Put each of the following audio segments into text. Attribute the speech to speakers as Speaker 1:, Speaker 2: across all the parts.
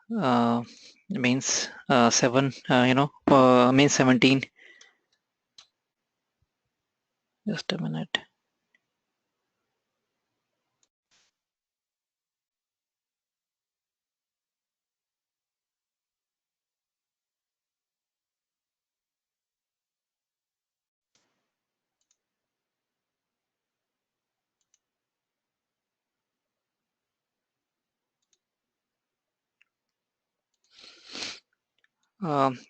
Speaker 1: means 7, means 17. Just a minute.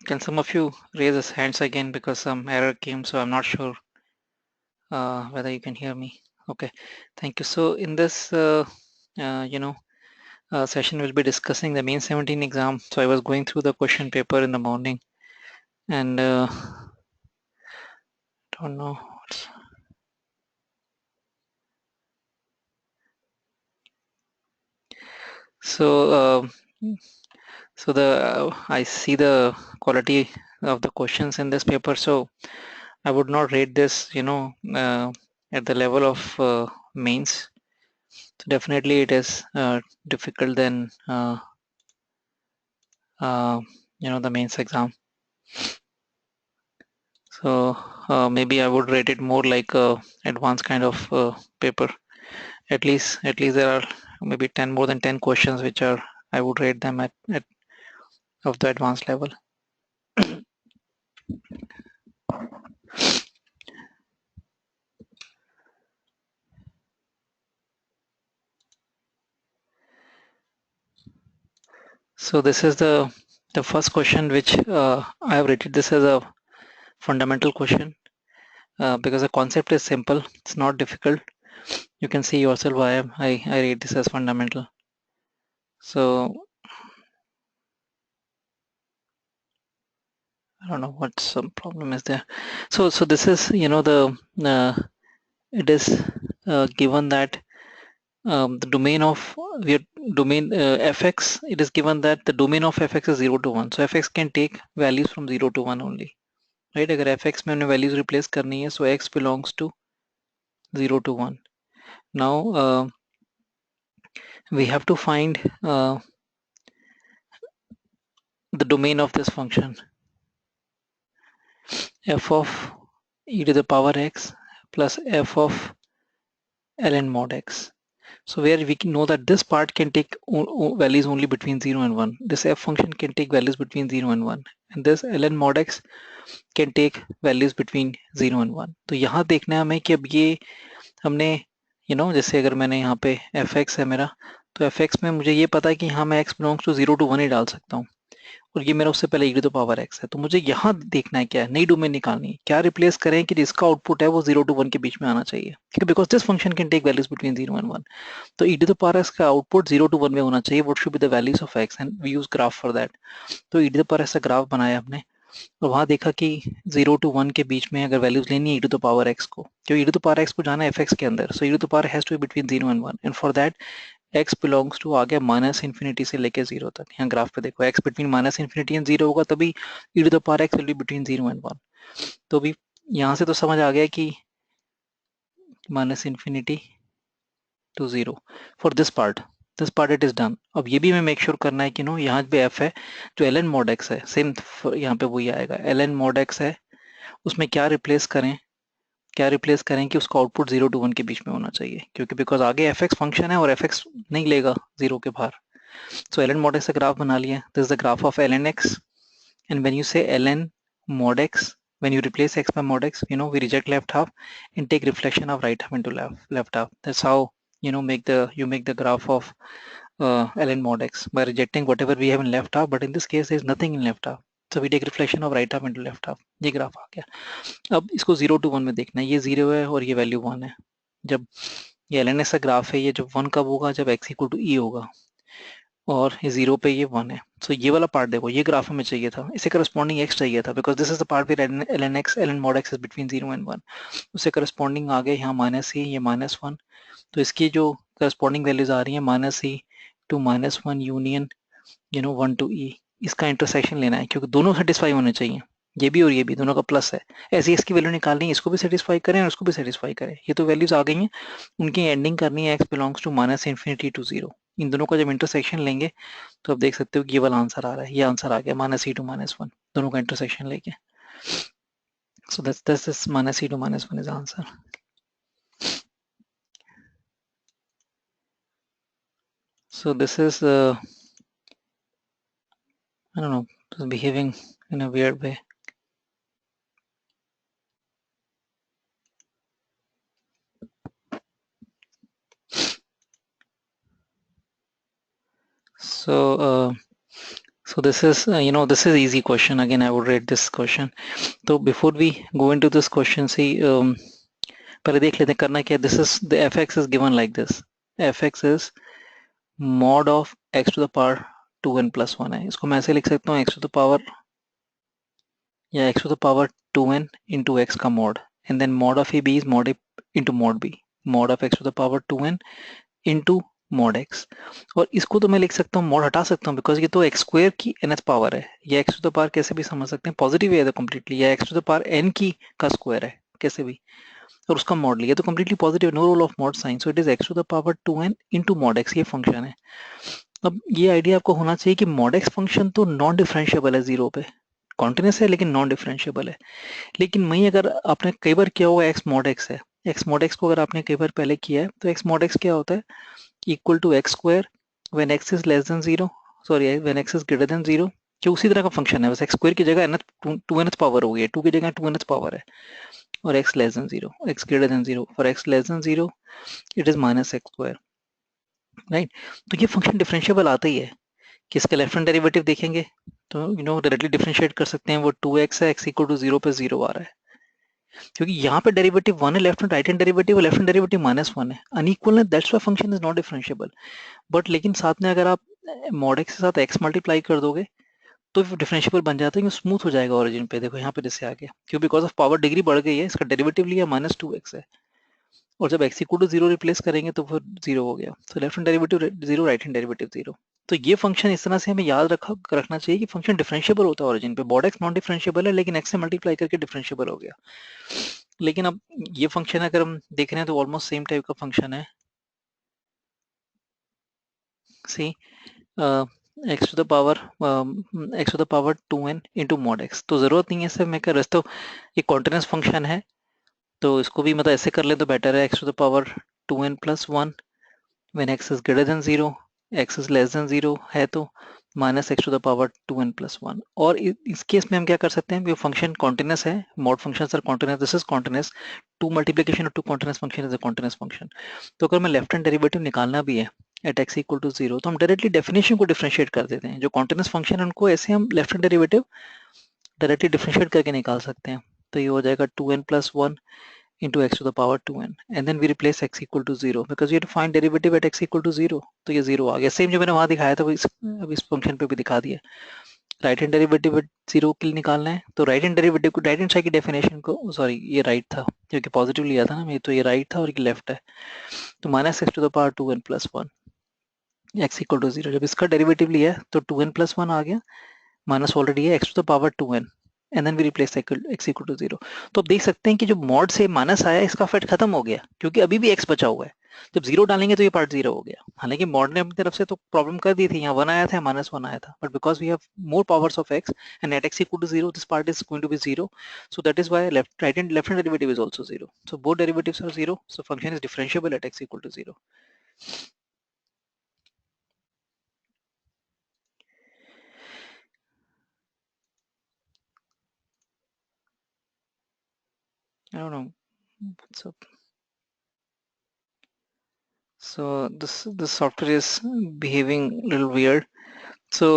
Speaker 1: Can some of you raise his hands again, because some error came, so I'm not sure whether you can hear me. Okay, thank you. So in this, uh, you know, session, we'll be discussing the main 17 exam. So I was going through the question paper in the morning, and don't know. So, I see the quality of the questions in this paper. So I would not rate this, at the level of mains. So definitely it is difficult than uh, the mains exam. So maybe I would rate it more like a advanced kind of paper. At least there are maybe 10 more than 10 questions which are I would rate them at of the advanced level. So this is the first question which I have rated this as a fundamental question, because the concept is simple. It's not difficult. You can see yourself why I rate this as fundamental. So I don't know what some problem is there. So this is it is given that the domain of your domain fx, it is given that the domain of fx is 0 to 1. So fx can take values from 0 to 1 only, right? अगर fx में हमने values replace करनी है, so x belongs to 0 to 1. Now we have to find the domain of this function f of e to the power x plus f of ln mod x. So where we can know that this part can take values only between 0 and 1. This f function can take values between 0 and 1. And this ln mod x can take values between 0 and 1. तो यहाँ देखना है हमें कि अब ये हमने जैसे अगर मैंने यहाँ पे fx है मेरा, तो fx में मुझे ये पता है कि यहाँ मैं x belongs to 0 to 1 ही डाल सकता हूँ, और ये मेरा उससे पहले e to the power x है। तो मुझे यहाँ देखना है क्या है, नई डोमेन निकालनी है, क्या रिप्लेस करें कि जिसका आउटपुट है वो 0 to 1 के बीच में आना चाहिए, ठीक है? Because this function can take values between 0 and 1. तो e to the power x का आउटपुट 0 to 1 में होना चाहिए. What should be the values of x, and we use graph for that. तो e to the power x का graph बनाया हमने, और वहां देखा कि 0 to 1 के बीच में अगर वैल्यूज लेनी है e to the power x को, क्योंकि e to the power x को जाना है fx के अंदर, so e to the power has to be between 0 and 1, and for that x belongs to आ गया माइनस इन्फिनिटी से लेके 0 तक. यहाँ ग्राफ पे देखो x between minus infinity and 0 होगा, तभी e to the power x will be between 0 and 1. तो भी यहाँ से तो समझ आ गया कि minus infinity to 0 for this part it is done. अब ये भी हमें मेक श्योर करना है कि यहाँ पे f है जो ln mod x है, सेम यहाँ पे वही आएगा, ln mod x है, उसमें क्या रिप्लेस करें कि उसका आउटपुट 0 to 1 के बीच में होना चाहिए, क्योंकि बिकॉज आगे fx फंक्शन है और fx नहीं लेगा 0 के बाहर. सो ln mod x का ग्राफ बना लिया, this is the graph of ln x, and when you से ln mod x, when you replace x by mod x, we reject left half and take reflection of right half into left half. That's how you make the graph of ln mod x by rejecting whatever we have in left half, but in this case there is nothing in left half, so we take reflection of right half into left half. ये graph आ गया. अब इसको 0 to 1 में देखना है, ये 0 है और ये वैल्यू 1 है. जब ये ln x का ग्राफ है, ये जब 1 कब होगा, जब x इक्वल टू e होगा, और ये 0 पे ये 1 है. सो ये वाला पार्ट देखो, ये ग्राफ हमें चाहिए था, इसे करस्पॉन्डिंग x चाहिए था, because this is the part where ln mod x is between 0 and 1. उससे करस्पॉन्डिंग आ गए यहाँ माइनस ई, ये -1. तो इसकी जो करस्पॉन्डिंग वैल्यूज आ रही है minus e to -1 union 1 to e. इसका इंटरसेक्शन लेना है, क्योंकि दोनों सेटिस्फाई होने चाहिए, ये भी और ये भी, दोनों का प्लस है. ऐसे इसकी वैल्यू निकालनी है, इसको भी सेटिस्फाई करें और इसको भी सेटिस्फाई करें. ये तो वैल्यूज आ गई हैं, उनकी एंडिंग करनी है x belongs to minus infinity to 0. इन दोनों का जब इंटरसेक्शन लेंगे तो आप देख सकते हो कि ये वाला आंसर आ रहा है, ये आंसर आ गया -e2 -1, दोनों का इंटरसेक्शन लेके. So that's this -e2 -1 is the answer. So this is I don't know, it's behaving in a weird way. So so this is this is easy question. Again, I would rate this question. So before we go into this question, see, पहले देख लेते हैं करना क्या. This is the fx is given like this. fx is mod of x to the power 2n plus 1 है. इसको मैं ऐसे लिख सकता हूँ x to the power या x to the power 2n into x का mod, and then mod of ab is mod a into mod b, mod of x to the power 2n into mod x. और इसको तो मैं लिख सकता हूँ, mod हटा सकता हूँ, बिकॉज ये तो एक्स स्क्वायर की nth पावर है, या एक्स टू द पावर कैसे भी समझ सकते हैं, पॉजिटिव है कम्प्लीटली, या x to the power n की का स्क्वायर है कैसे भी, और उसका मॉड लिया तो completely positive, no role of mod sign, so it is x to the power 2n into mod x, ये फंक्शन है. अब ये आइडिया आपको होना चाहिए कि मॉड एक्स फंक्शन तो नॉन डिफरेंशिएबल है जीरो पे, कॉन्टिन्यूस है लेकिन नॉन डिफरेंशिएबल है. लेकिन वहीं अगर आपने कई बार किया होगा एक्स मॉड एक्स है, एक्स मॉड एक्स को अगर आपने कई बार पहले किया है तो एक्स मॉड एक्स क्या होता है, equal to x square when x is less than zero, sorry when x is greater than zero, जो उसी तरह का फंक्शन है, बस एक्स स्क्वायर की जगह एन टू एन पावर हो गई है, टू की जगह टू एन पावर है, और x less than zero, x greater than zero, for x less than zero it is minus x square, right. तो ये फंक्शन डिफरेंशिएबल आता ही है कि इसका लेफ्ट हैंड डेरिवेटिव देखेंगे तो डायरेक्टली डिफरेंशिएट कर सकते हैं, वो 2x है, x इक्वल टू जीरो पे जीरो आ रहा है, क्योंकि यहाँ पे डेरिवेटिव वन है, left hand right hand derivative, left hand derivative -1 है, अनइक्वल है, that's why function is not differentiable. But लेकिन साथ में अगर आप मॉड एक्स के साथ एक्स मल्टीप्लाई कर दोगे तो डिफरेंशिएबल बन जाता है, स्मूथ हो जाएगा ओरिजिन पे. देखो यहाँ पे जैसे आ गया, क्यों, बिकॉज ऑफ पावर डिग्री बढ़ गई है, इसका डेरिवेटिव लिया -2x है, और जब x equal to zero replace करेंगे तो फिर जीरो हो गया, तो left hand derivative zero, right hand derivative zero. तो ये फंक्शन इस तरह से हमें याद रखना चाहिए कि फंक्शन डिफरेंशिएबल होता है ओरिजिन पे, बॉड एक्स नॉन डिफरेंशिएबल है लेकिन एक्स से मल्टीप्लाई करके डिफरेंशिएबल हो गया. लेकिन अब ये फंक्शन अगर हम देख रहे हैं तो ऑलमोस्ट सेम टाइप का फंक्शन है. C x to the power x to the power 2n into mod x, तो जरूरत नहीं है सर मैं कर रहा, तो ये कॉन्टिन्यूस फंक्शन है, तो इसको भी मतलब ऐसे कर ले तो बेटर है, x to the power 2n plus 1 when x is greater than 0, x is less than 0 है तो minus x to the power 2n plus 1. और इस केस में हम क्या कर सकते हैं, फंक्शन कॉन्टिन्यूस है, mod function are continuous, this is continuous, two multiplication of two continuous function is a continuous function. तो अगर मैं लेफ्ट हैंड डेरिवेटिव निकालना भी है at x equal to zero, तो हम डायरेक्टली डेफिनेशन को डिफरेंशिएट कर देते हैं, जो कॉन्टिन्यूस फंक्शन है उनको ऐसे हम left hand derivative directly differentiate करके निकाल सकते हैं. तो ये हो जाएगा 2n plus 1 into x to the power 2n, and then we replace x equal to 0 because we have to find derivative at x equal to 0. तो ये 0 आ गया, सेम जो मैंने वहां दिखाया था अब इस फंक्शन पे भी दिखा दिया. राइट हैंड डेरिवेटिव 0 के लिए निकालना है, तो राइट हैंड डेरिवेटिव को राइट हैंड साइड की डेफिनेशन को, सॉरी ये राइट था क्योंकि पॉजिटिव लिया था ना मैं, तो ये राइट था और ये लेफ्ट है, तो minus x to the power 2n plus 1 x equal to 0. जब इसका डेरिवेटिव लिया है तो 2n प्लस 1 आ गया, माइनस ऑलरेडी है x to the power 2n, and then we replace x equal to 0. तो आप देख सकते हैं कि जो मॉड से माइनस आया इसका इफेक्ट खत्म हो गया, क्योंकि अभी भी एक्स बचा हुआ है, जब जीरो डालेंगे तो ये पार्ट जीरो हो गया. हालांकि मॉड ने अपनी तरफ से तो प्रॉब्लम कर दी थी, यहाँ वन आया था, -1 आया था, but because we have more powers of x and at x equal to 0 this part is going to be 0, so that is why left hand derivative is also 0, so both derivatives are 0, so function is differentiable at x equal to 0. I don't know what's up. So this software is behaving a little weird. So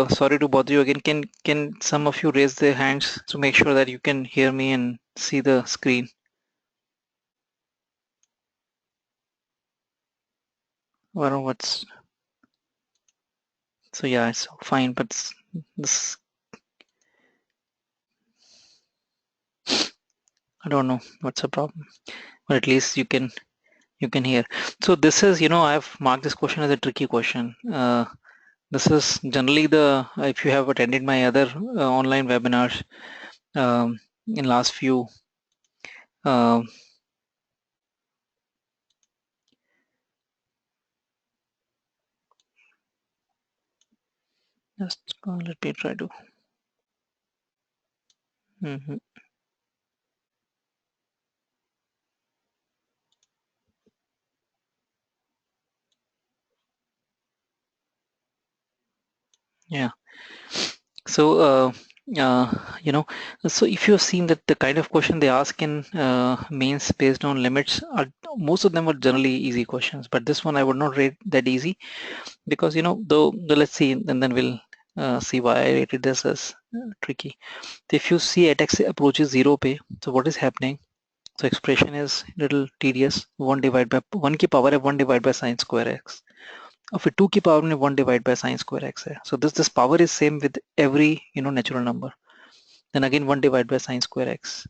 Speaker 1: sorry to bother you again. Can some of you raise their hands to make sure that you can hear me and see the screen? I don't know what's, so yeah, it's fine, but this, I don't know what's the problem, but at least you can hear. So this is, I've marked this question as a tricky question. This is generally the, if you have attended my other online webinars in last few uh, just let me try to yeah. So you know, so if you have seen that the kind of question they ask in mains based on limits are, most of them are generally easy questions, but this one I would not rate that easy, because you know, though let's see, and then we'll see why I rated this as tricky. So if you see at x approaches 0 पे, so what is happening? So expression is little tedious. 1 divided by 1 की power है 1 divided by sine square x, और फिर 2 की power में 1 divided by sine square x है. So this power is same with every, you know, natural number. Then again 1 divided by sine square x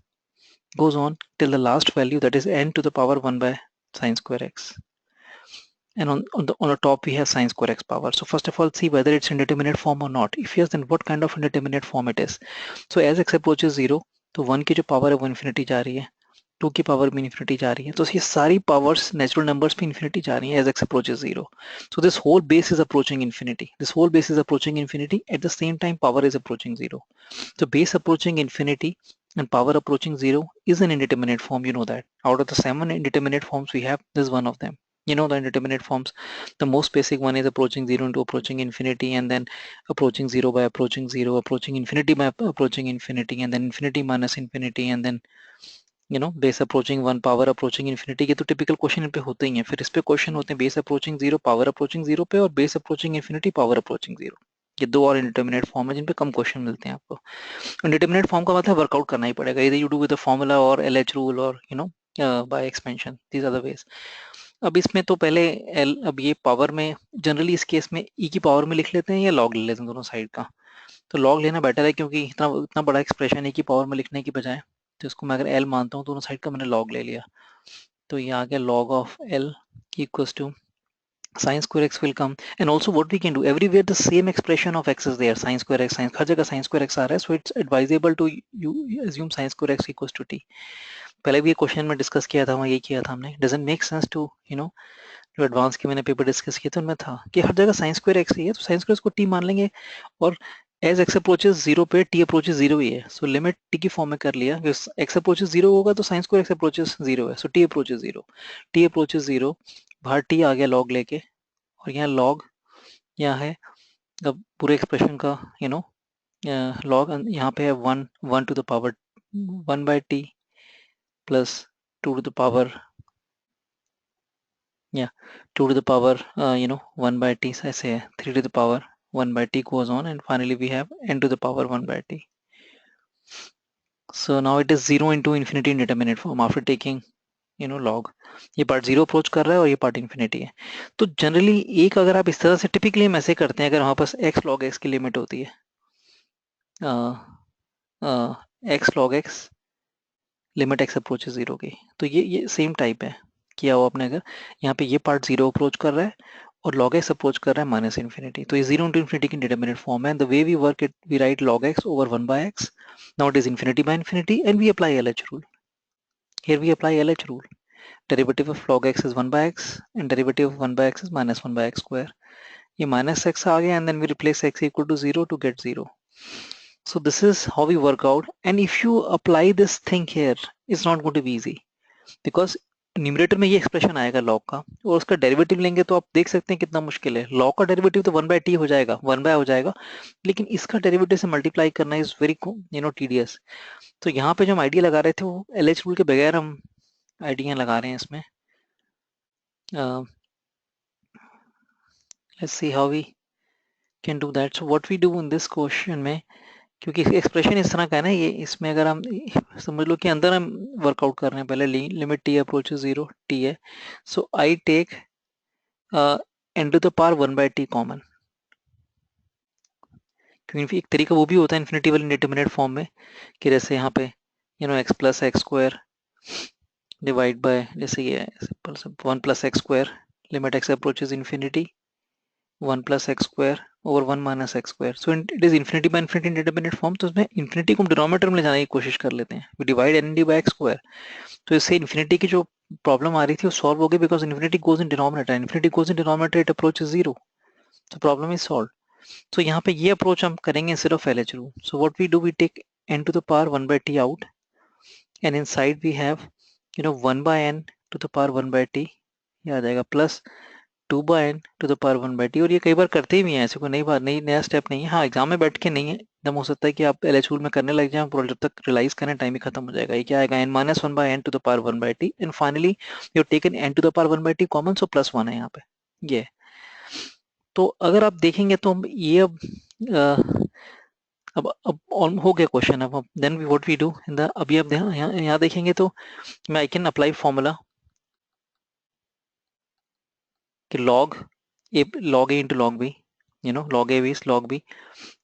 Speaker 1: goes on till the last value, that is n to the power 1 by sine square x. And on the top we have sine square x power. So first of all, see whether it's indeterminate form or not. If yes, then what kind of indeterminate form it is. So as x approaches 0, तो 1 की जो power है वो infinity जा रही है, 2 की power भी इन्फिनिटी जा रही है, तो ये सारी पावर्स नेचुरल नंबर्स पे इन्फिनिटी जा रही है as x approaches 0. So this whole base is approaching infinity. This whole base is approaching infinity. At the same time, power is approaching 0. So base approaching infinity and power approaching 0 is an indeterminate form. You know that. Out of the 7 indeterminate forms we have, this is one of them. You know the indeterminate forms. The most basic one is approaching 0 into approaching infinity, and then approaching 0 by approaching 0, approaching infinity by approaching infinity, and then infinity minus infinity, and then you know base approaching 1, power approaching infinity के तो typical question in पे होते ही हैं. फिर इस पे question होते हैं बेस अप्रोचिंग 0, पावर अप्रोचिंग 0 पे, और base approaching infinity, power approaching 0. ये दो और इंडिटरमिनेट फॉर्म है जिन पे कम क्वेश्चन मिलते हैं आपको. इंडिटरमिनेट फॉर्म का मतलब वर्कआउट करना ही पड़ेगा, इधर you do with the formula और एलएच रूल और you know by expansion, these are the ways. अब इसमें तो पहले एल, अब ये पावर में जनरली इस केस में ई की पावर में लिख लेते हैं या लॉग ले लेते हैं दोनों साइड का. तो लॉग लेना बेटर है, क्योंकि इतना इतना बड़ा एक्सप्रेशन है कि पावर में लिखने की बजाय, तो इसको मैं अगर एल मानता हूँ, दोनों साइड का मैंने लॉग ले लिया, तो ये आ गया log of L equals to sin square x will come. And also what we can do, everywhere the same expression of x is there, sin square x, हर जगह sin square x आ रहा है, so it's advisable to you assume sin square x equals to t. पहले भी ये question में discuss किया था, वहाँ यही किया था हमने. Doesn't make sense to you know, जो एडवांस के मैंने पेपर डिस्कस किए थे उनमें था कि हर जगह साइन स्क्वायर एक्स ही है, तो साइन स्क्वायर को टी मान लेंगे, और एज एक्स अप्रोचेस 0 पे टी अप्रोचेस 0 ही है, सो लिमिट टी की फॉर्म में कर लिया. एक्स अप्रोचेस 0 होगा तो साइन स्क्वायर एक्स अप्रोचेस 0 है, so T approaches 0, T approaches 0, बाहर टी आ गया लॉग लेके, और यहाँ लॉग यहाँ है अब पूरे एक्सप्रेशन का यू नो लॉग, यहाँ पे है 1 to the power 1 by t plus 2 to the power 2 to the power 1 by t, ऐसे है 3 to the power 1 by t goes on, and finally we have n to the power 1 by t. So now it is 0 into infinity indeterminate form after taking log. ये part 0 approach कर रहा है और ये part infinity है. तो generally एक अगर आप इस तरह से टिपिकली हम ऐसे करते हैं, अगर हमारे पास x log x की लिमिट होती है, x log x limit x approaches 0 की, तो ये सेम टाइप है किया हुआ आपने. अगर यहाँ पे ये पार्ट 0 अप्रोच कर रहा है और log x अप्रोच कर रहा है माइनस इन्फिनिटी, तो ये 0 into infinity की इंडिटरमिनेट फॉर्म है. The way we work it, we write log x over 1 by x. Now it is infinity by infinity, and we apply LH rule. Here we apply LH rule. Derivative of log x is 1 by x, and derivative of 1 by x is minus 1 by x square. ये minus x आ गया, and then we replace x equal to 0 to get 0. So this is how we work out. And if you apply this thing here, it's not going to be easy, because numerator में ये expression आएगा log का, और उसका derivative लेंगे तो आप देख सकते हैं कितना मुश्किल है. लॉग का डेरिवेटिव तो 1 बाय टी हो जाएगा, 1 बाय हो जाएगा, लेकिन इसका डेरिवेटिव से मल्टीप्लाई करना इज वेरी टीडियस. तो यहाँ पे जो हम आइडिया लगा रहे थे वो एलएच रूल के बगैर हम आइडिया लगा रहे हैं इसमें. Let's see how we can do that. So what we do in this question में, क्योंकि एक्सप्रेशन इस तरह का है ना, ये इसमें अगर हम समझ लो कि अंदर हम वर्कआउट कर रहे हैं, पहले लिमिट टी अप्रोच 0 टी है, so I take n to the power 1 by t common, क्योंकि एक तरीका वो भी होता है इन्फिनिटी वाली इंडिटरमिनेट फॉर्म में, कि जैसे यहाँ पे x plus x square divide by, जैसे ये सिंपल से 1 plus x square limit x approaches infinity 1 plus x square over 1 minus x square. So it is infinity by infinity indeterminate form, तो उसमें इन्फिनिटी को हम डिनोमिनेटर में ले जाने की कोशिश कर लेते हैं. We divide n d by x square, तो इससे इन्फिनिटी की जो प्रॉब्लम आ रही थी वो सॉल्व हो गई, because infinity goes in denominator, infinity goes in denominator, it approaches 0, so problem is solved. So यहाँ पे ये अप्रोच हम करेंगे instead of LH rule. So what we do, we take n to the power 1 by t out, and inside we have 1 by n to the power 1 by t, ये आ जाएगा plus 2 by n to the power 1 by t. और ये कई बार करते भी हैं, ऐसे कोई नई बात नहीं, नया स्टेप नहीं है। हाँ, एग्जाम में बैठ के नहीं है, एकदम हो सकता है कि आप एलएच रूल में करने लग जाएं, और जब तक रियलाइज करें टाइम ही खत्म हो जाएगा। ये क्या आएगा, n minus one by n to the power 1 by t, and finally you taken n to the power 1 by t common, so plus 1 है यहाँ पे ये। तो अगर आप देखेंगे तो हम ये अब हो गया क्वेश्चन। अब then what we do in the, अभी आप यहाँ देखेंगे तो मैं आई कैन अप्लाई फॉर्मूला कि log a into log b, log a b is log b।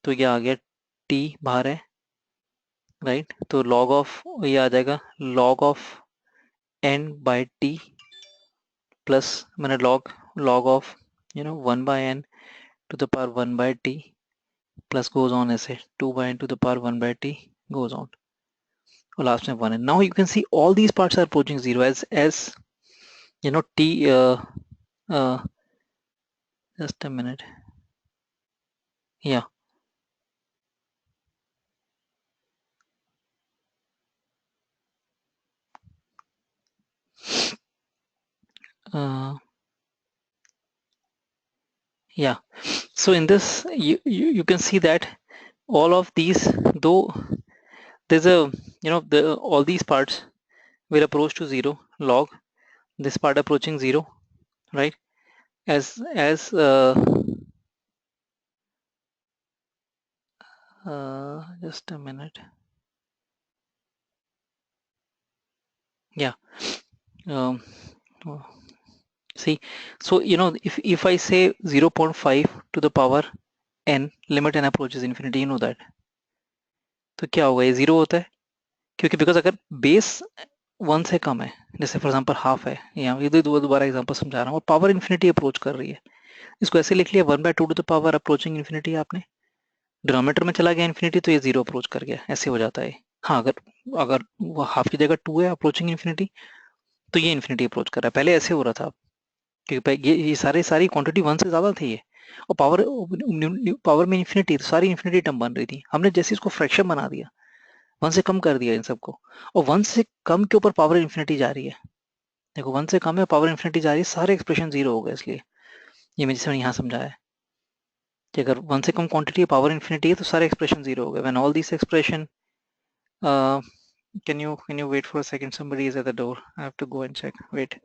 Speaker 1: तो ये आ गया t बाहर है, राइट। तो log ऑफ, ये आ जाएगा log of n by t plus, मैंने log of 1 by n to the power 1 by t plus goes on ऐसे 2 by n to the power 1 by t goes on, और last में 1 है। Now you can see all these parts are approaching zero as t, uh, just a minute, yeah, uh, yeah. So in this, you can see that all of these, though there's a, all these parts will approach to zero, log this part approaching zero, right? As just a minute, yeah. Um, oh, see, so if I say 0.5 to the power n, limit n approaches infinity, you know that, तो क्या होगा, ये zero होता है, क्योंकि because अगर base 1 से कम है, जैसे फॉर एग्जांपल हाफ है, यहाँ ये दोबारा एग्जांपल समझा रहा हूँ, और पावर इन्फिनिटी अप्रोच कर रही है, इसको ऐसे लिख लिया 1/2 to the power approaching infinity, आपने डिनोमिनेटर में चला गया इन्फिनिटी, तो ये जीरो अप्रोच कर गया, ऐसे हो जाता है। हाँ, अगर अगर वो हाफ की जगह 2 है अप्रोचिंग इन्फिनिटी, तो ये इन्फिनिटी अप्रोच कर रहा है, पहले ऐसे हो रहा था, क्योंकि ये सारी क्वांटिटी 1 से ज्यादा थी ये, और पावर में इन्फिनिटी, तो सारी इन्फिनिटी टर्म बन रही थी, हमने जैसे इसको फ्रैक्शन बना दिया, 1 से कम कर दिया इन सबको, और 1 से कम के ऊपर पावर इन्फिनिटी जा रही है, देखो 1 से कम है, पावर इन्फिनिटी जा रही है, सारे एक्सप्रेशन जीरो हो गए, इसलिए ये मैं जैसे मैंने यहाँ समझाया है कि अगर 1 से कम क्वांटिटी है, पावर इन्फिनिटी है, तो सारे एक्सप्रेशन जीरो हो गए। When all this expression, can you wait for a second, somebody is at the door, I have to go and check, wait।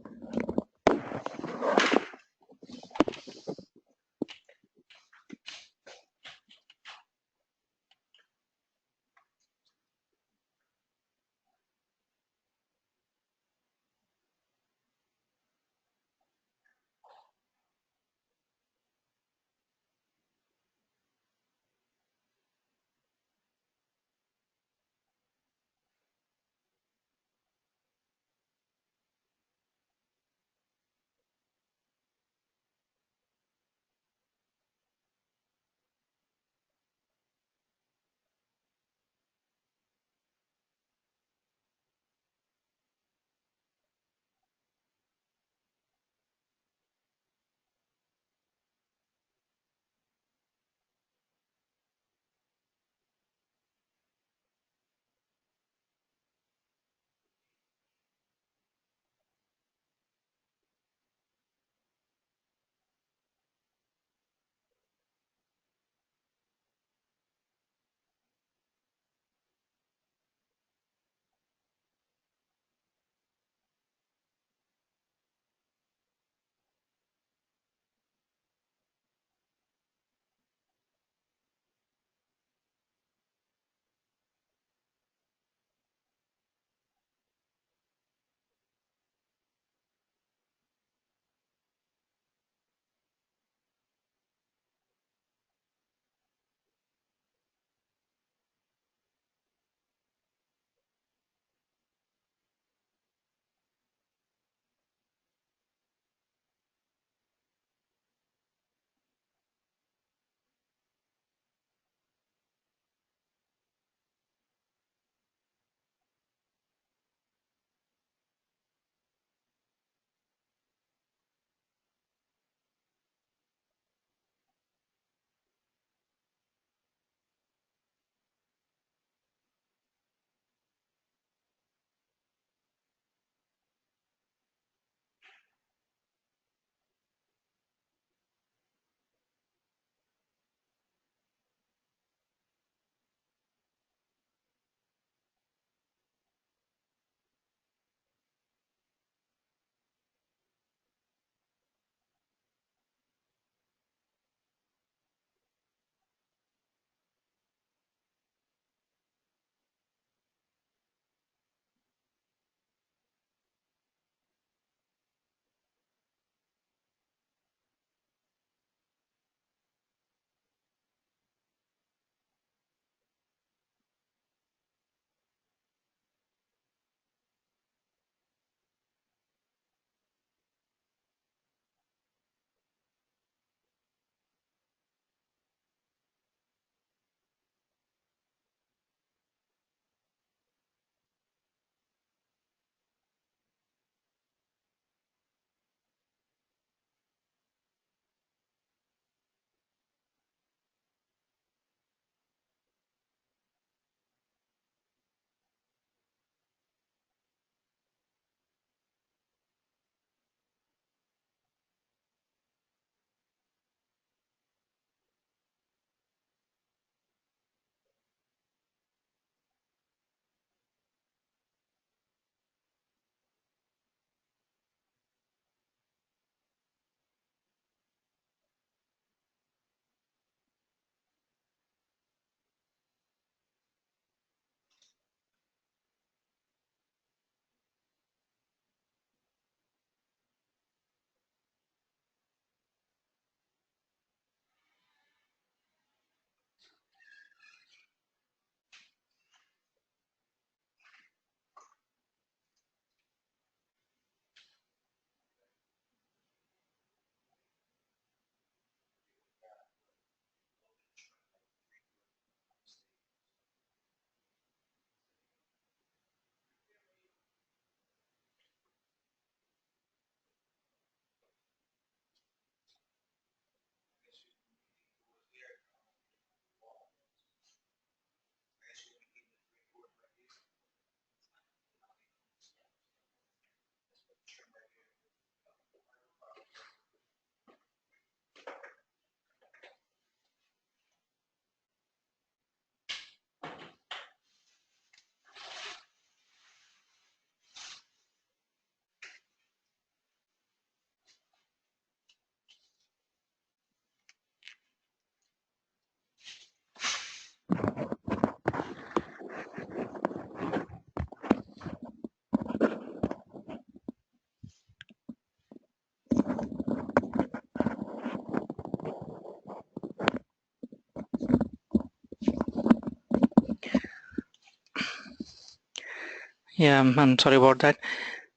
Speaker 1: Yeah, I'm sorry about that.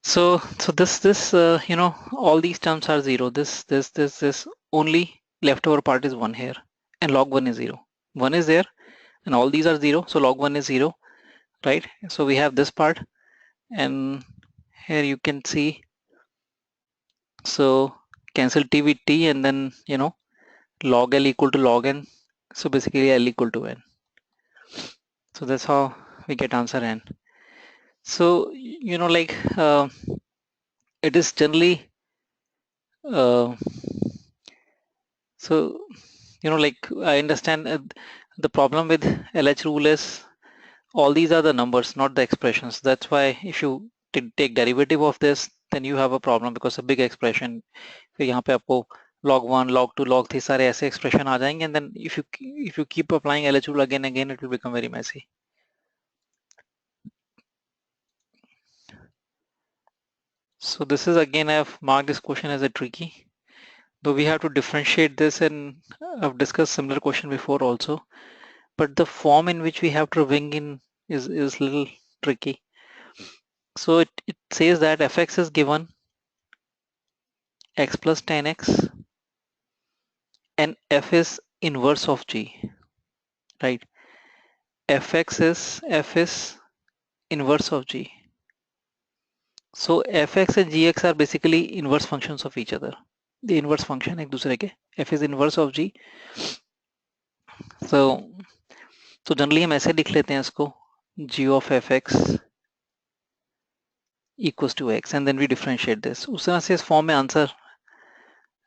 Speaker 1: So this all these terms are zero. This only leftover part is one here, and log one is zero. One is there, and all these are zero. So log one is zero, right? So we have this part, and here you can see. So cancel t with t, and then log L equal to log n. So basically L equal to n. So that's how we get answer n. So like it is generally so like I understand the problem with LH rule is all these are the numbers, not the expressions. That's why if you take derivative of this, then you have a problem because a big expression. फिर यहाँ पे आपको log 1, log 2, log 3 सारे ऐसे expression आ जाएंगे, and then if you keep applying LH rule again and again, it will become very messy. So this is again, I've marked this question as a tricky, though we have to differentiate this, and I've discussed similar question before also, but the form in which we have to bring in is little tricky. So it says that fx is given x plus 10x and f is inverse of g, right? F is inverse of g. So fx and gx are basically inverse functions of each other. The inverse function एक दूसरे के. F is inverse of g. So generally हम ऐसे लिख लेते हैं इसको, g of fx equals to x, and then we differentiate this. उस तरह से इस फॉर्म में आंसर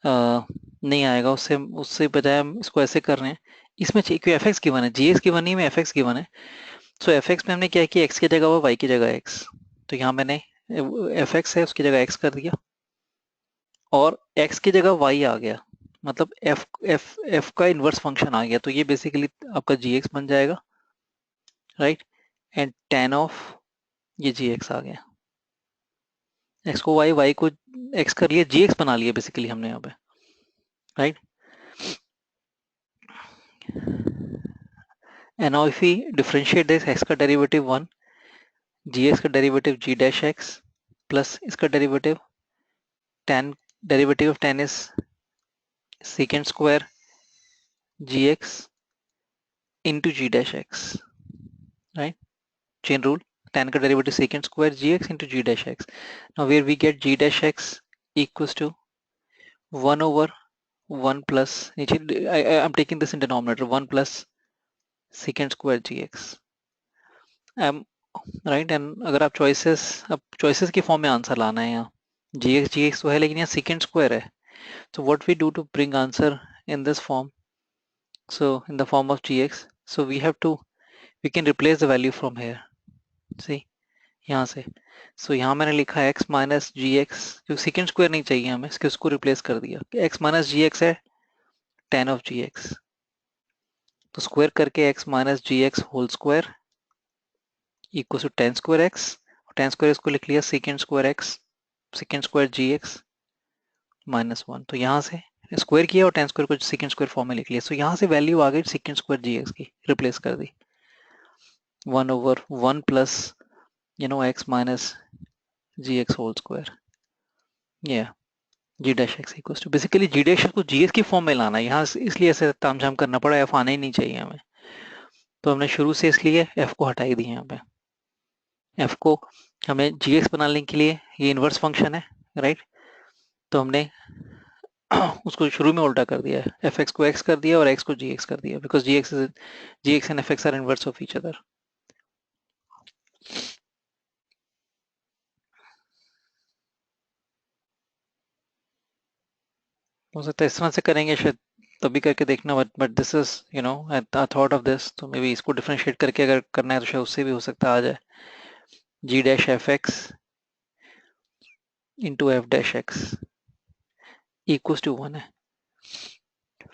Speaker 1: नहीं आएगा, उससे बजाय हम इसको ऐसे कर रहे हैं. इसमें क्योंकि एफ एक्स गिवन है, जी एक्स गिवन नहीं, में एफ एक्स गिवन है. सो एफ एक्स में हमने क्या किया, एक्स की जगह वो वाई की जगह एक्स, तो यहाँ मैंने एफ एक्स है उसकी जगह एक्स कर दिया, और एक्स की जगह वाई आ गया, मतलब एफ एफ एफ का इनवर्स फंक्शन आ गया, तो ये बेसिकली आपका जी एक्स बन जाएगा, राइट? एंड टेन ऑफ ये जी एक्स आ गया, एक्स को वाई, वाई को एक्स कर लिया, जी एक्स बना लिया बेसिकली हमने यहाँ पे, right? And now if we differentiate this, x का डेरिवेटिव 1, gx का derivative g dash x plus इसका derivative tan, derivative of tan is secant square gx into g dash x, right? Chain rule, tan का derivative secant square gx into g dash x. Now where we get g dash x equals to 1 over 1 plus, I'm taking this in denominator, 1 plus secant square gx. Right, and अगर आप choices के form में answer लाना है, यहाँ जी x तो है लेकिन यहाँ सेकेंड स्क्वायर है, so what we do to bring answer in this form, so in the form of gx, so we can replace the value from here, see यहाँ से. so यहाँ मैंने लिखा है x माइनस जी एक्स, क्योंकि second square नहीं चाहिए हमें, इसको रिप्लेस कर दिया, x माइनस जी एक्स है tan ऑफ जी एक्स, तो स्क्वायर करके x minus G x whole square equal to tan square x, और टेन स्क्वायर इसको लिख लिया second square x, second square G x minus 1, तो यहाँ से स्क्वायर किया और टेन स्क्वायर को सेकेंड स्क्वायर फॉर्म में लिख लिया, सो यहाँ से वैल्यू आ गई सेकेंड स्क्वायर जी एक्स की, रिप्लेस कर दी 1 over 1 plus x minus gx whole square, yeah, g dash x equals to, basically g dash को gx की फॉर्म में लाना है यहाँ, इसलिए ऐसे तामझाम करना पड़ा, f आना ही नहीं चाहिए हमें, तो हमने शुरू से इसलिए f को हटा ही दिया यहाँ पे. f को हमें gx बनाने के लिए ये इनवर्स फंक्शन है, राइट? तो हमने उसको शुरू में उल्टा कर दिया है, एफ एक्स को एक्स कर दिया और एक्स को जी एक्स कर दिया, because g x and f x are inverse of each other. हो सकता है इस तरह से करेंगे शायद, तभी करके देखना, but this is I thought of this, तो मे बी इसको डिफरेंशिएट करके अगर करना है तो शायद उससे भी हो सकता आ जाए, G dash F x into F dash x equals to 1 है,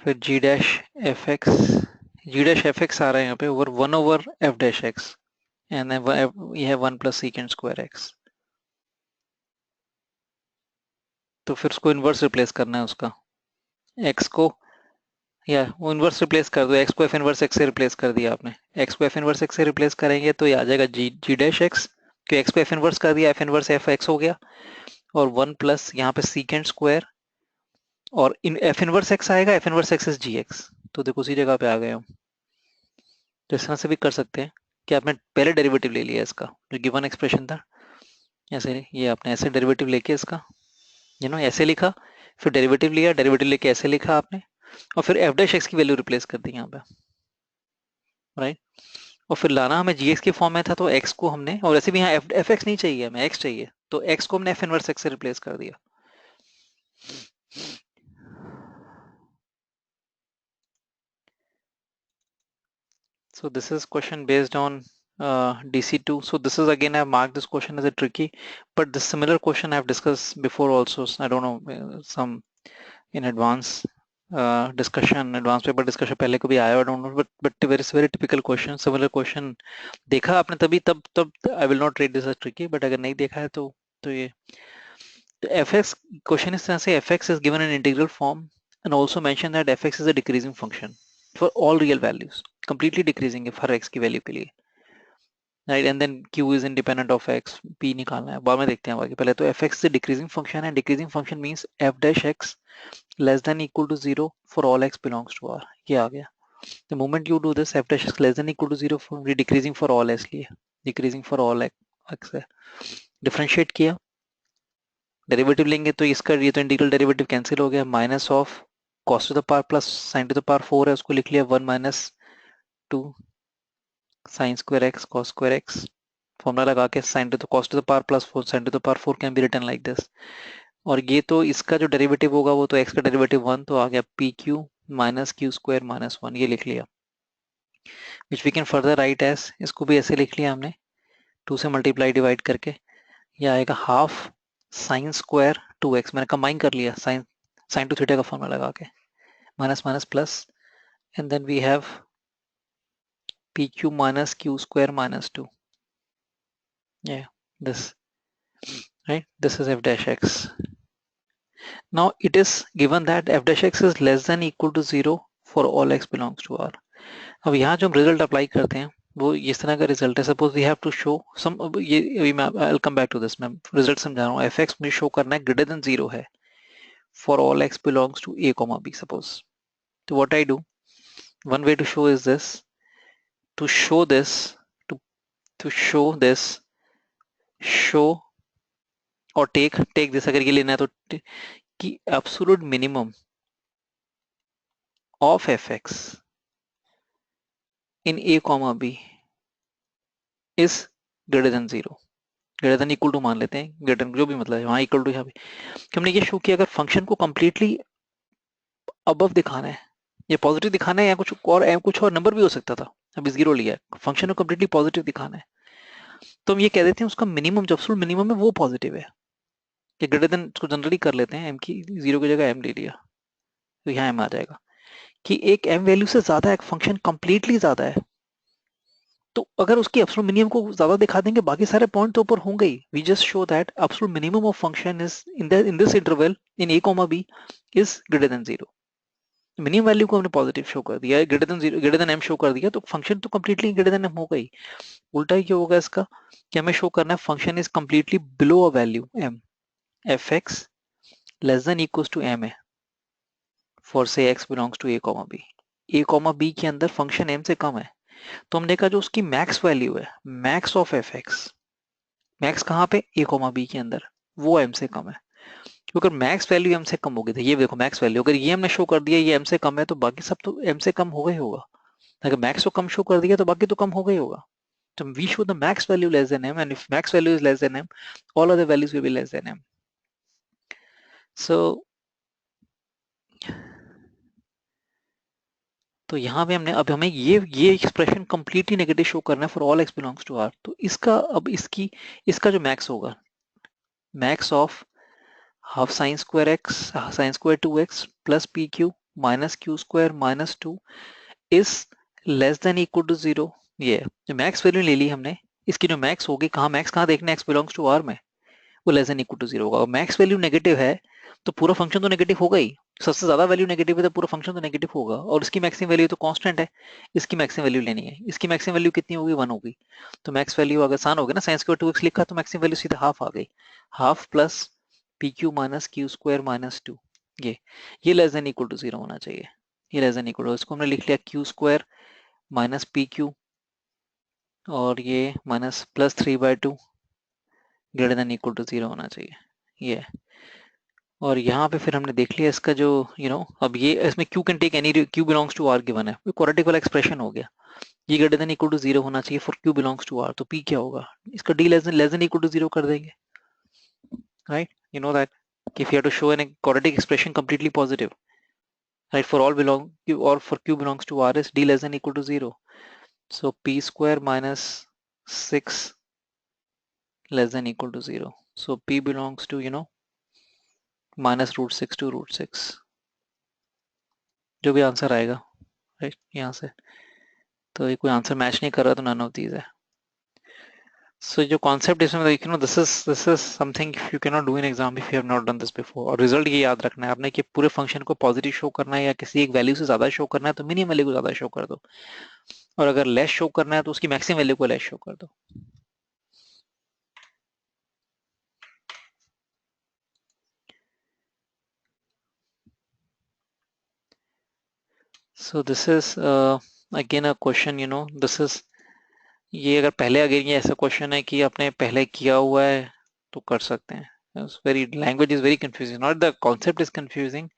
Speaker 1: फिर जी डैश एफ एक्स आ रहा है यहाँ पे over 1 over F dash x, and ये है 1 प्लस सेकेंड स्क्वायर एक्स, तो फिर उसको इनवर्स रिप्लेस करना है उसका, एक्स को, या वो इनवर्स रिप्लेस कर दो, एक्स को एफ इनवर्स एक्स से रिप्लेस कर दिया आपने, एक्स को एफ इनवर्स एक्स से रिप्लेस करेंगे तो ये आ जाएगा जी डैश एक्स कि एक्स को एफ इनवर्स कर दिया, एफ इनवर्स एफ एक्स हो गया, और 1 प्लस यहाँ पे सीकेंड स्क्वायर, और इन एफ इनवर्स एक्स आएगा, f inverse x is g x. तो देखो उसी जगह पे आ गए हम। तो इस तरह से भी कर सकते हैं कि आपने पहले डेरिवेटिव ले लिया इसका, जो गिवन एक्सप्रेशन था, ऐसे ये आपने ऐसे डेरिवेटिव लेके इसका ऐसे लिखा, फिर डेरिवेटिव लिया, डेरिवेटिव लेके ऐसे लिखा आपने, और फिर एफ डैश एक्स की वैल्यू रिप्लेस कर दी यहाँ पे, राइट। और फिर लाना हमें जी एक्स के फॉर्म में था, तो एक्स को हमने, और ऐसे भी यहाँ एफ एक्स नहीं चाहिए हमें, एक्स चाहिए, तो एक्स को हमने एफ इनवर्स एक्स से रिप्लेस कर दिया। So this is question based on DC2. So this is again, I have marked this question as a tricky, but this similar question I have discussed before also. So I don't know, some in advance discussion, advanced paper discussion पहले कभी आया, I don't know, but very typical question, similar question देखा आपने तभी, तब I will not rate this as tricky, but अगर नहीं देखा है तो ये fx question इस तरह से, fx is given in integral form and also mention that fx is a decreasing function for all real values, completely decreasing है हर x की वैल्यू के लिए, right. And then q is independent of x, p निकालना है, बाद में देखते हैं बाकी, पहले तो fx से डिक्रीजिंग फंक्शन है, decreasing function means f dash x less than equal to 0 for all x belongs to R, ये आ गया। The moment you do this, f dash x less than equal to 0 for decreasing for all x लिए, decreasing for all x है, differentiate किया, derivative लेंगे तो इसका ये तो इंटीग्रल डेरिवेटिव कैंसिल हो गया, minus of cos to the power plus sine to the power 4 है, उसको लिख लिया 1 minus 2 sine square x cos square x, formula लगा के sine to the cos to the power plus 4 sine to the power 4 can be written like this. और ये तो इसका जो डेरिवेटिव होगा वो तो एक्स का डेरिवेटिव 1, तो आ गया p q minus q square minus 1, ये लिख लिया, which we can further write as, इसको भी ऐसे लिख लिया हमने 2 से मल्टीप्लाई डिवाइड करके, ये आएगा हाफ साइन स्क्वायर 2x, मैंने कंबाइन कर लिया साइन टू थीटा का फॉर्मूला लगा के, minus minus plus, and then we have pq minus q square minus 2, yeah, this, right, this is f dash x. Now it is given that f dash x is less than equal to 0 for all x belongs to R. अब यहाँ जो हम result apply करते हैं वो इस तरह का रिजल्ट है, suppose we have to show some, ये मैं I will come back to this, मैं रिजल्ट समझा रहा हूँ, एफ एक्स मुझे शो करना है ग्रेटर देन 0 है for all x belongs to a comma b, suppose. So what I do, one way to show is this, to show this, to show this, show और take this, अगर ये लेना है तो कि absolute minimum of fx in a comma b is greater than 0, greater than equal to मान लेते हैं, ग्रेटर जो भी मतलब है वहाँ इक्वल टू, यहाँ पे हमने ये शो किया, अगर फंक्शन को कंप्लीटली अबव दिखाना है या पॉजिटिव दिखाना है, या कुछ और नंबर भी हो सकता था, अभी 0 लिया है, फंक्शन को कंप्लीटली पॉजिटिव दिखाना है, तो हम ये कह देते हैं उसका मिनिमम, जो एब्सोल्यूट मिनिमम है वो पॉजिटिव है, कि ग्रेटर देन इसको जनरली कर लेते हैं, m की 0 की जगह m ले लिया, तो यहाँ m आ जाएगा, कि एक m वैल्यू से ज्यादा एक फंक्शन कंप्लीटली ज्यादा है, तो अगर उसकी एब्सोल्यूट मिनिमम को ज्यादा दिखा देंगे, बाकी सारे पॉइंट तो ऊपर होंगे ही, we just show that absolute minimum of function is in this interval in a comma b is greater than 0, minimum value को हमने पॉजिटिव शो कर दिया, greater than 0, greater than m show कर दिया, तो फंक्शन तो कंप्लीटली ग्रेटर देन m हो गई। उल्टा ही क्या होगा इसका, कि हमें शो करना है function is completely below a value m, fx less than equals to m है फॉर से x belongs to a comma b, a comma b के अंदर फंक्शन m से कम है, तो हमने कहा जो उसकी मैक्स वैल्यू है, मैक्स ऑफ fx, मैक्स कहाँ पे, a comma b के अंदर, वो m से कम है, क्योंकि मैक्स वैल्यू m से कम होगी, तो ये देखो मैक्स वैल्यू अगर ये हमने शो कर दिया ये m से कम है, तो बाकी सब तो m से कम होगा ही होगा, अगर मैक्स को कम शो कर दिया तो बाकी तो कम होगा ही होगा, so we show the max value less than m, and if max value is less than m, all other values will be less than m. So तो यहाँ पे हमने, अब हमें ये एक्सप्रेशन कंप्लीटली नेगेटिव शो करना है for all x belongs to R, तो इसका अब इसका जो मैक्स होगा, max of half sine square x sine square 2x plus p q minus q square minus 2 is less than equal to 0, ये जो मैक्स वैल्यू ले ली हमने, इसकी जो मैक्स होगी, कहाँ मैक्स कहाँ देखना है, x बिलोंग्स टू R में, वो लेस देन इक्वल टू 0 होगा। और मैक्स वैल्यू नेगेटिव है तो पूरा फंक्शन तो नेगेटिव होगा ही। सबसे ज्यादा वैल्यू नेगेटिव है तो पूरा फंक्शन तो नेगेटिव होगा। और इसकी मैक्सिमम वैल्यू तो कांस्टेंट है, इसकी मैक्सिमम वैल्यू लेनी है। इसकी मैक्सिमम वैल्यू कितनी होगी, 1 होगी। तो मैक्स वैल्यू अगर आसान हो गया ना, साइंस स्क्वायर 2x लिखा तो मैक्सिमम वैल्यू सीधा हाफ आ गई। Half plus p q minus q square minus 2, ये लेस देन इक्वल टू 0 होना चाहिए। ये लेस देन इक्वल टू, इसको हमने लिख लिया q square minus p q, और ये minus plus 3/2 greater than equal to 0 होना चाहिए ये। और यहाँ पे फिर हमने देख लिया इसका जो अब ये इसमें q can take any, q belongs to R given है, क्वाड्रेटिक वाला एक्सप्रेशन हो गया। ये ग्रेटर देन इक्वल टू 0 होना चाहिए for q belongs to R. तो पी क्या होगा, इसका D less than equal to 0 कर देंगे, right? You know that if you have to show an quadratic expression completely positive, right, for all belong or for q belongs to r is d less than equal to 0. So p square minus 6 less than equal to 0. So p belongs to minus √6 to √6, जो भी answer आएगा, right, यहाँ से। तो ये कोई answer match नहीं कर रहा तो नन ऑफ दीज है। सो जो कॉन्सेप्ट इसमें देखिए this is something you can not do in exam if you have not done this before. और रिजल्ट ये याद रखना है आपने कि पूरे फंक्शन को पॉजिटिव शो करना है या किसी एक वैल्यू से ज्यादा शो करना है तो मिनिमम वैल्यू को ज्यादा शो कर दो, और अगर लेस शो करना है तो उसकी मैक्सिमम वैल्यू को लेस शो कर दो। सो this is again a question, this is, ये अगर पहले अगर ये ऐसा क्वेश्चन है कि आपने पहले किया हुआ है तो कर सकते हैं। Language is very confusing, not the concept is confusing,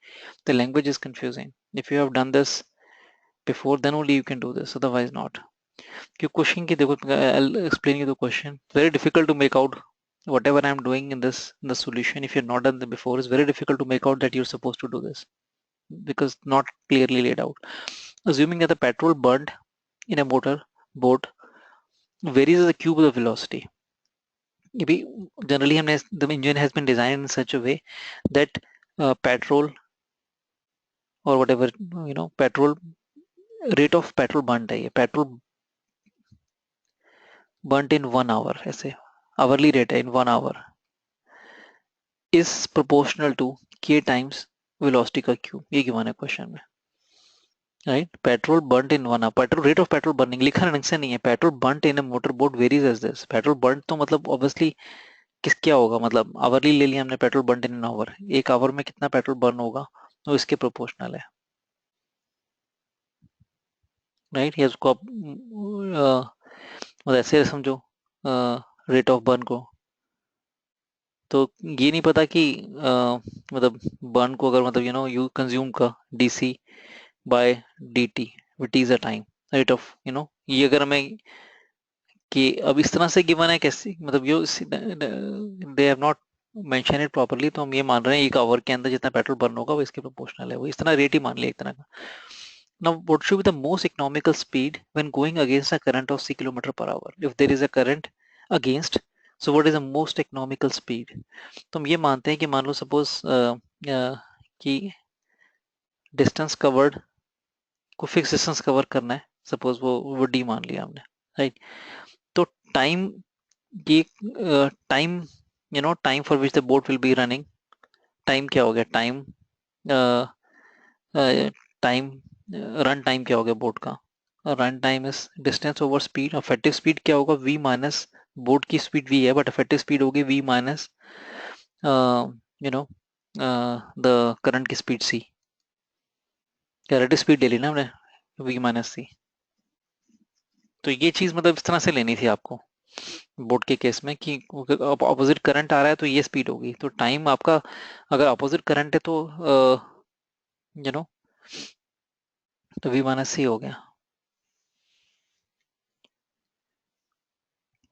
Speaker 1: the language is confusing. If you have done this before then only you can do this, otherwise not. क्योंकि क्वेश्चन की देखो, I'll explain you the question. Very difficult to make out whatever I'm doing in the solution. If you've not done it before, it's very difficult to make out that you're supposed to do this because not clearly laid out. Assuming that the petrol burned in a motor boat varies the cube of the velocity. Generally the engine has been designed in such a way that petrol or whatever, petrol rate of petrol burnt है, ये petrol burnt in 1 hour, ऐसे hourly rate है in 1 hour is proportional to k times velocity का cube. ये given है question में, right? Petrol burn in 1 hour, petrol rate of petrol burning लिखा ढंग से नहीं है। Petrol burn in a motor boat varies as this. Petrol burn तो मतलब ऑब्वियसली क्या होगा, मतलब आवरली ले लिया हमने, petrol burn in an hour, एक आवर में कितना पेट्रोल बर्न होगा वो इसके प्रोपोर्शनल है, राइट? या उसको आप मतलब ऐसे समझो रेट ऑफ बर्न को। तो ये नहीं पता कि मतलब बर्न को अगर मतलब यू कंज्यूम का dc by dt with is a time rate of ये अगर हमें कि अब इस तरह से गिवन है कैसे, मतलब you they have not mention it properly, तो हम ये मान रहे हैं एक आवर के अंदर जितना पेट्रोल बर्न होगा वो इसके प्रोपोर्शनल है, वो इस तरह रेट ही मान लिया एक तरह का। Now what should be the most economical speed when going against a current of 6 km/h if there is a current against, so what is the most economical speed? तो हम ये मानते हैं कि मान लो सपोज कि डिस्टेंस कवर्ड को फिक्स डिस्टेंस कवर करना है, सपोज वो डी मान लिया हमने, राइट? तो टाइम, ये time time for which the boat will be running, time क्या हो गया, टाइम टाइम रन टाइम क्या हो गया बोट का, run time is distance over speed. Effective speed क्या होगा, v माइनस बोट की स्पीड v है बट इफेक्टिव स्पीड होगी v माइनस द करंट की स्पीड c। रेलेटिव स्पीड ले ली ना हमने, v माइनस c। तो ये चीज मतलब इस तरह से लेनी थी आपको बोट के केस में कि अपोजिट करंट आ रहा है तो ये स्पीड होगी, तो टाइम आपका अगर अपोजिट करंट है तो यू नो तो v माइनस सी हो गया,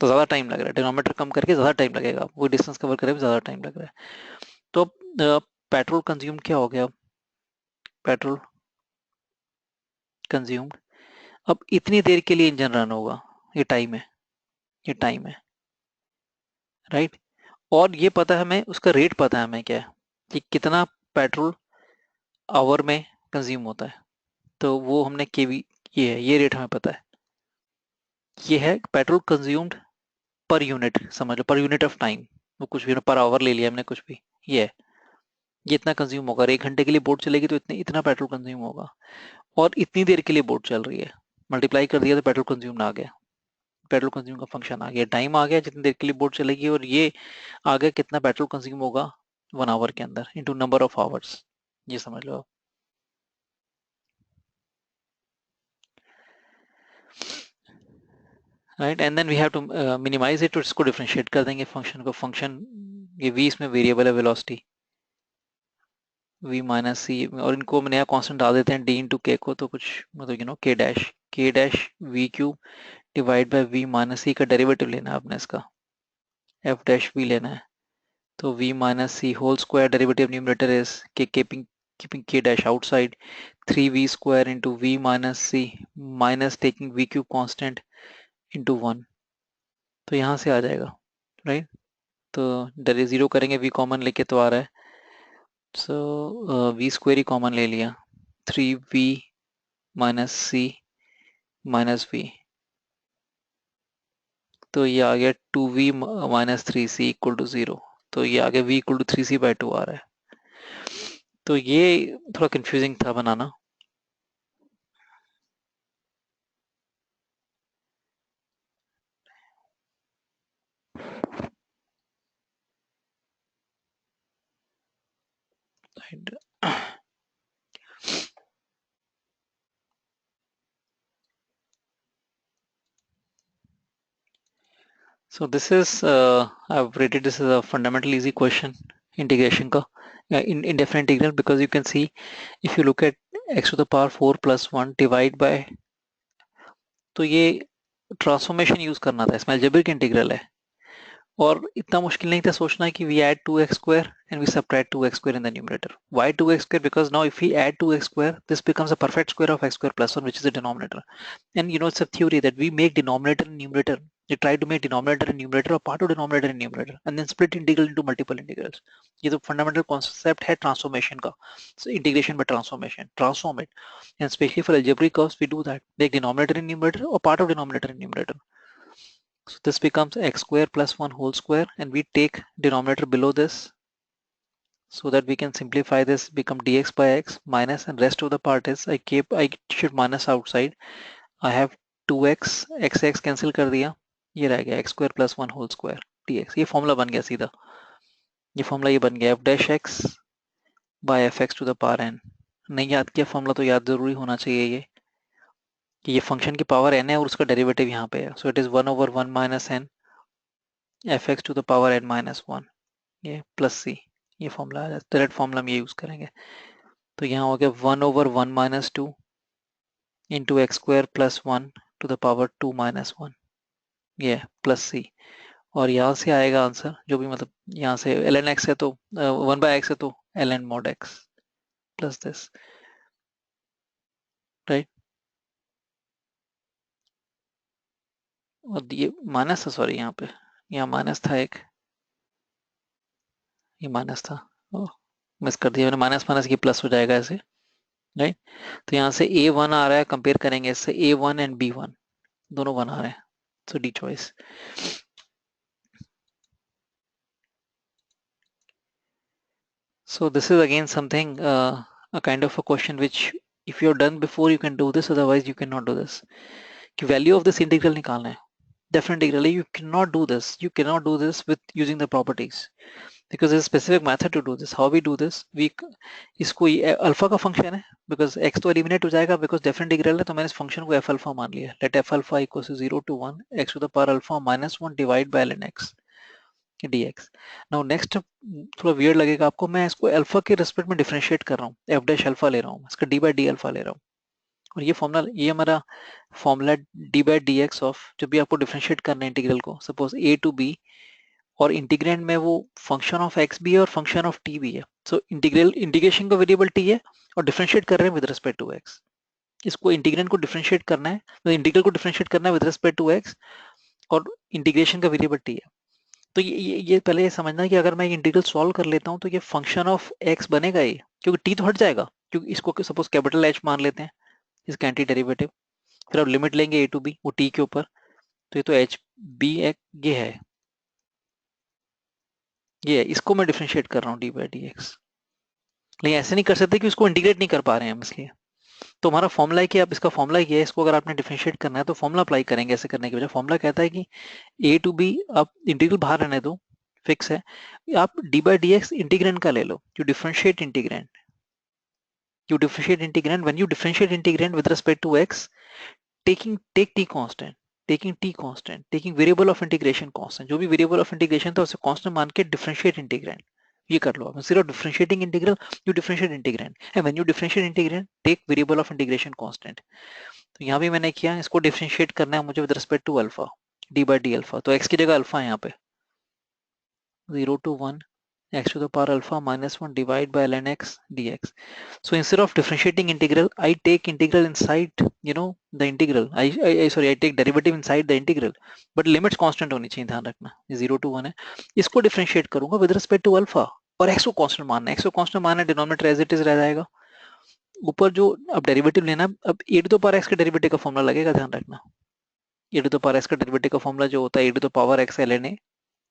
Speaker 1: तो ज्यादा टाइम लग रहा है, डिनोमीटर कम करके ज्यादा टाइम लगेगा, वो डिस्टेंस कवर करे ज्यादा टाइम लग रहा है। तो पेट्रोल कंज्यूम क्या हो गया, पेट्रोल कंज्यूम्ड, अब इतनी देर के लिए इंजन रन होगा, ये टाइम है, ये टाइम है, राइट? और ये पता है हमें, उसका रेट पता है हमें क्या है कि कितना पेट्रोल आवर में कंज्यूम होता है, तो वो हमने केवी, ये है, ये रेट हमें पता है, ये है पेट्रोल कंज्यूम्ड पर यूनिट, समझ लो पर यूनिट ऑफ टाइम, वो कुछ भी पर आवर ले लिया हमने कुछ भी, ये इतना कंज्यूम होगा, और 1 घंटे के लिए बोट चलेगी तो इतना पेट्रोल कंज्यूम होगा, और इतनी देर के लिए बोट चल रही है, मल्टीप्लाई कर दिया तो पेट्रोल कंज्यूम आ गया, पेट्रोल कंज्यूम का फंक्शन आ गया, टाइम आ गया जितनी देर के लिए बोट चलेगी, और ये आ गया कितना पेट्रोल कंज्यूम होगा 1 आवर के अंदर इंटू नंबर ऑफ आवर्स, ये समझ लो आप। Right, and then we have to minimize it, तो इसको डिफरेंशिएट कर देंगे फंक्शन को, फंक्शन ये v इसमें वेरिएबल है वेलोसिटी v माइनस सी, और इनको नया कांस्टेंट डाल देते हैं d इंटू के को, तो कुछ मतलब के dash V cube divide by v minus C का डेरिवेटिव लेना है आपने इसका, f डैश v लेना है, तो v minus c whole square derivative numerator is के keeping k dash outside 3v square into v minus c minus taking v cube constant into 1, तो यहाँ से आ जाएगा, राइट, तो डरे जीरो करेंगे v कॉमन लेके तो आ रहा है, सो v स्क्वायर ही कॉमन ले लिया, 3v माइनस सी माइनस v, तो ये आ गया 2v minus 3c equal to 0, तो ये आ गया v इक्वल टू 3c/2 आ रहा है, तो ये थोड़ा कंफ्यूजिंग था बनाना। So this is I've rated this as a fundamental easy question, integration का, in indefinite integral, because you can see if you look at x to the power 4 plus 1 divide by, तो ये transformation use करना था, इसमें algebraic integral है, और इतना मुश्किल नहीं था सोचना कि we add 2x square and we subtract 2x square in the numerator. Why 2x square? Because now if we add 2x square, this becomes a perfect square of x square plus 1, which is the denominator. And you know, it's a theory that we make denominator and numerator. You try to make denominator and numerator a part of denominator and numerator, and then split integral into multiple integrals. ये तो fundamental concept है transformation का. So integration by transformation, transform it. And especially for algebraic curves, we do that. Make denominator and numerator or part of denominator and numerator. So this becomes x square plus 1 whole square, and we take denominator below this so that we can simplify this, become dx by x minus, and rest of the part is I should minus outside. I have 2x, x cancel कर दिया, ये रह गया x square plus 1 whole square dx, ये formula बन गया सीधा, ये फॉर्मूला ये बन गया f dash x by fx to the power n। नहीं याद किया फॉर्मूला तो याद जरूरी होना चाहिए ये, कि ये फंक्शन की पावर n है और उसका डेरिवेटिव यहाँ पे है, सो it is 1/1 minus n fx to the power n minus 1, ये प्लस सी, ये फॉर्मूला आ जाता है, डायरेक्ट फॉर्मूला हम ये यूज करेंगे, तो यहाँ हो गया 1/1 minus 2 into x square plus 1 to the power 2 minus 1, ये प्लस सी, और यहाँ से आएगा आंसर जो भी, मतलब यहाँ से ln x है तो 1/x है तो ln mod x plus this, right, और ये माइनस था, सॉरी यहाँ पे, यहाँ माइनस था एक, ये माइनस था, मिस कर दिया मैंने, माइनस माइनस ये प्लस हो जाएगा ऐसे, राइट, तो यहाँ से a1 आ रहा है, कंपेयर करेंगे इससे a1 एंड b1, दोनों 1 आ रहे हैं, so D choice. So this is again something, a kind of a question which if you're done before you can do this, otherwise you cannot do this. कि value of this integral निकालना है, definite integral, you cannot do this. You cannot do this with using the properties, because there's a specific method to do this. How we do this? We इसको alpha का function है, because x तो eliminate हो जाएगा, because definite integral है, तो मैंने इस फंक्शन को f अल्फा मान लिया. Let f alpha equals to 0 to 1 x to the power alpha minus 1 divide by ln x dx. Now next थोड़ा वियर्ड लगेगा आपको, मैं इसको अल्फा के रिस्पेक्ट में डिफरेंशिएट कर रहा हूँ, एफ डैश अल्फा ले रहा हूँ, इसका डी बाई डी अल्फा ले रहा हूँ, और ये फॉर्मूला, ये हमारा formula D by D x of, जब भी आपको डिफरेंशिएट करना है इंटीग्रल को, सपोज ए टू बी, और इंटीग्रेंड में वो फंक्शन ऑफ एक्स भी है और फंक्शन ऑफ टी भी है, सो इंटीग्रल इंटीग्रेशन का वेरिएबल टी है और डिफरेंशिएट कर रहे हैं विद रिस्पेक्ट टू एक्स, इसको इंटीग्रेंड को डिफरेंशिएट करना है, तो इंटीग्रल को डिफरेंशिएट करना है विद रिस्पेक्ट टू एक्स, और इंटीग्रेशन का वेरिएबल टी है, तो ये पहले ये समझना है कि अगर मैं इंटीग्रल सॉल्व कर लेता हूँ तो ये फंक्शन ऑफ एक्स बनेगा ये, क्योंकि टी तो हट जाएगा, क्योंकि इसको सपोज कैपिटल एच मान लेते हैं, इसका एंटी डेरिवेटिव, फिर आप लिमिट लेंगे ए टू बी वो टी के ऊपर, तो ये तो एच बी ये है, ये है, इसको मैं डिफरेंशिएट कर रहा हूँ डी बाई डी एक्स। लेकिन ऐसे नहीं कर सकते कि उसको इंटीग्रेट नहीं कर पा रहे हैं हम, इसलिए तो हमारा फॉर्मूला है कि आप इसका फॉर्मूला ये है, इसको अगर आपने डिफरेंशिएट करना है तो फॉर्मूला अप्लाई करेंगे। ऐसे करने की वजह फॉर्मूला कहता है कि ए टू बी, आप इंटीग्रल बाहर रहने दो, फिक्स है, आप D by D x integrand का ले लो, you differentiate integrand, you differentiate integrand, when you differentiate integrand with respect to x, take t constant, taking variable of integration constant, जो भी variable of integration था उसे constant मान के differentiate integrand, ये कर लो आप। instead of differentiating integral, you differentiate integrand, and when you differentiate integrand, take variable of integration constant। तो यहाँ भी मैंने किया, इसको differentiate करना है मुझे with respect to alpha, d by d alpha, तो x की जगह alpha है यहाँ पे 0 to 1 x to the power alpha minus 1 divided by ln x dx. So instead of differentiating integral, I take integral inside, the integral. I take derivative inside the integral. But limits constant होनी चाहिए, ध्यान रखना, 0 to 1 है। इसको differentiate करूंगा with respect to alpha, और x को constant मानना है, x को constant मानना है, डिनोमिनेटर एज इट इज रह जाएगा। ऊपर जो अब डेरिवेटिव लेना है, अब A to the power x के डेरिवेटिव का फॉर्मूला लगेगा, ध्यान रखना। A to the power x का डेरिवेटिव का फॉर्मूला जो होता है ए to the power x L N A,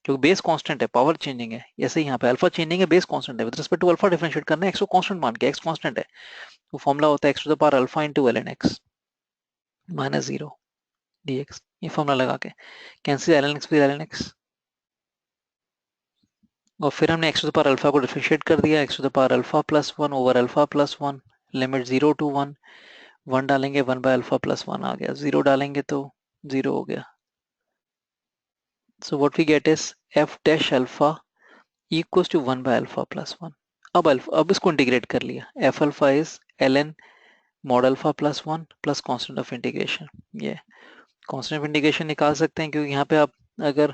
Speaker 1: क्योंकि बेस कांस्टेंट है, पावर चेंजिंग है। ऐसे ही यहाँ पे अल्फा चेंजिंग है, बेस कांस्टेंट है, with respect to alpha differentiate करना है, एक्स को कांस्टेंट मान के, एक्स कांस्टेंट है, तो फॉर्मूला होता है x to the power alpha into l n x minus 0 d x. ये फॉर्मूला लगा के cancel l n x with l n x, और फिर हमने x to the power alpha को डिफरेंशिएट कर दिया, x to the power alpha plus 1 over alpha plus 1, limit 0 to 1, 1 डालेंगे 1 बाय अल्फा प्लस 1 आ गया, 0 डालेंगे तो 0 हो गया। So what we get is f dash alpha equals to 1 by alpha plus 1। अब इसको इंटीग्रेट कर लिया, f alpha is l n mod alpha plus 1 plus constant of integration. ये कांस्टेंट ऑफ इंटीग्रेशन निकाल सकते हैं, क्योंकि यहाँ पे आप अगर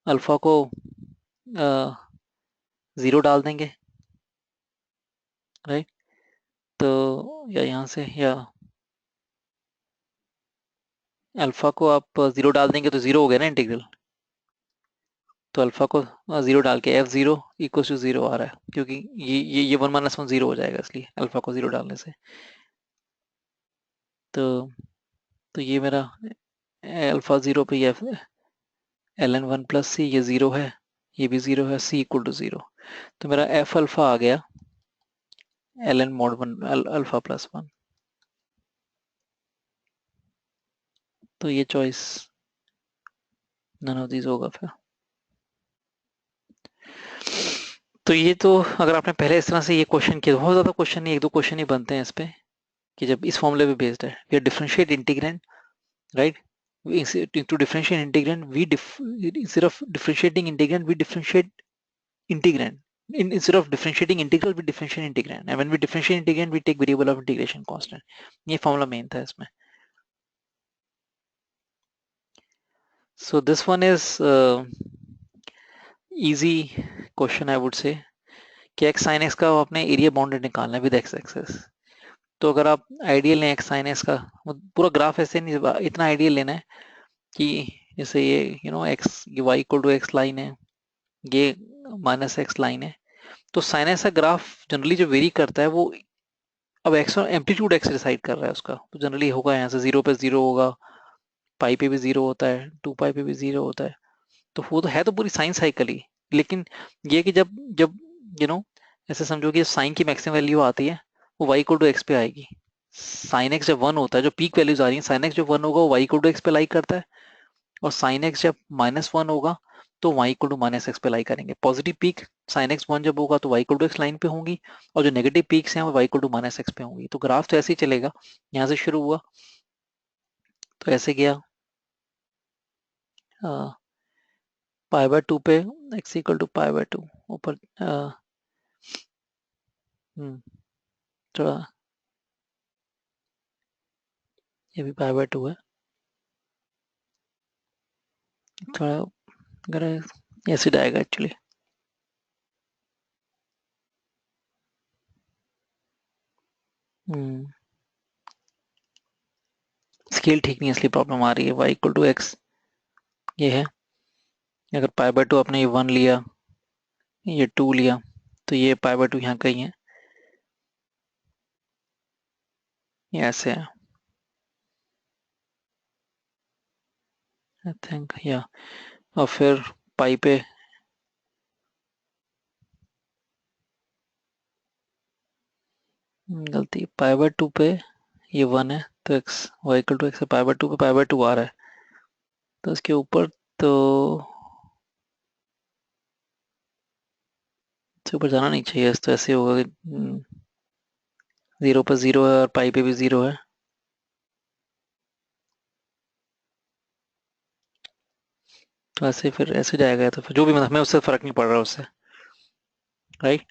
Speaker 1: अल्फा को 0 डाल देंगे, राइट, तो या यहाँ से, या अल्फा को आप 0 डाल देंगे तो 0 हो गया ना इंटीग्रल, तो अल्फा को 0 डाल के एफ 0 इक्वल टू 0 आ रहा है, क्योंकि ये 1 माइनस 1 0 हो जाएगा, इसलिए अल्फा को 0 डालने से। तो ये मेरा अल्फा 0 पे ये एल एन 1 प्लस सी, ये 0 है, ये भी 0 है, सी इक्वल टू 0, तो मेरा एफ अल्फा आ गया l n mod 1 alpha plus 1। तो ये चॉइस नन ऑफ दीज होगा फिर। तो ये तो अगर आपने पहले इस तरह से ये क्वेश्चन किया, बहुत ज्यादा क्वेश्चन नहीं, एक दो क्वेश्चन ही बनते हैं इस पे, कि जब इस फॉर्मूले पे बेस्ड है, we differentiate integrand, right, to differentiate integrand, instead of differentiating integrand, we differentiate integrand. Instead of differentiating integral, we differentiate integrand. And when we differentiate integrand, we take variable of integration constant. ये formula main था इसमें। So this one is easy question, I would say, कि x sin x का आपने area bounded निकालना है with x access. तो अगर आप आइडियल लें x sin x का, पूरा ग्राफ ऐसे नहीं, इतना आइडियल लेना है कि जैसे ये x, ये y equal to x line है, ये माइनस x लाइन है, तो साइन एक्स का ग्राफ जनरली जो वेरी करता है वो, अब एक्स एम्पलीट्यूड एक्स डिसाइड कर रहा है उसका, तो जनरली होगा यहाँ से 0 पे 0 होगा, पाई पे भी 0 होता है, 2 पाई पे भी 0 होता है, तो वो तो है तो पूरी साइन साइकिल ही। लेकिन ये कि जब जब ऐसे समझो कि साइन की मैक्सिमम वैल्यू आती है, वो वाई इक्वल टू एक्स पे आएगी। साइन एक्स जब 1 होता है, जो पीक वैल्यूज आ रही है, साइन एक्स जब 1 होगा वो वाई इक्वल टू एक्स पे लाई करता है, और साइन एक्स जब -1 होगा तो y equal to minus x पे लाई करेंगे। पॉजिटिव पीक साइन एक्स 1 जब होगा तो y equal to x line पे होंगी, और जो नेगेटिव पीक्स हैं वो y equal to minus x पे होंगी। तो ग्राफ तो ऐसे ही चलेगा, यहाँ से शुरू हुआ तो ऐसे गया पाई बाय 2 पे, x equal to pi by 2 ऊपर, थोड़ा ये भी पाई बाय 2 है, थोड़ा अगर ऐसे आएगा एक्चुअली। स्केल ठीक नहीं है इसलिए प्रॉब्लम आ रही है। y इक्वल टू एक्स ये है, अगर पाई बाय 2 आपने ये 1 लिया, ये 2 लिया, तो ये पाई बाय 2 यहाँ कहीं है, ये ऐसे है आई थिंक, या और फिर पाई पे गलती, पाई बाय 2 पे ये 1 है तो x y equal to x है, पाई बाय 2 पे पाई बाय 2 आ रहा है तो इसके ऊपर तो इसके ऊपर जाना नहीं चाहिए, तो ऐसे होगा कि 0 पर 0 है और पाई पे भी 0 है, तो ऐसे फिर ऐसे जाएगा, तो फिर जो भी मतलब हमें उससे फर्क नहीं पड़ रहा उससे, राइट।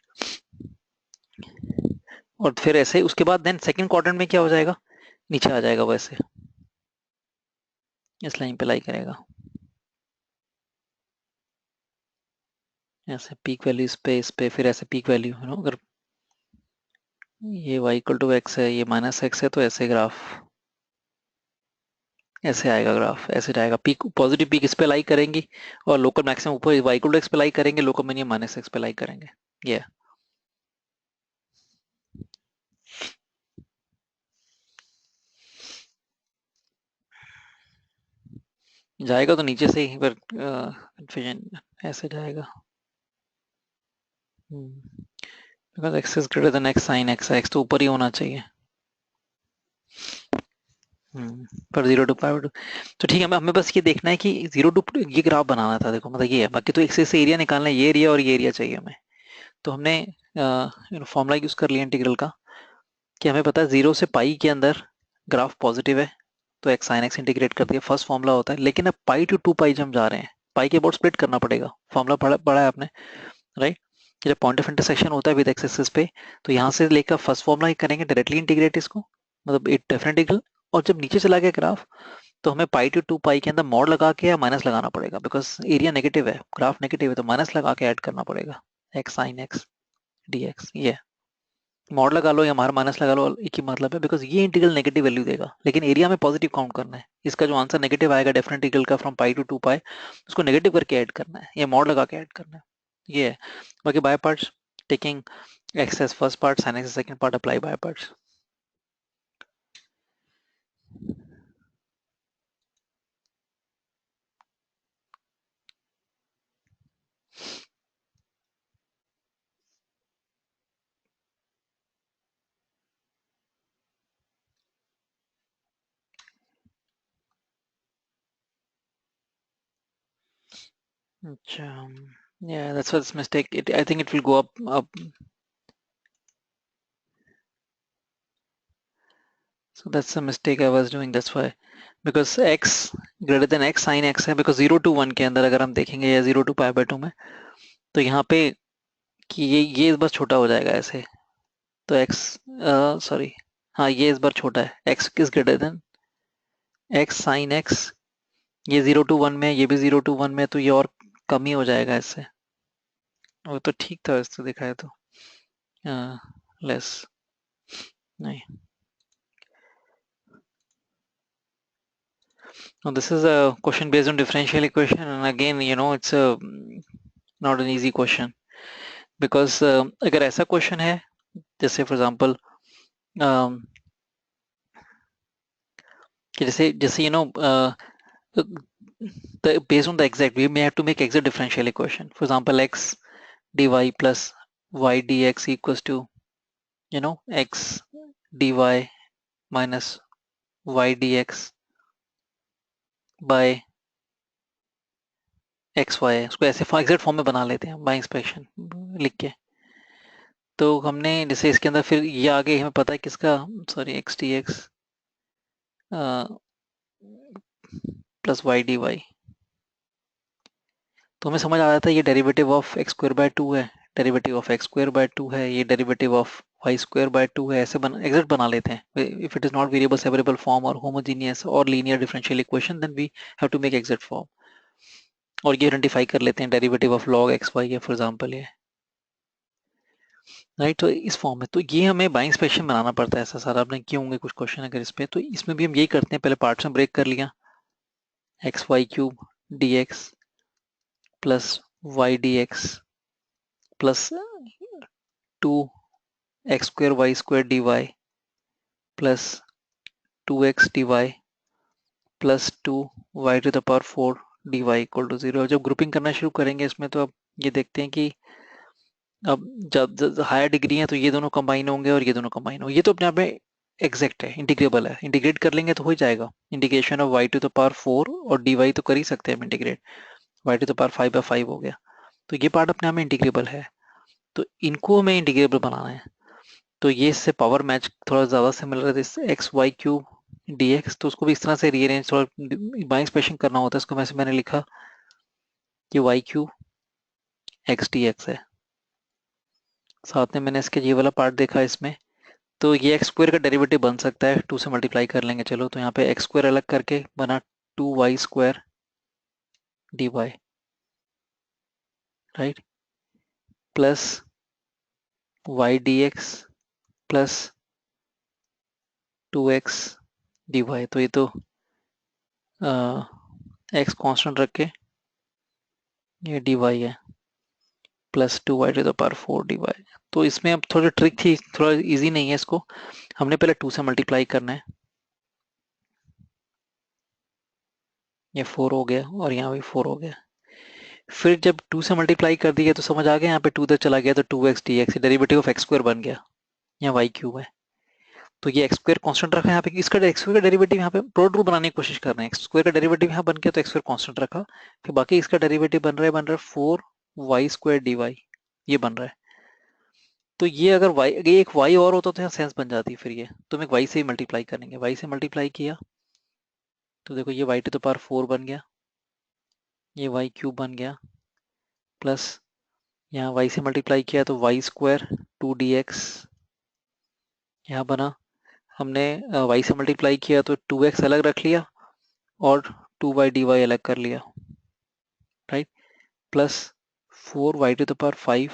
Speaker 1: और फिर ऐसे उसके बाद देन सेकंड क्वाड्रेंट में क्या हो जाएगा, नीचे आ जाएगा वैसे, इस लाइन पे लाई करेगा, ऐसे पीक वैल्यू इस पे फिर ऐसे पीक वैल्यू है ना, अगर ये y इक्वल टू एक्स है, ये माइनस एक्स है, तो ऐसे ग्राफ ऐसे आएगा, ग्राफ ऐसे जाएगा, पीक पॉजिटिव पीक इस पे लाई करेंगी और लोकल मैक्सिमम ऊपर y इक्वल टू एक्स पे लाई करेंगे, लोकल मिनिमम माइनस एक्स पे लाई करेंगे, ये जाएगा तो नीचे से ही, पर confusion ऐसे जाएगा, because x is greater then x sine x, x तो ऊपर ही होना चाहिए, पर 0 to 5 तो ठीक है, हमें बस ये देखना है कि 0 to ये ग्राफ बनाना था, देखो मतलब ये है, बाकी तो एक्स से एरिया निकालना है, ये एरिया और ये एरिया चाहिए हमें, तो हमने फॉर्मूला यूज कर लिया इंटीग्रल का, कि हमें पता है 0 से पाई के अंदर ग्राफ पॉजिटिव है, तो एक्स साइन एक्स इंटीग्रेट कर दिया, फर्स्ट फॉर्मूला होता है, लेकिन अब पाई टू 2 पाई जब हम जा रहे हैं, पाई के अबाउट स्प्लिट करना पड़ेगा, फॉर्मूला पढ़ा है आपने, राइट। जब पॉइंट ऑफ इंटरसेक्शन होता है विद एक्स एक्सिस पे, तो यहाँ से लेकर फर्स्ट फॉर्मूला ही करेंगे, डायरेक्टली इंटीग्रेट इसको, मतलब एक डेफिनेट इंटीग्रल, और जब नीचे चला गया ग्राफ, तो हमें पाई टू 2 पाई के अंदर मॉड लगा के या माइनस लगाना पड़ेगा, बिकॉज एरिया नेगेटिव है, ग्राफ नेगेटिव है, तो माइनस लगा के ऐड करना पड़ेगा, x sign x d x, ये मॉड लगा लो या मार माइनस लगा लो, एक ही मतलब है, बिकॉज ये इंटीग्रल नेगेटिव वैल्यू देगा, लेकिन एरिया में पॉजिटिव काउंट करना है, इसका जो आंसर नेगेटिव आएगा डेफिनेट इंटीग्रल का फ्रॉम पाई टू 2 पाई, उसको नेगेटिव करके ऐड करना है, ये मॉड लगा के ऐड करना है, ये है। बाकी by parts, taking x as first part, sine x second part, apply by parts. अच्छा, yeah, that's what's mistake. I think it will go up. So that's the mistake I was doing. That's why, because x greater than x sin x है, because 0 to 1 के अंदर अगर हम देखेंगे, या 0 to π/2 में, तो यहाँ पे कि ये इस बार छोटा हो जाएगा ऐसे, तो x, सॉरी, हाँ ये इस बार छोटा है, x किस greater than x sin x, ये 0 to 1 में, ये भी 0 to 1 में, तो ये और कम ही हो जाएगा इससे, वो तो ठीक था इससे दिखाया तो, लेस नहीं। Now this is a question based on differential equation, and again, it's a not an easy question, because अगर ऐसा क्वेश्चन है, जैसे फॉर एग्जांपल, कि जैसे जैसे based on the exact, we may have to make exact differential equation. For example, x dy plus y dx equals to, x dy minus y dx by x y है, उसको ऐसे exact form में बना लेते हैं bye inspection लिख के, तो हमने जैसे इसके अंदर फिर ये आगे हमें पता है किसका, sorry, x d x plus y d y, तो हमें समझ आ जाता है ये derivative of x square by 2 है, derivative of x square by 2 है, ये derivative of y square by 2 है, ऐसे एग्जैक्ट बना लेते हैं, if it is not variable separable form और होमोजीनियस और linear differential equation, then we have to make exact form, और ये आइडेंटिफाई कर लेते हैं derivative of log x y है, फॉर एग्जांपल ये, राइट। तो इस फॉर्म में तो ये हमें बाइंग स्पेक्शन बनाना पड़ता है, ऐसा सारा आपने किए होंगे कुछ क्वेश्चन अगर इस पे, तो इसमें भी हम यही करते हैं, पहले पार्ट्स में ब्रेक कर लिया, x y cube d x plus y d x plus 2 x² y² dy plus 2x dy plus 2 y⁴ dy equal to 0। जब ग्रुपिंग करना शुरू करेंगे इसमें, तो अब ये देखते हैं कि अब जब हायर डिग्री है तो ये दोनों कंबाइन होंगे और ये दोनों कंबाइन होंगे, ये तो अपने आप में एग्जैक्ट है, इंटीग्रेबल है, इंटीग्रेट कर लेंगे तो हो जाएगा। Integration of y to the power 4 और डी वाई तो कर ही सकते हैं हम integrate, y to the power 5/5 हो गया, तो ये पार्ट अपने आप में इंटीग्रेबल है। तो इनको हमें इंटीग्रेबल बनाना है, तो ये इससे पावर मैच थोड़ा ज़्यादा सिमिलर है इससे, x y cube d x, तो उसको भी इस तरह से रीअरेंज थोड़ा बाई एक्सप्रेशन करना होता है इसको, वैसे मैंने लिखा कि y cube x d x है। साथ में मैंने इसके ये वाला पार्ट देखा इसमें, तो ये एक्स स्क्वायर का डेरिवेटिव बन सकता है, 2 से मल्टीप्लाई कर लेंगे चलो, तो यहाँ पे एक्स स्क्वायर अलग करके बना 2y² dy, right, plus y d x plus 2x dy, तो ये तो एक्स कांस्टेंट रख के ये dy है, प्लस 2y⁴ dy। तो इसमें अब थोड़ी ट्रिक थी, थोड़ा इजी नहीं है इसको, हमने पहले 2 से मल्टीप्लाई करना है, ये 4 हो गया और यहाँ भी 4 हो गया, फिर जब 2 से मल्टीप्लाई कर दिया तो समझ आ गया, यहाँ पे 2 इधर चला गया तो 2x dx derivative of x² बन गया, यहाँ वाई क्यूब है, तो ये एक्स स्क्वायर कांस्टेंट रखा है यहाँ पे, इसका एक्स स्क्वायर का डेरिवेटिव यहाँ पे प्रोडक्ट रूल बनाने की कोशिश कर रहे हैं, एक्स स्क्वायर का डेरिवेटिव यहाँ बन गया तो एक्स स्क्वायर कांस्टेंट रखा, फिर बाकी इसका डेरिवेटिव बन रहा है 4y² dy, ये बन रहा है। तो ये अगर y, ये एक y और होता तो यहाँ सेंस बन जाती, फिर ये तो हम एक y से ही मल्टीप्लाई करेंगे, y से मल्टीप्लाई किया तो देखो ये y⁴ बन गया, ये y क्यूब बन गया, प्लस यहाँ y से मल्टीप्लाई किया तो y² 2dx यहाँ बना, हमने y से मल्टीप्लाई किया तो 2x अलग रख लिया और 2y/dy अलग कर लिया, right, plus 4y⁵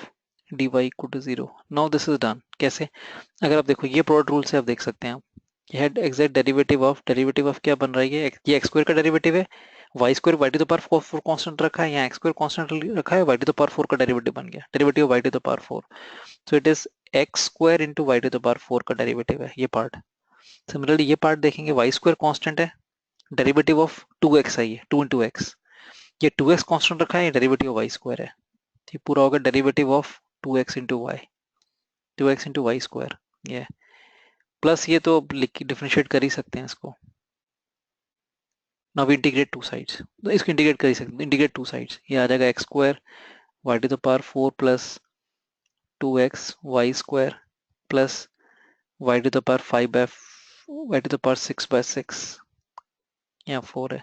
Speaker 1: dy = 0। Now this is done. कैसे? अगर आप देखो ये प्रोडक्ट रूल से आप देख सकते हैं, ये है एग्जैक्ट डेरिवेटिव ऑफ क्या बन रहा है, ये एक्स स्क्वायर का डेरिवेटिव है, वाई स्क्वायर y⁴ कांस्टेंट रखा है, यहाँ एक्स स्क्वायर कांस्टेंट रखा है, y⁴ का डेरिवेटिव बन गया, derivative y⁴, so it is x square into y⁴ का डेरिवेटिव है ये पार्ट। सिमिलरली ये पार्ट देखेंगे, वाई स्क्वायर कांस्टेंट है, डेरिवेटिव ऑफ 2x है, ये 2 इंटू एक्स, ये 2x कांस्टेंट रखा है, ये डेरिवेटिव ऑफ वाई स्क्वायर है, ये पूरा होगा derivative of 2x into y, 2x into y square, ये प्लस ये तो डिफरेंशिएट कर ही सकते हैं इसको। नाउ इंटीग्रेट टू साइड्स, तो इसको इंटीग्रेट कर ही सकते हैं, इंटीग्रेट टू साइड्स, ये आ जाएगा x square y⁴ plus 2x y square plus y⁴ 6/6, यहाँ 4 है,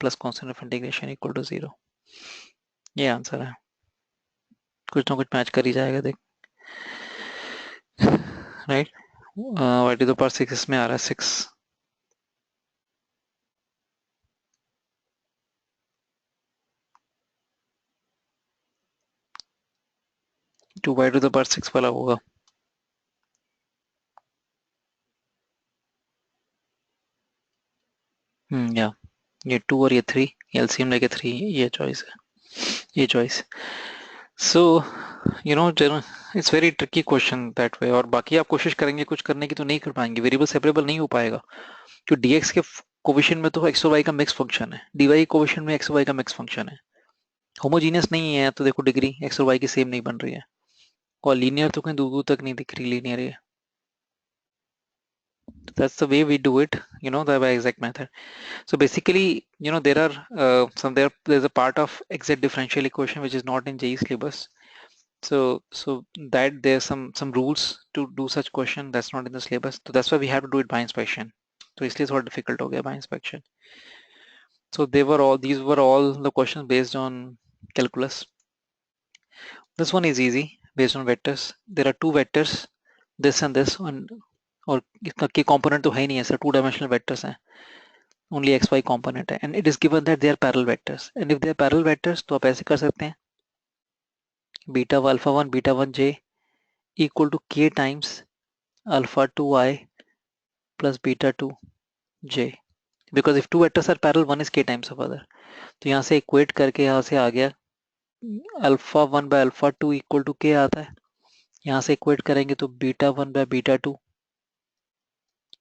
Speaker 1: plus constant of integration equal to 0, ये आंसर है, कुछ ना कुछ मैच कर ही जाएगा देख, राइट। y⁴ 6 इसमें आ रहा है 6, 2y⁴ 6 वाला होगा, या ये 2 और ये 3, एलसीएम लेके 3, ये चॉइस है, ये choice. So you know it's very tricky question that way, और बाकी आप कोशिश करेंगे कुछ करने की तो नहीं कर पाएंगे, वेरिएबल सेपरेबल नहीं हो पाएगा, क्योंकि डीएक्स के कोविशन में तो एक्स और वाई का मिक्स फंक्शन है, डीवाई कोविशन में एक्स और वाई का मिक्स फंक्शन है, होमोजीनियस नहीं है, तो देखो डिग्री एक्स और वाई की सेम नहीं बन रही है, और लीनियर तो कहीं दूर दूर तक नहीं दिख रही लीनियर है। That's the way we do it, the exact method. So basically, there are there's a part of exact differential equation which is not in JEE syllabus. So that there's some rules to do such question that's not in the syllabus. So that's why we have to do it by inspection. So इसलिए थोड़ा difficult हो गया by inspection. So these were all the questions based on calculus. This one is easy based on vectors. There are two vectors, this and this, और इसका की component तो है ही नहीं है सर, 2-dimensional vectors हैं, only xy component है, and it is given that they are parallel vectors, and if they are parallel vectors तो आप ऐसे कर सकते हैं, beta alpha 1 beta 1 j equal to k times alpha 2 I plus beta 2 j, because if two vectors are parallel, one is k times of other, तो यहाँ से equate करके यहाँ से आ गया alpha 1 by alpha 2 equal to k आता है, यहाँ से equate करेंगे तो beta 1 by beta 2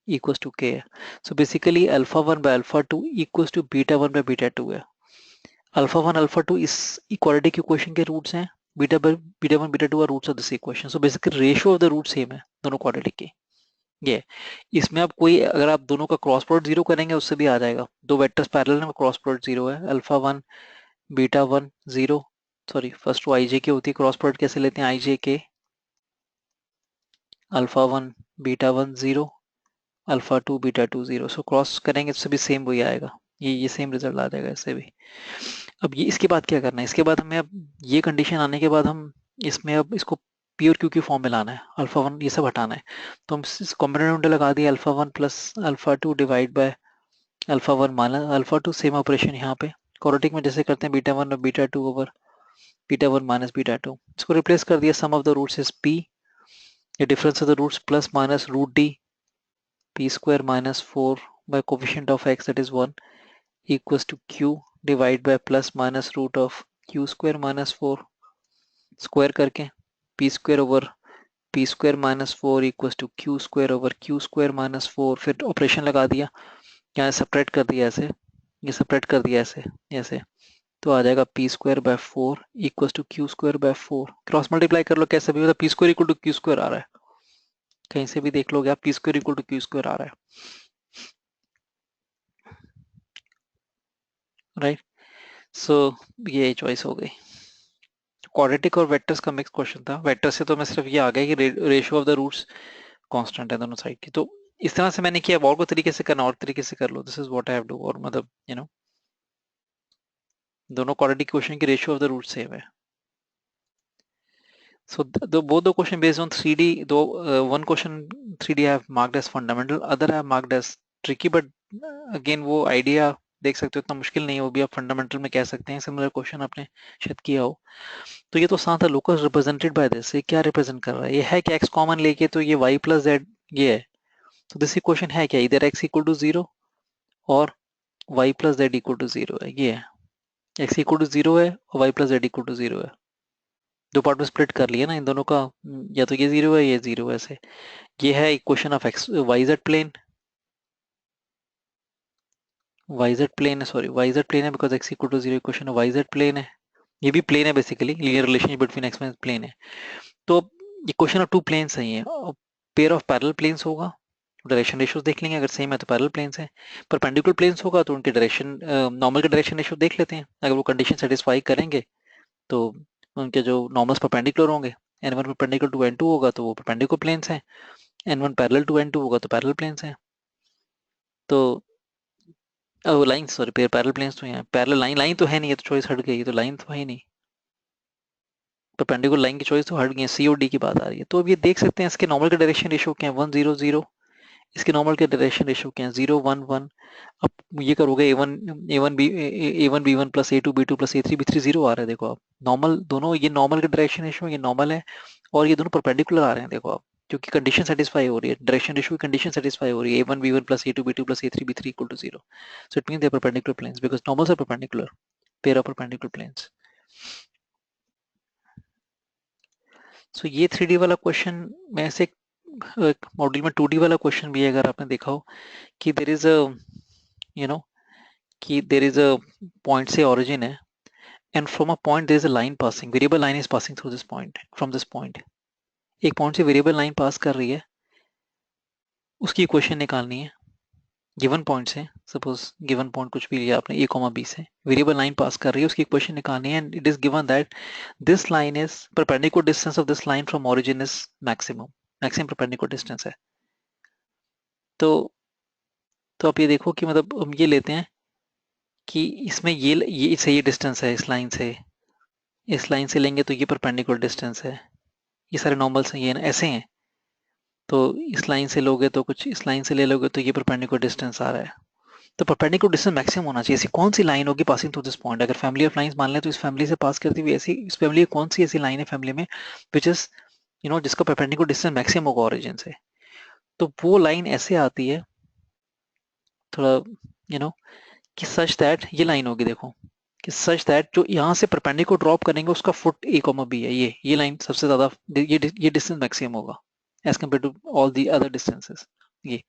Speaker 1: equals to k है, so basically alpha 1 by alpha 2 equals to beta 1 by beta 2 है, अल्फा 1 अल्फा 2 इस इक्वालिटी की इक्वेशन के रूट्स हैं, beta one beta two are roots of this equation, so basically ratio of the root same है दोनों quadratic के। ये इसमें आप कोई अगर आप दोनों का क्रॉस प्रोडक्ट जीरो करेंगे उससे भी आ जाएगा, दो वेक्टर्स पैरेलल में क्रॉस प्रोडक्ट जीरो है, alpha one beta one zero, sorry first वो आई जे के होती है, क्रॉस प्रोडक्ट कैसे लेते हैं, आई जे के alpha one beta one zero alpha two beta two zero, so cross करेंगे तो भी सेम वही आएगा, ये सेम रिजल्ट आ जाएगा इससे भी। अब ये इसके बाद क्या करना है, इसके बाद हमें अब ये कंडीशन आने के बाद हम इसमें अब इसको पी और क्यू की फॉर्म में लाना है, अल्फा वन ये सब हटाना है, तो हम इस कॉम्बिनेटोर लगा दिए alpha one plus alpha two divide by alpha one minus alpha two, same operation यहाँ पे क्वाड्रेटिक में जैसे करते हैं बीटा वन और beta two over beta one minus beta two, इसको रिप्लेस कर दिया, sum of the roots is P, the difference of the roots plus minus root d p square minus 4 by coefficient of x that is 1 equals to q divided by plus minus root of q square minus 4 square करके p square over p square minus 4 equals to q square over q square minus 4, फिर operation लगा दिया, यहाँ separate कर दिया ऐसे, ये separate कर दिया ऐसे ऐसे, तो आ जाएगा P square by four equal to Q square by four, cross multiply कर लो कैसे भी होता है, P square equal to Q square आ रहा है, कहीं से भी देख लोगे आप, P square equal to Q square आ रहा है, राइट। सो ये चॉइस हो गई, क्वाड्रेटिक और वेक्टर्स का मिक्स क्वेश्चन था, वेक्टर से तो मैं सिर्फ ये आ गया कि ratio of the roots constant है दोनों साइड की, तो इस तरह से मैंने किया, और को तरीके से करना और तरीके से कर लो, this is what I have do, और मतलब यू नो दोनों क्वाड्रेटिक क्वेश्चन की ratio of the root same है। So both the question based on 3D, though one question 3D I have marked as fundamental, other I have marked as tricky, but again वो idea देख सकते हो इतना मुश्किल नहीं है, वो भी आप फंडामेंटल में कह सकते हैं, सिमिलर क्वेश्चन आपने शायद किया हो। तो ये तो साथ है लोकस रिप्रेजेंटेड बाय दिस, ये क्या रिप्रेजेंट कर रहा है, ये है कि x कॉमन लेके तो ये y प्लस जेड ये है, तो दिस इक्वेशन है क्या, इधर x इक्वल टू जीरो और y plus z equal to zero है, ये है x इक्वल टू जीरो है और y plus z equal to zero है, दो पार्ट में स्प्लिट कर लिया ना इन दोनों का, या तो ये जीरो है ये जीरो है ऐसे, ये है equation of x y z plane, y z plane है, सॉरी वाईजेड प्लेन है because x equal to zero, equation of y z plane है, ये भी प्लेन है basically, linear relationship between x and plane है, तो इक्वेशन ऑफ टू प्लेन्स है, ये पेयर ऑफ पैरेलल प्लेन्स होगा, डायरेक्शन रेशियोज देख लेंगे, अगर सेम है तो पैरेलल प्लेन्स है, परपेंडिकुलर प्लेन्स होगा तो उनके डायरेक्शन नॉर्मल के डायरेक्शन रेशियो देख लेते हैं, अगर वो कंडीशन सेटिस्फाई करेंगे तो उनके जो नॉर्मल्स परपेंडिकुलर होंगे, n1 परपेंडिकुलर टू n2 होगा तो वो परपेंडिकुलर प्लेन्स हैं, n1 पैरेलल टू n2 होगा तो पैरेलल प्लेन्स हैं, तो लाइन सॉरी पैरेलल प्लेन्स तो यहाँ पैरेलल लाइन तो है नहीं, ये तो चॉइस हट गई, तो लाइन तो है ही नहीं, परपेंडिकुलर लाइन की चॉइस तो हट गई है, सी और डी की बात आ रही है, तो अब ये देख सकते हैं इसके नॉर्मल के डायरेक्शन रेशियो क्या है 1 0 0, इसके नॉर्मल के डायरेक्शन रेशियो क्या है 0 1 1, अब ये करोगे a1 b1 plus a2 b2 plus a3 b3 0 आ रहा है, देखो आप नॉर्मल दोनों, ये नॉर्मल के डायरेक्शन रेशियो ये नॉर्मल है और ये दोनों परपेंडिकुलर आ रहे हैं, देखो आप क्योंकि कंडीशन सेटिस्फाई हो रही है, डायरेक्शन रेशियो की कंडीशन सेटिस्फाई हो रही है, a1 b1 plus a2 b2 plus a3 b3 equal to 0, so it means they are perpendicular planes because normals are perpendicular, pair of perpendicular planes। so ये 3D वाला question में से module में 2D वाला question भी है, अगर आपने देखा हो कि there is a you know कि देयर इज अ पॉइंट से ओरिजिन है and from a point there is a line passing, variable line is passing through this point, from this point एक पॉइंट से वेरिएबल लाइन पास कर रही है, उसकी equation निकालनी है, गिवन पॉइंट से, सपोज गिवन पॉइंट कुछ भी लिया आपने a, b से वेरिएबल लाइन पास कर रही है, उसकी इक्वेशन निकालनी है, and it is given that this line is perpendicular distance of this line from origin is maximum perpendicular distance है, तो आप ये देखो कि मतलब हम ये लेते हैं कि इसमें ये से ये डिस्टेंस है, इस लाइन से लेंगे तो ये परपेंडिकुलर डिस्टेंस है, ये सारे नॉर्मल्स हैं, ये ऐसे हैं, तो इस लाइन से लोगे तो कुछ इस लाइन से ले लोगे तो ये परपेंडिकुलर डिस्टेंस आ रहा है, तो परपेंडिकुलर डिस्टेंस मैक्सिमम होना चाहिए, ऐसी कौन सी लाइन होगी पासिंग थ्रू दिस पॉइंट, अगर फैमिली ऑफ लाइंस मान लें तो इस फैमिली से पास करती हुई ऐसी इस फैमिली की कौन सी ऐसी लाइन है फैमिली में विच इज जिसका परपेंडिकुलर डिस्टेंस मैक्सिमम होगा ओरिजिन से, तो वो लाइन ऐसे आती है थोड़ा कि सच दैट ये लाइन होगी, देखो कि सच दैट जो यहाँ से परपेंडिकुलर ड्रॉप करेंगे उसका फुट a, b है, ये लाइन सबसे ज्यादा ये डिस्टेंस मैक्सिमम होगा as compare to all the other distances, ये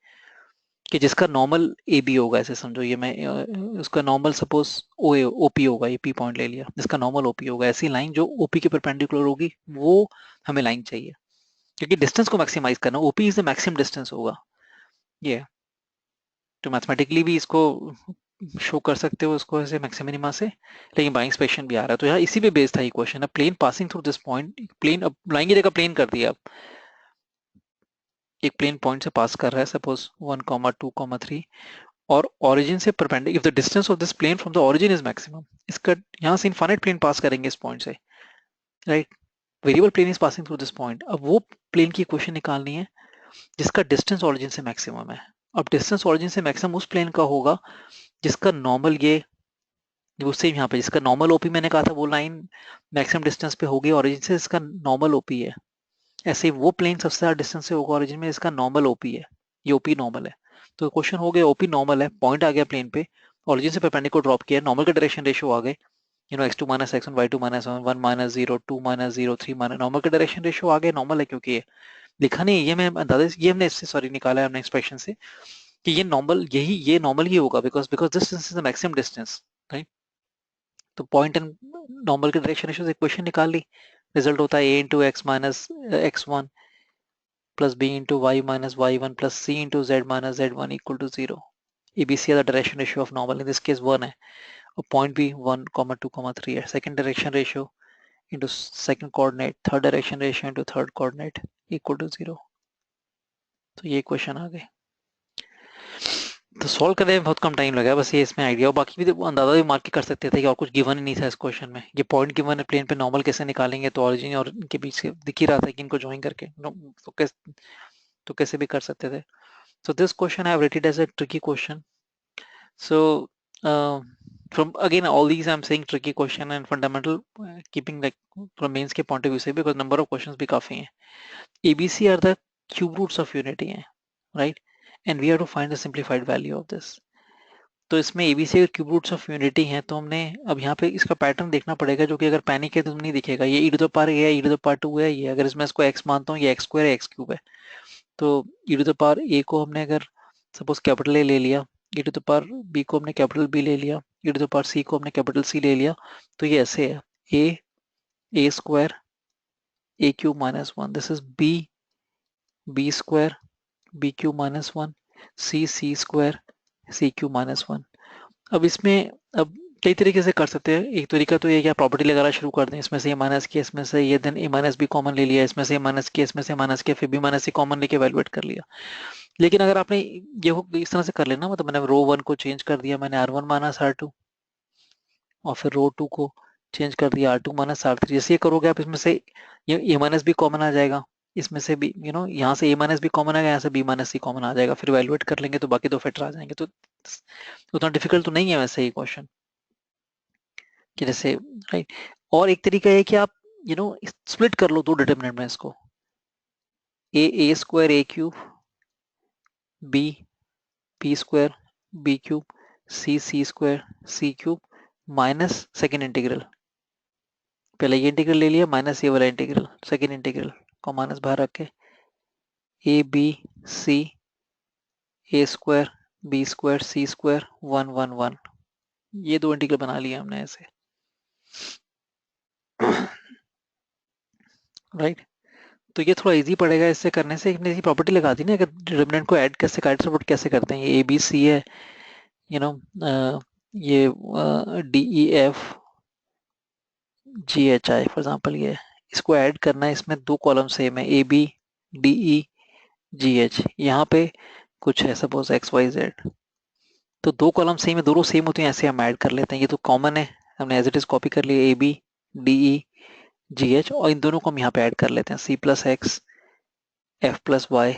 Speaker 1: कि जिसका नॉर्मल ए बी होगा, ऐसे समझो ये मैं उसका नॉर्मल सपोज ओपी होगा, ये पी पॉइंट ले लिया, जिसका नॉर्मल ओपी होगा। ऐसी लाइन जो ओपी के परपेंडिकुलर होगी वो हमें लाइन चाहिए, क्योंकि डिस्टेंस को मैक्सिमाइज करना, OP is the maximum distance होगा ये। तो मैथमेटिकली भी इसको शो कर सकते हो इसको ऐसे मैक्सिमम मिनिमा से, लेकिन बाइंग स्पेशन भी आ रहा है। तो यहाँ इसी पे बेस्ड था ये क्वेश्चन। अब plane passing through this point, plane अब लाइन की जगह प्लेन कर दिया, अब एक प्लेन पॉइंट से पास कर रहा है, सपोज 1, 2, 3, और ओरिजिन से perpendicular, if the distance of this plane from the origin is maximum, इसका यहाँ से इनफाइनाइट प्लेन पास करेंगे इस पॉइंट से, right. Variable plane is passing through this point. अब वो प्लेन की इक्वेशन निकालनी है जिसका डिस्टेंस ओरिजिन से मैक्सिमम है। अब डिस्टेंस ओरिजिन से मैक्सिमम उस प्लेन का होगा जिसका नॉर्मल ये, वो सेम यहाँ पे जिसका नॉर्मल ओपी मैंने कहा था वो लाइन मैक्सिमम डिस्टेंस पे होगी ओरिजिन से, इसका नॉर्मल ओपी है। ऐसे ही वो प्लेन सबसे ज्यादा डिस्टेंस से होगा ओरिजिन में, इसका नॉर्मल ओपी है, ये ओपी नॉर्मल है। तो क्वेश्चन हो गया ओपी नॉर्मल है, पॉइंट आ गया प्लेन पे, ओरिजिन से परपेंडिकुलर ड्रॉप किया, नॉर्मल का डायरेक्शन रेशियो आ गए, x2 minus x1, y2 minus 1, 1 minus 0, 2 minus 0, 3 minus, normal का डायरेक्शन रेशियो आ गए, नॉर्मल है क्योंकि ये लिखा नहीं है, ये मैं अंदाजा, ये हमने इससे सॉरी निकाला है हमने एक्सप्रेशन से कि ये नॉर्मल, ये नॉर्मल ही होगा, because because this is the maximum distance, right. तो पॉइंट एंड नॉर्मल के डायरेक्शन रेशियो से इक्वेशन निकाल ली, रिजल्ट होता है a into x minus x1 plus b into y minus y1 plus c into z minus z1 equal to 0. ABC है the direction ratio of normal, in this case 1 है, और point भी 1, 2, 3 है। Second direction ratio into second coordinate, third direction ratio into third coordinate equal to 0. तो ये question आ गए। तो solve करने में बहुत कम टाइम लगा, बस ये इसमें आइडिया, और बाकी भी अंदाजा भी मार के कर सकते थे कि और कुछ गिवन ही नहीं था इस क्वेश्चन में। ये पॉइंट गिवन है प्लेन पे, नॉर्मल कैसे निकालेंगे, तो ऑरिजिन और इनके बीच से दिख ही रहा था कि इनको ज्वाइन करके तो कैसे भी कर सकते थे। So this question I have rated as a tricky question. So from again all these I'm saying tricky question and fundamental, keeping like from mains के point of view से, because number of questions भी काफी हैं। ABC are the cube roots of unity हैं, right? And we have to find the simplified value of this. तो इसमें ABC के cube roots of unity हैं, तो हमने अब यहाँ पे इसका पैटर्न देखना पड़ेगा, जो कि अगर पैनिक है तो नहीं दिखेगा। ये e to the power a है, e टू द पावर 2 है, ये अगर इसमें इसको x मानता हूँ, ये x स्क्वायर है, x क्यूब है। तो e to the power a को हमने अगर सपोज कैपिटल ए ले लिया, e to the power b को हमने कैपिटल b ले लिया, e to the power c को हमने कैपिटल c ले लिया, तो ये ऐसे है a square a cube minus 1, this is b square b cube minus 1, c square c cube minus 1। अब इसमें अब कई तरीके से कर सकते हैं। एक तरीका तो ये क्या प्रॉपर्टी लगाना शुरू कर दें, इसमें से ए माइनस किया, इसमें से ये, देन ए माइनस बी कॉमन ले लिया, इसमें से ए माइनस किया, इसमें से माइनस किया, फिर बी माइनस सी कॉमन लेके वैल्यूएट कर लिया। लेकिन अगर आपने ये इस तरह से कर लेना, मतलब मैंने रो 1 को चेंज कर दिया, मैंने R1 माइनस R2, और फिर रो 2 को चेंज कर दिया R2 माइनस R3। जैसे ये करोगे आप, इसमें से ये ए माइनस बी कॉमन आ जाएगा, इसमें से भी यहाँ से ए माइनस बी कॉमन आएगा, यहाँ से बी माइनस सी कॉमन आ जाएगा, फिर वैल्यूएट कर लेंगे तो बाकी दो फैक्टर आ जाएंगे। तो उतना डिफिकल्ट तो नहीं है वैसे ये क्वेश्चन कि जैसे, राइट। और एक तरीका है कि आप स्प्लिट कर लो दो डिटरमिनेंट में इसको, A square A cube, B B square B cube, C square C cube, minus second integral, पहले ये इंटीग्रल ले लिया, माइनस ये वाला इंटीग्रल, सेकेंड इंटीग्रल को माइनस बाहर रख के, A B C, A square B square C square 1 1 1, ये दो इंटीग्रल बना लिया हमने ऐसे, राइट। तो ये थोड़ा इजी पड़ेगा इससे करने से। हमने इसकी प्रॉपर्टी लगा दी ना, अगर डिटरमिनेंट को ऐड कैसे कैसे करते हैं, ये ए बी सी है, यू नो ये D E F G H I for example, ये इसको ऐड करना है, इसमें दो कॉलम सेम है, A B D E G H, यहाँ पे कुछ है सपोज एक्स वाई जेड, तो दो कॉलम सेम है, दोनों सेम होते हैं, ऐसे हम ऐड कर लेते हैं, ये तो कॉमन है, हमने एज इट इज कॉपी कर लिया, A B D E G H, और इन दोनों को हम यहाँ पे ऐड कर लेते हैं, C plus x F plus Y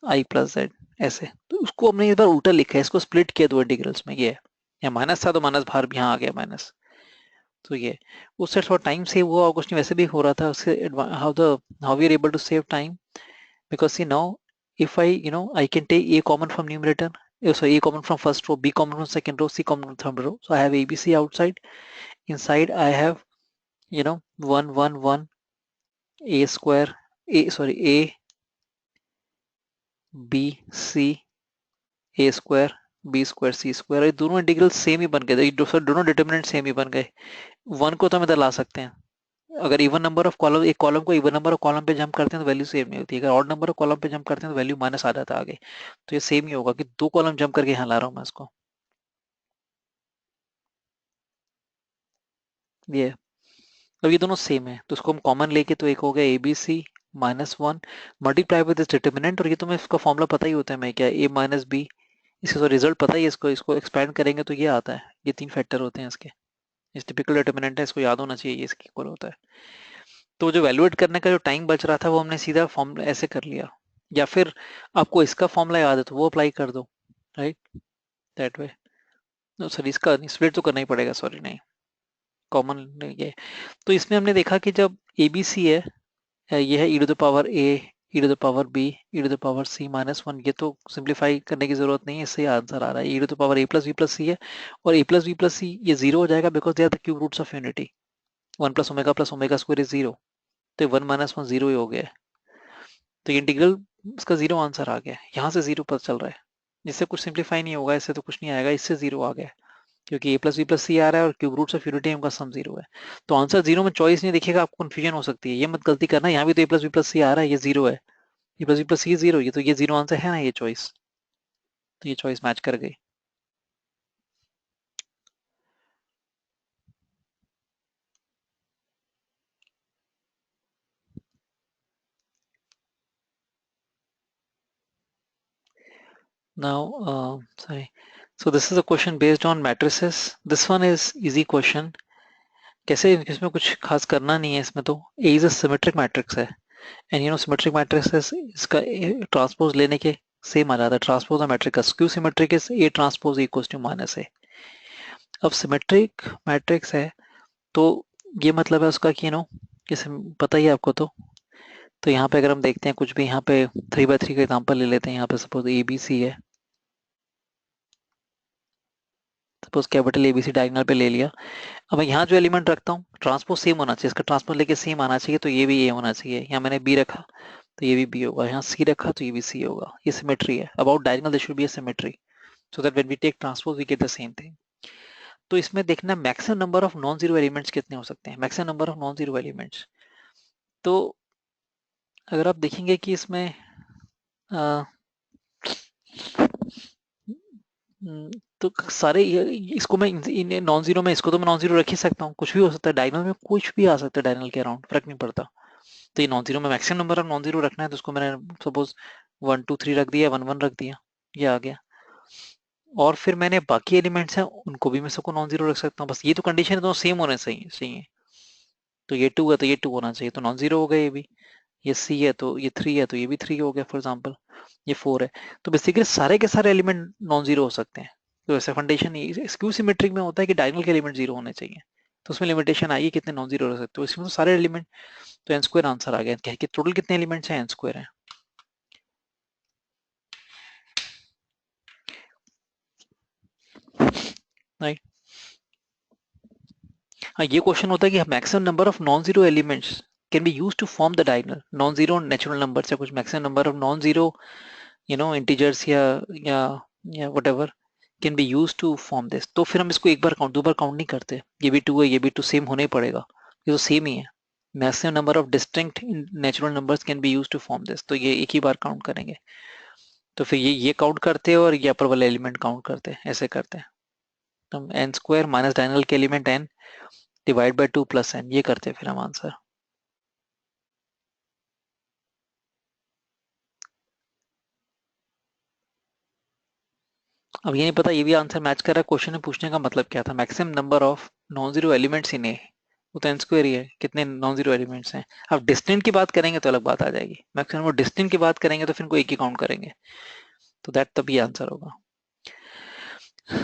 Speaker 1: I plus Z, ऐसे। तो उसको हमने इस बार उल्टा लिखा है, इसको स्प्लिट किया दो इंटीग्रल्स में, ये है, यहाँ माइनस था तो माइनस बाहर भी यहाँ आ गया माइनस, तो ये उससे थोड़ा टाइम सेव हुआ, और कुछ नहीं वैसे भी हो रहा था उससे। How we are able to save time, because see now if I can take a common from numerator, so a common from first row, b common from second row, c common from third row, so I have abc outside, inside I have 1 1 1 a square, a b c a square b square C square, ये दोनों integral same ही बन गए, दोनों determinant same ही बन गए। One को तो हम इधर ला सकते हैं, अगर इवन नंबर ऑफ कॉलम, एक कॉलम को इवन नंबर ऑफ कॉलम पे जंप करते हैं तो वैल्यू सेम नहीं होती, अगर ऑड नंबर ऑफ कॉलम पे जंप करते हैं तो वैल्यू माइनस आ जाता है आगे। तो ये सेम ही होगा कि दो कॉलम जंप करके यहाँ ला रहा हूँ मैं इसको, ये। अब ये दोनों सेम है तो इसको हम कॉमन लेके, तो एक हो गया a B c minus one multiply with this determinant, और ये तो मैं इसका फॉर्मूला पता ही होता है मैं क्या, ए माइनस बी, इसका तो रिजल्ट पता ही है, इसको इसको एक्सपेंड करेंगे तो ये आता है, ये तीन फैक्टर होते हैं इसके, इस टिपिकल डिटर्मिनेंट है, इसको याद होना चाहिए, ये इसके इक्वल होता है। तो जो वैल्यूएट करने का जो टाइम बच रहा था वो हमने सीधा फॉर्मूला ऐसे कर लिया, या फिर आपको इसका फॉर्मूला याद है तो वो अप्लाई कर दो, राइट, दैट वे। सॉरी, इसका स्प्लिट तो करना ही पड़ेगा, सॉरी नहीं, कॉमन ये। तो इसमें हमने देखा कि जब ए बी सी है, ये है E to the power A, E to the power B, E to the power C minus one, ये तो सिंप्लीफाई करने की जरूरत नहीं है, इससे आंसर आ रहा है E to the power A plus B plus C है, और A plus B plus C ये जीरो हो जाएगा because they are the cube roots of unity, one plus omega square is zero, तो वन माइनस वन जीरो ही हो गया है। तो ये इंटीग्रल इसका जीरो आंसर आ गया, यहाँ से जीरो पता चल रहा है, इससे कुछ सिंप्लीफाई नहीं होगा, इससे तो कुछ नहीं आएगा, इससे जीरो आ गया क्योंकि ए प्लस बी प्लस सी आ रहा है और क्यूब रूट्स ऑफ यूनिटी का सम जीरो है। तो आंसर जीरो में चॉइस नहीं दिखेगा, आपको कंफ्यूजन हो सकती है, ये मत गलती करना, यहाँ भी तो ए प्लस बी प्लस सी आ रहा है, ये जीरो है, ए प्लस बी प्लस सी जीरो, ये तो ये जीरो आंसर है ना, ये चॉइस, तो ये चॉइस मैच कर गई। Now, sorry. So this is a question based on matrices. This one is easy question. कैसे, इसमें कुछ खास करना नहीं है इसमें, तो A is a symmetric matrix है, and you know symmetric matrices इसका ट्रांसपोज लेने के सेम आ जाता है, ट्रांसपोज ऑफ मैट्रिक का skew symmetric is A transpose equals to minus A। अब सिमेट्रिक मैट्रिक्स है तो ये मतलब है उसका कि जैसे पता ही है आपको, तो यहाँ पे अगर हम देखते हैं कुछ भी, यहाँ पे 3 by 3 का एग्जांपल ले लेते हैं, यहाँ पे सपोज ए बी सी है, suppose capital A B C diagonal पे ले लिया। अब मैं यहाँ जो एलिमेंट रखता हूँ ट्रांसपोज सेम होना चाहिए, इसका ट्रांसपोज लेके सेम आना चाहिए, तो ये भी ए होना चाहिए, यहाँ मैंने बी रखा तो ये भी बी होगा, यहाँ सी रखा तो ये भी सी होगा, ये सिमेट्री है, about diagonal there should be a symmetry, so that when we take transpose we get the same thing. तो इसमें देखना maximum number of non zero elements कितने हो सकते हैं, maximum number of non zero elements. तो अगर आप देखेंगे कि इसमें तो सारे इसको मैं नॉन जीरो में, इसको तो मैं नॉन जीरो रख ही सकता हूँ, कुछ भी हो सकता है डायगोनल में, कुछ भी आ सकता है डायगोनल के अराउंड, फर्क नहीं पड़ता। तो ये नॉन जीरो में maximum number of non zero रखना है, तो उसको मैंने सपोज 1 2 3 रख दिया, 1 1 रख दिया, ये आ गया। और फिर मैंने बाकी एलिमेंट्स हैं उनको भी मैं सबको नॉन जीरो रख सकता हूँ, बस ये तो कंडीशन है दोनों सेम होने चाहिए। तो ये 2 है तो ये 2 होना चाहिए, तो नॉन जीरो हो गया ये भी। ये सी है तो ये 3 है तो ये भी 3 हो गया फॉर एग्जाम्पल, ये 4 है। तो बेसिकली सारे के सारे एलिमेंट नॉन जीरो हो सकते हैं। तो ऐसा फंडेशन स्क्यू सिमेट्रिक में होता है कि डायगोनल के एलिमेंट जीरो होने चाहिए, तो उसमें लिमिटेशन आई है कितने नॉन जीरो रह सकते हो, इसमें तो सारे एलिमेंट, तो एन स्क्वायर आंसर आ गया कि टोटल कितने एलिमेंट्स हैं, एन स्क्वायर है, राइट। हाँ, ये क्वेश्चन होता है कि maximum number of non zero elements can be use to form the diagonal, non zero natural number या कुछ maximum number of non zero integers या या whatever can be use to form this. तो फिर हम इसको एक बार काउंट, दो बार काउंट नहीं करते, ये भी 2 है ये भी 2, सेम होना ही पड़ेगा, ये तो सेम ही है। Maximum number of distinct natural numbers can be use to form this, तो ये एक ही बार काउंट करेंगे। तो फिर ये काउंट करते हैं और ये अपर वाला एलिमेंट काउंट करते हैं, ऐसे करते हैं। तो एन स्क्वायर माइनस डायगोनल के element n divide by 2 plus n, ये करते हैं फिर हम आंसर। अब ये नहीं पता ये भी आंसर मैच कर रहा है, क्वेश्चन में पूछने का मतलब क्या था, maximum number of non zero elements in A, वो तो एन स्क्वायर ही है, कितने नॉन जीरो एलिमेंट्स हैं। अब डिस्टेंट की बात करेंगे तो अलग बात आ जाएगी, मैक्सिमम डिस्टेंट की बात करेंगे तो फिर इनको एक ही काउंट करेंगे, तो दैट तभी आंसर होगा।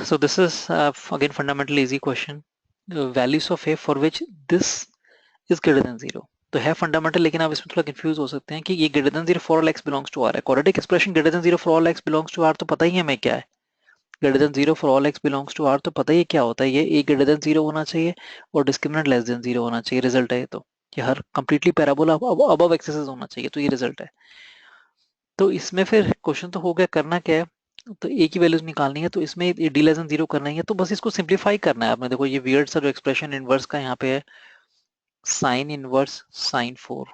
Speaker 1: सो this is again fundamental easy question, values of A for which this is greater than zero. तो है फंडामेंटल, लेकिन आप इसमें थोड़ा कंफ्यूज हो सकते हैं कि ये greater than zero for all x belongs to R है, quadratic expression greater than zero for all x belongs to R तो पता ही है हमें क्या है, greater than zero for all x belongs to R तो पता ही है क्या होता है, ये ए ग्रेटर देन जीरो होना चाहिए और डिस्क्रिमिनेंट लेस देन जीरो होना चाहिए, रिजल्ट है ये तो, ये हर कंप्लीटली पैराबोला अबव एक्सेस होना चाहिए, तो ये रिजल्ट है। तो इसमें फिर क्वेश्चन तो हो गया, करना क्या है तो ए की वैल्यूज निकालनी है, तो इसमें डी लेस देन जीरो करना ही है, तो बस इसको सिंप्लीफाई करना है आपने। देखो ये वियर्ड सा जो एक्सप्रेशन इनवर्स का यहाँ पे है, साइन इनवर्स साइन 4,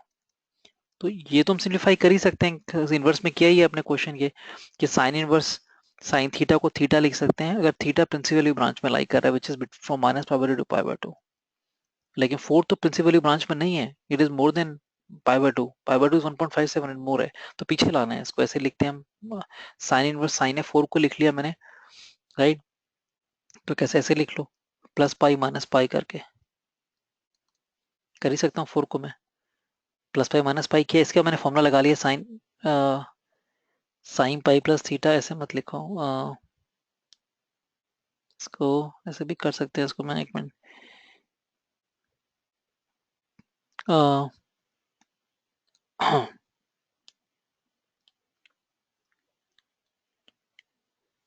Speaker 1: तो ये तो हम सिंप्लीफाई कर ही सकते हैं। इनवर्स में किया ही है अपने क्वेश्चन ये, कि साइन इनवर्स साइन थीटा को थीटा लिख सकते हैं अगर थीटा प्रिंसिपल ब्रांच में लाई कर रहा है, which is from minus pi by two pi by 2। लेकिन 4 तो प्रिंसिपल ब्रांच में नहीं है, it is more than pi by 2, pi by 2 1.57 and more है, तो पीछे लाना है इसको। ऐसे लिखते हैं हम, साइन इनवर्स साइन है 4 को लिख लिया मैंने, राइट। तो कैसे ऐसे लिख लो, प्लस पाई माइनस पाई करके कर ही सकता हूँ 4 को मैं। प्लस पाई माइनस पाई किया, इसका मैंने फॉर्मूला लगा लिया, sine sine pi plus theta, ऐसे मत लिखो, इसको ऐसे भी कर सकते हैं। इसको मैं एक मिनट,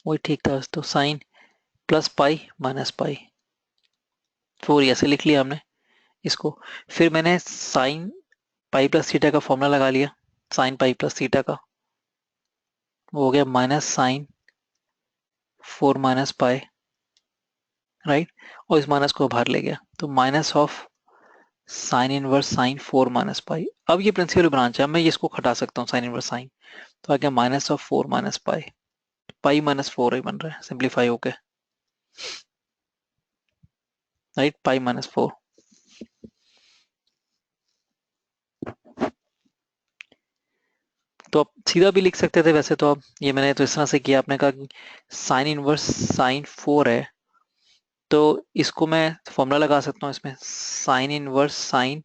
Speaker 1: वही ठीक था। तो sine plus pi minus pi 4, ऐसे लिख लिया हमने इसको। फिर मैंने साइन पाई प्लस थीटा का फॉर्मूला लगा लिया, साइन पाई प्लस थीटा का, वो हो गया minus sine 4 minus pi, right. और इस माइनस को बाहर ले गया, तो minus of sine inverse sine 4 minus pi. अब ये प्रिंसिपल ब्रांच है, अब मैं ये इसको हटा सकता हूँ साइन इनवर्स साइन, तो आ गया minus of 4 minus pi, pi minus 4 ही बन रहा है सिंप्लीफाई होके, राइट, पाई माइनस 4। तो आप सीधा भी लिख सकते थे वैसे तो, अब ये मैंने तो इस तरह से किया, आपने कहा कि साइन इनवर्स साइन 4 है, तो इसको मैं फॉर्मूला लगा सकता हूँ इसमें, sign inverse sine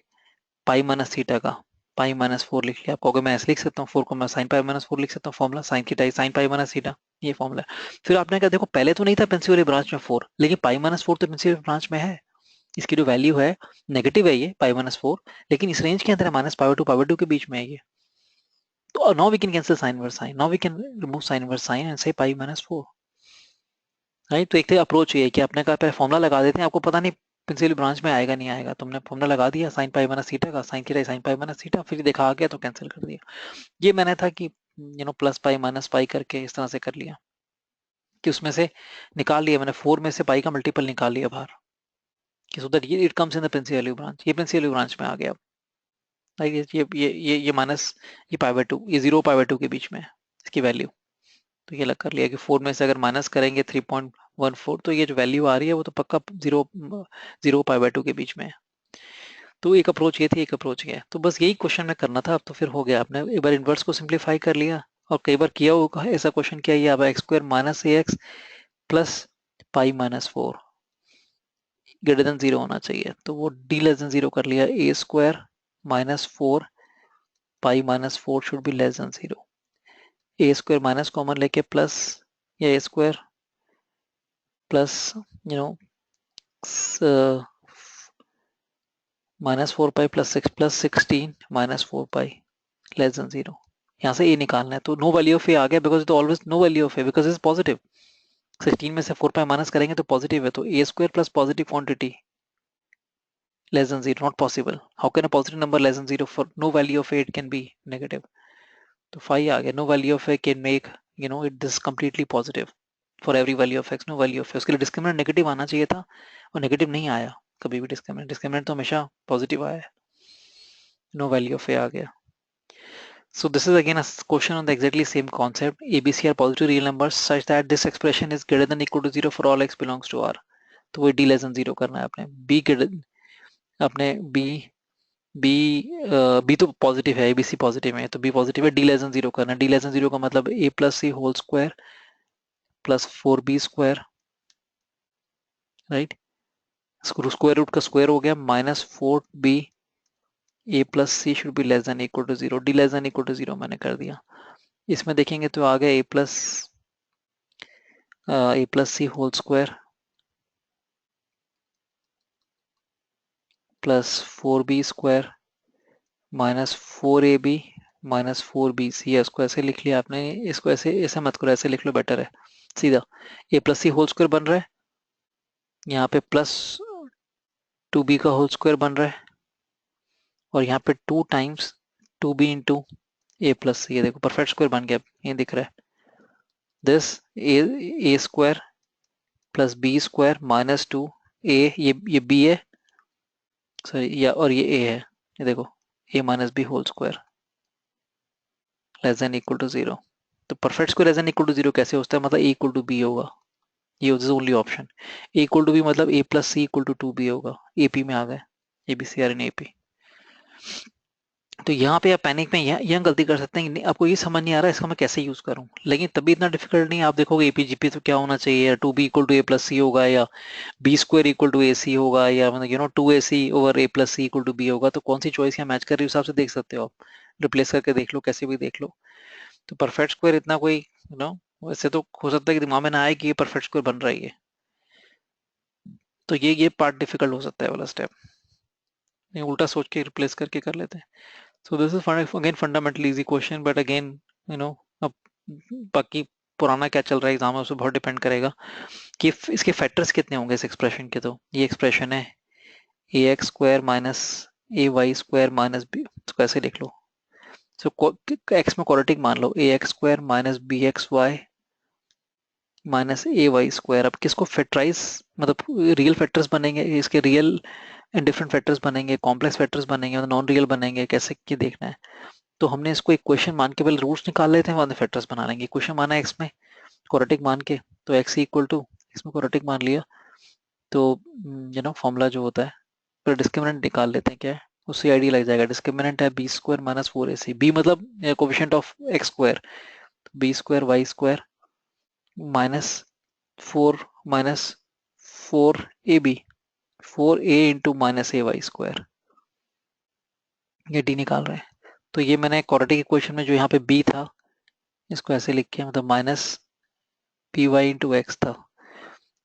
Speaker 1: pi minus theta का, पाई माइनस 4 लिख लिया। आप कहोगे मैं ऐसे लिख सकता हूँ 4 को, मैं साइन पाई माइनस 4 लिख सकता हूँ, formula sine theta sine pi minus theta, ये फॉर्मूला है। फिर आपने कहा देखो पहले तो नहीं था प्रिंसिपल ब्रांच में 4, लेकिन पाई माइनस 4 तो प्रिंसिपल ब्रांच में है, इसकी जो वैल्यू है नेगेटिव है ये पाई माइनस 4, लेकिन इस रेंज के अंदर है, माइनस पाई बाय 2 के बीच में है ये। तो now we can cancel sine inverse sine, now we can remove sine inverse sine and से पाई माइनस 4, राइट। तो एक तो अप्रोच ये है कि आपने कहा पहले फॉर्मूला लगा देते हैं, आपको पता नहीं प्रिंसिपल ब्रांच में आएगा नहीं आएगा, तुमने फॉर्मूला लगा दिया साइन पाई माइनस थीटा का, sine theta sine pi minus theta, फिर देखा आ गया तो कैंसिल कर दिया। ये मैंने था कि प्लस पाई माइनस पाई करके इस तरह से कर लिया, कि उसमें से निकाल लिया मैंने, 4 में से पाई का मल्टीपल निकाल लिया बाहर, कि सो दैट ये it comes in the principal branch, ये प्रिंसिपल ब्रांच में आ गया। लाइक ये माइनस, ये पाई बाय 2, ये 0 पाई बाय 2 के बीच में है इसकी वैल्यू। तो ये अलग कर लिया कि 4 में से अगर माइनस करेंगे 3.14, तो ये जो वैल्यू आ रही है वो तो पक्का 0 पाई बाय 2 के बीच में है। तो एक अप्रोच ये थी, एक अप्रोच ये है। तो बस यही क्वेश्चन में करना था, अब तो फिर हो गया। आपने एक बार इनवर्स को सिंप्लीफाई कर लिया, और कई बार किया होगा ऐसा क्वेश्चन, किया ये अब x square minus A x plus pi minus 4 greater than 0 होना चाहिए, तो वो डी लेस देन 0 कर लिया, A square minus 4 pi minus 4 should be less than 0। A square minus common लेके प्लस, या A square plus you know minus 4 pi plus 6 plus 16 minus 4 pi less than 0। यहाँ से ए निकालना है, तो no value of A आ गया, because तो always no value of A, because is positive. 16 में से 4 पाई माइनस करेंगे तो पॉजिटिव है, तो A square plus positive quantity less than 0, not possible. How can a positive number less than 0, for no value of a it can be negative? तो 5 आ गया, no value of a can make it this completely positive for every value of x, no value of a, उसके लिए discriminant negative आना चाहिए था, और negative नहीं आया कभी भी। डिस्क्रिमिनेंट तो हमेशा पॉजिटिव आया है, नो वैल्यू ऑफ ए आ गया। So this is again a question on the exactly same concept. ABC are positive real numbers such that this expression is greater than equal to 0 for all x belongs to R. तो वो d less than 0 करना है आपने। B अपने B B तो positive है, ABC positive है, तो बी पॉजिटिव है, डी लेस देन 0 करना है। डी लेस देन 0 का मतलब A plus C whole square plus 4b square, right. Square root का स्क्वायर हो गया, minus 4b A plus C should be less than equal to 0, D less than equal to 0 मैंने कर दिया। इसमें देखेंगे तो आ गया ए plus C whole square plus 4b square minus 4ab minus 4bc है। इसको ऐसे लिख लिया आपने, इसको ऐसे ऐसे मत करो, ऐसे लिख लो बेटर है सीधा। ए प्लस सी होल स्क्वायर बन रहा है, यहाँ पे प्लस 2b का होल स्क्वायर बन रहा है, और यहाँ पे 2 times 2b into a plus C, ये देखो परफेक्ट स्क्वायर बन गया, ये दिख रहा है, this a square plus b square minus 2 a, ये बी है सॉरी, या और ये ए है, ये देखो A minus B whole square less than equal to 0। तो perfect square less than equal to 0 कैसे होता है, मतलब ए इक्वल टू बी होगा, ये is only option. A equal to B मतलब A plus C equal to 2b होगा, AP में आ गए, A B C are in AP. तो यहाँ पे आप पैनिक में यहाँ गलती कर सकते हैं, नहीं, आपको ये समझ नहीं आ रहा है इसका मैं कैसे यूज करूँ, लेकिन तभी इतना डिफिकल्ट नहीं है। आप देखोगे एपीजीपी तो क्या होना चाहिए, या 2b equal to a plus c होगा, या b square equal to a c होगा, या मतलब 2ac over a plus C equal to B होगा। तो कौन सी चॉइस यहाँ मैच कर रही है, उस हिसाब से देख सकते हो आप, रिप्लेस करके देख लो, कैसे भी देख लो। तो परफेक्ट स्क्वायर इतना कोई वैसे तो हो सकता है कि दिमाग में ना आए कि ये परफेक्ट स्क्वायर बन रही है, तो ये पार्ट डिफिकल्ट हो सकता है वाला स्टेप, नहीं उल्टा सोच के रिप्लेस करके कर लेते हैं। सो this is again fundamentally easy question, but again you know अब बाकी पुराना क्या चल रहा है एग्जाम में, उससे बहुत डिपेंड करेगा कि इसके फैक्टर्स कितने होंगे इस एक्सप्रेशन के। तो ये एक्सप्रेशन है a x square minus a y square minus b, इसको ऐसे लिख लो। सो एक्स में क्वाड्रेटिक मान लो, a x square minus b x y minus a y square. अब किसको फैक्टराइज, मतलब रियल फैक्टर्स बनेंगे इसके, रियल एंड डिफरेंट फैक्टर्स बनेंगे, कॉम्प्लेक्स फैक्टर्स बनेंगे, नॉन रियल बनेंगे, कैसे ये देखना है। तो हमने इसको एक क्वेश्चन मान के पहले रूट्स निकाल लेते हैं, बाद में फैक्टर्स बना लेंगे। क्वेश्चन माना एक्स में क्वाड्रेटिक मान के, तो एक्स इक्वल टू इसमें क्वाड्रेटिक मान लिया, तो फॉर्मूला जो होता है, फिर डिस्क्रिमिनेंट निकाल लेते हैं क्या है, उससे आइडिया लग जाएगा। डिस्क्रिमिनेंट है b square minus 4ac, b मतलब coefficient of x square, B square y square minus 4 minus 4ab, 4a into minus a y square, ये डी निकाल रहे हैं। तो ये मैंने क्वाड्रेटिक इक्वेशन में जो यहाँ पे b था, इसको ऐसे लिख के, मतलब minus p y into x था।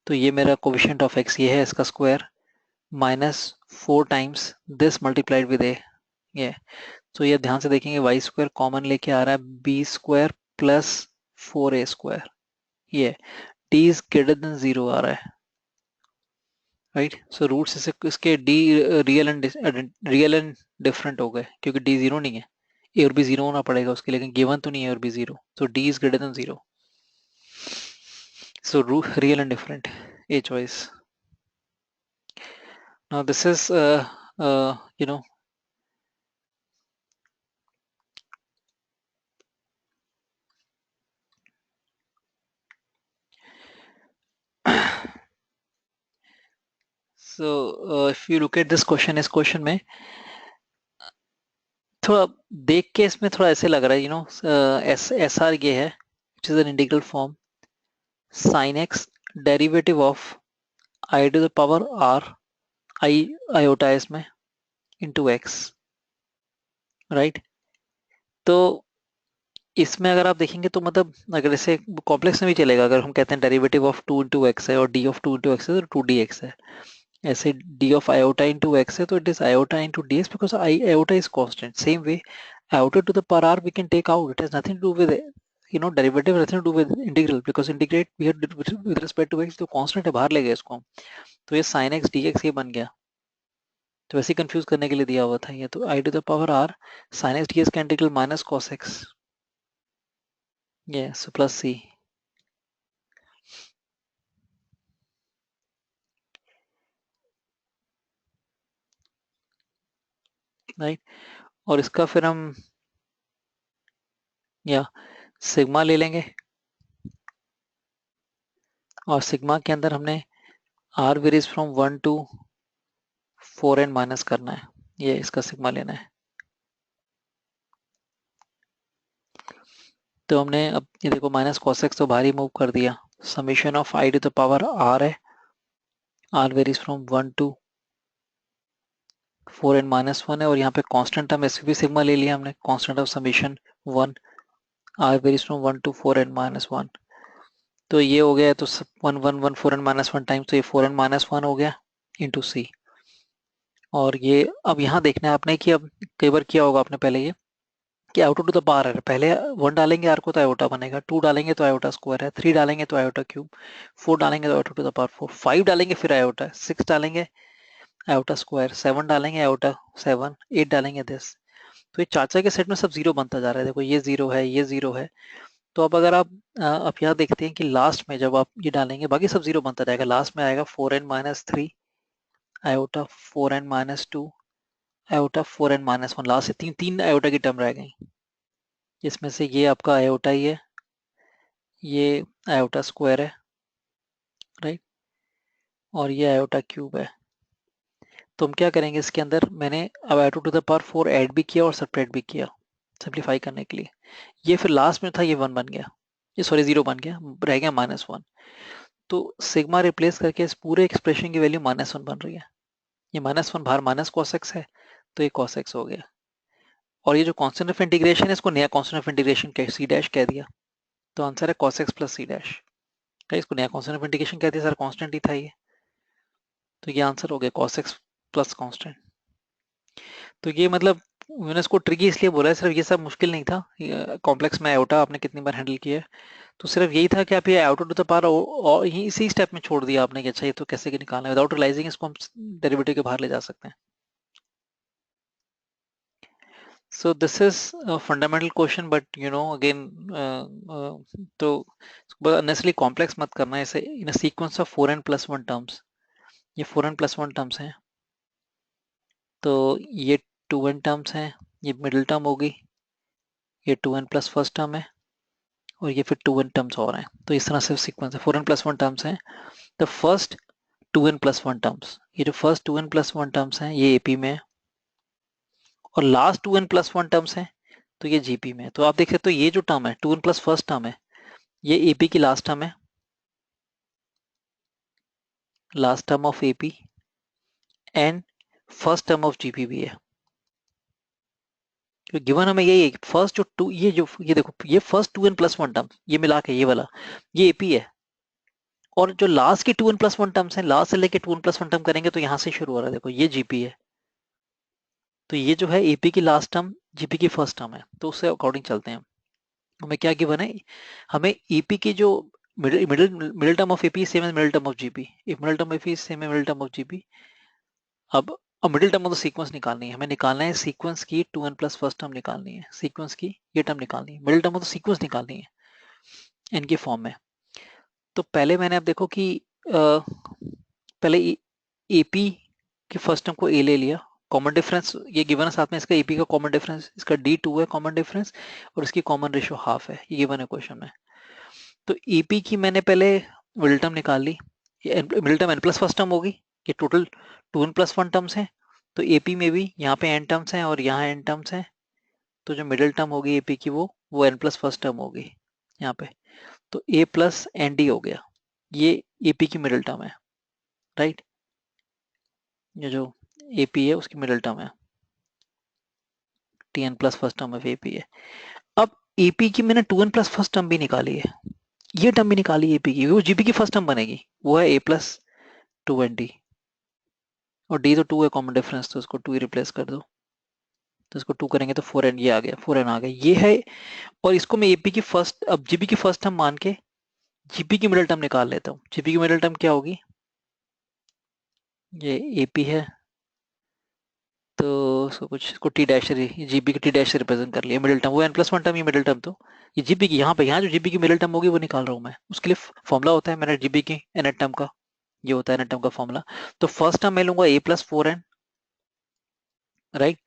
Speaker 1: तो ये मेरा कोफिशिएंट ऑफ एक्स ये है, इसका square minus 4 times this multiplied with a, ये। तो ये ध्यान से देखेंगे, वाई स्क्वायर कॉमन लेके आ रहा है, b square plus 4a square, ये डी इज ग्रेटर देन 0 आ रहा है, राइट। सो रूट्स से इसके डी रियल एंड डिफरेंट हो गए, क्योंकि डी जीरो नहीं है, ए और बी जीरो होना पड़ेगा उसके, लेकिन गिवन तो नहीं है और b zero, so d is greater than 0, so real and different, a choice. Now this is you know so if you look at this question, इस क्वेश्चन में थोड़ा देख के इसमें थोड़ा ऐसे लग रहा है, एस आर ये है, which is an integral form sin x derivative of I to the power r, i iota है इसमें, into x, राइट। तो इसमें अगर आप देखेंगे तो मतलब अगर इसे कॉम्प्लेक्स में भी चलेगा, अगर हम कहते हैं डेरिवेटिव ऑफ 2 इंटू एक्स है और डी ऑफ 2 इंटू एक्स है, तो 2dx है। ऐसे d of iota into x है, तो it is iota into d x, because i iota is constant. Same way iota to the power r we can take out, it has nothing to do with derivative, nothing to do with integral, because integrate with respect to x, तो constant है, बाहर ले गए इसको हम। तो ये sign x d x ये बन गया, तो वैसे कंफ्यूज करने के लिए दिया हुआ था ये। तो i to the power r sine x d x का इंटीग्रल माइनस कॉस एक्स, ये सो प्लस सी, राइट। और इसका फिर हम या सिग्मा ले लेंगे, और सिग्मा के अंदर हमने r varies from 1 to 4n minus करना है, ये इसका सिग्मा लेना है। तो हमने अब ये देखो माइनस कॉस एक्स तो बाहर ही मूव कर दिया, summation of i to the power r है, r varies from 1 to 4n minus 1 है, और यहाँ पे कांस्टेंट टर्म इसमें भी सिग्मा ले लिया हमने, constant of summation 1, r varies from 1 to 4n minus 1। तो ये हो गया, तो 1 4n माइनस 1 टाइम्स, तो ये 4n माइनस 1 हो गया इंटू सी। और ये अब यहाँ देखना है आपने कि अब कई बार किया होगा आपने पहले ये, कि आयोटा टू द पावर है, पहले 1 डालेंगे आर को तो आयोटा बनेगा, 2 डालेंगे तो आयोटा स्क्वायर है, 3 डालेंगे तो आयोटा क्यूब, 4 डालेंगे तो आयोटा टू द पावर 4, 5 डालेंगे फिर आयोटा, 6 डालेंगे आयोटा स्क्वायर, 7 डालेंगे आयोटा 7, 8 डालेंगे दिस। तो ये चाचा के सेट में सब जीरो बनता जा रहा है, देखो ये जीरो है, ये जीरो है, तो अब अगर आप यहाँ देखते हैं कि लास्ट में जब आप ये डालेंगे बाकी सब जीरो बनता जाएगा, लास्ट में आएगा 4n-3 iota 4n-2 iota 4n-1, last से तीन तीन आयोटा की टर्म रह गई, जिसमें से ये आपका आयोटा ही है, ये आयोटा स्क्वायर है, राइट, और ये आयोटा क्यूब है। तो हम क्या करेंगे इसके अंदर, मैंने अब iota to the power 4 add भी किया और सब्ट्रैक्ट भी किया सिंप्लीफाई करने के लिए। ये फिर लास्ट में था ये 1 बन गया, ये सॉरी 0 बन गया, रह गया -1। तो सिग्मा रिप्लेस करके इस पूरे एक्सप्रेशन की वैल्यू -1 बन रही है। ये -1 बाहर माइनस cos x है, तो ये cos x हो गया। और ये जो कांस्टेंट ऑफ इंटीग्रेशन है इसको नया constant of integration c dash कह दिया, तो आंसर है cos x plus c dash. इसको नया कांस्टेंट ऑफ इंटीग्रेशन कह दिया सर, कांस्टेंट ही था ये, तो ये आंसर हो गया cos x प्लस कांस्टेंट। तो ये मतलब मैंने इसको ट्रिकी इसलिए बोला है, सिर्फ ये सब मुश्किल नहीं था, कॉम्प्लेक्स में आयोटा आपने कितनी बार हैंडल किया है, तो सिर्फ यही था कि आप ये आयोटा टू द पावर और यही इसी स्टेप में छोड़ दिया आपने कि अच्छा ये तो कैसे निकालना है, विदाउट रियलाइजिंग इसको हम डेरिवेटिव के बाहर ले जा सकते हैं। So this is a fundamental question, but you know again, तो unnecessarily complex मत करना है इसे, in a sequence of 4n+1 terms, ये 4n+1 terms हैं, तो ये 2n terms हैं, ये मिडिल टर्म होगी, ये 2n प्लस फर्स्ट टर्म है, और ये फिर 2n टर्म्स और हैं, तो इस तरह से सीक्वेंस है, 4n+1 टर्म्स हैं, द फर्स्ट 2n+1 टर्म्स, ये जो फर्स्ट 2n+1 टर्म्स हैं ये एपी में है, और लास्ट 2n+1 टर्म्स हैं तो ये जीपी में है। तो आप देख सकते हो ये जो टर्म है 2n प्लस फर्स्ट टर्म है, ये एपी की लास्ट टर्म है, last term of AP, and first term of GP भी है। तो गिवन हमें यही है, फर्स्ट जो टू, ये देखो ये फर्स्ट 2n+1 टर्म ये मिला के ये वाला ये एपी है, और जो लास्ट की 2n+1 टर्म्स हैं, लास्ट से लेके 2n+1 टर्म करेंगे तो यहाँ से शुरू हो रहा है, देखो ये जीपी है, तो ये जो है एपी की लास्ट टर्म जीपी की फर्स्ट टर्म है, तो उससे अकॉर्डिंग चलते हैं। हमें क्या गिवन है, हमें ईपी की जो middle term of AP same as middle term of GP, if middle term of AP same as middle term of GP. अब middle term of the sequence निकालनी है, हमें निकालना है सीक्वेंस की 2n प्लस फर्स्ट टर्म निकालनी है, sequence की ये टर्म निकालनी है, middle term of the sequence निकालनी है इनके फॉर्म में। तो पहले मैंने अब देखो कि पहले एपी की फर्स्ट टर्म को ए ले लिया, कॉमन डिफरेंस ये गिवन है साथ में, इसका एपी का कॉमन डिफरेंस इसका D2 है कॉमन डिफरेंस, और इसकी कॉमन रेशियो हाफ है, ये गिवन है क्वेश्चन में। तो एपी की मैंने पहले मिडिल टर्म निकाल ली, ये middle term n plus first term होगी, ये टोटल 2n+1 टर्म्स हैं, तो एपी में भी यहाँ पे n टर्म्स हैं और यहाँ n टर्म्स हैं, तो जो मिडिल टर्म होगी एपी की वो n प्लस फर्स्ट टर्म होगी यहाँ पे, तो a प्लस एन डी हो गया, ये एपी की मिडिल टर्म है, राइट, ये जो एपी है उसकी मिडिल टर्म है, tn plus first term of AP है। अब एपी की मैंने 2n प्लस फर्स्ट टर्म भी निकाली है, ये टर्म भी निकाली एपी की, वो जीपी की फर्स्ट टर्म बनेगी, वो है a प्लस 2n डी, और डी तो 2 है कॉमन डिफरेंस, तो इसको 2 ही रिप्लेस कर दो, तो इसको 2 करेंगे तो 4n, ये आ गया 4n आ गया, ये है। और इसको मैं एपी की फर्स्ट, अब जीपी की फर्स्ट टर्म मान के जीपी की मिडिल टर्म निकाल लेता हूँ, जीपी की मिडिल टर्म क्या होगी, ये एपी है, तो उसको कुछ इसको टी डैश से, जीपी की टी डैश से रिप्रेजेंट कर लिया, मिडिल टर्म वो n+1 टर्म, ये मिडिल टर्म, तो ये जीपी की यहाँ पे, यहाँ जो जीपी की मिडिल टर्म होगी वो निकाल रहा हूँ मैं, उसके लिए फॉर्मूला होता है मैंने जीपी की nth टर्म का, ये होता है nth टर्म का फॉर्मूला। तो फर्स्ट टर्म मैं लूंगा a प्लस 4n, राइट,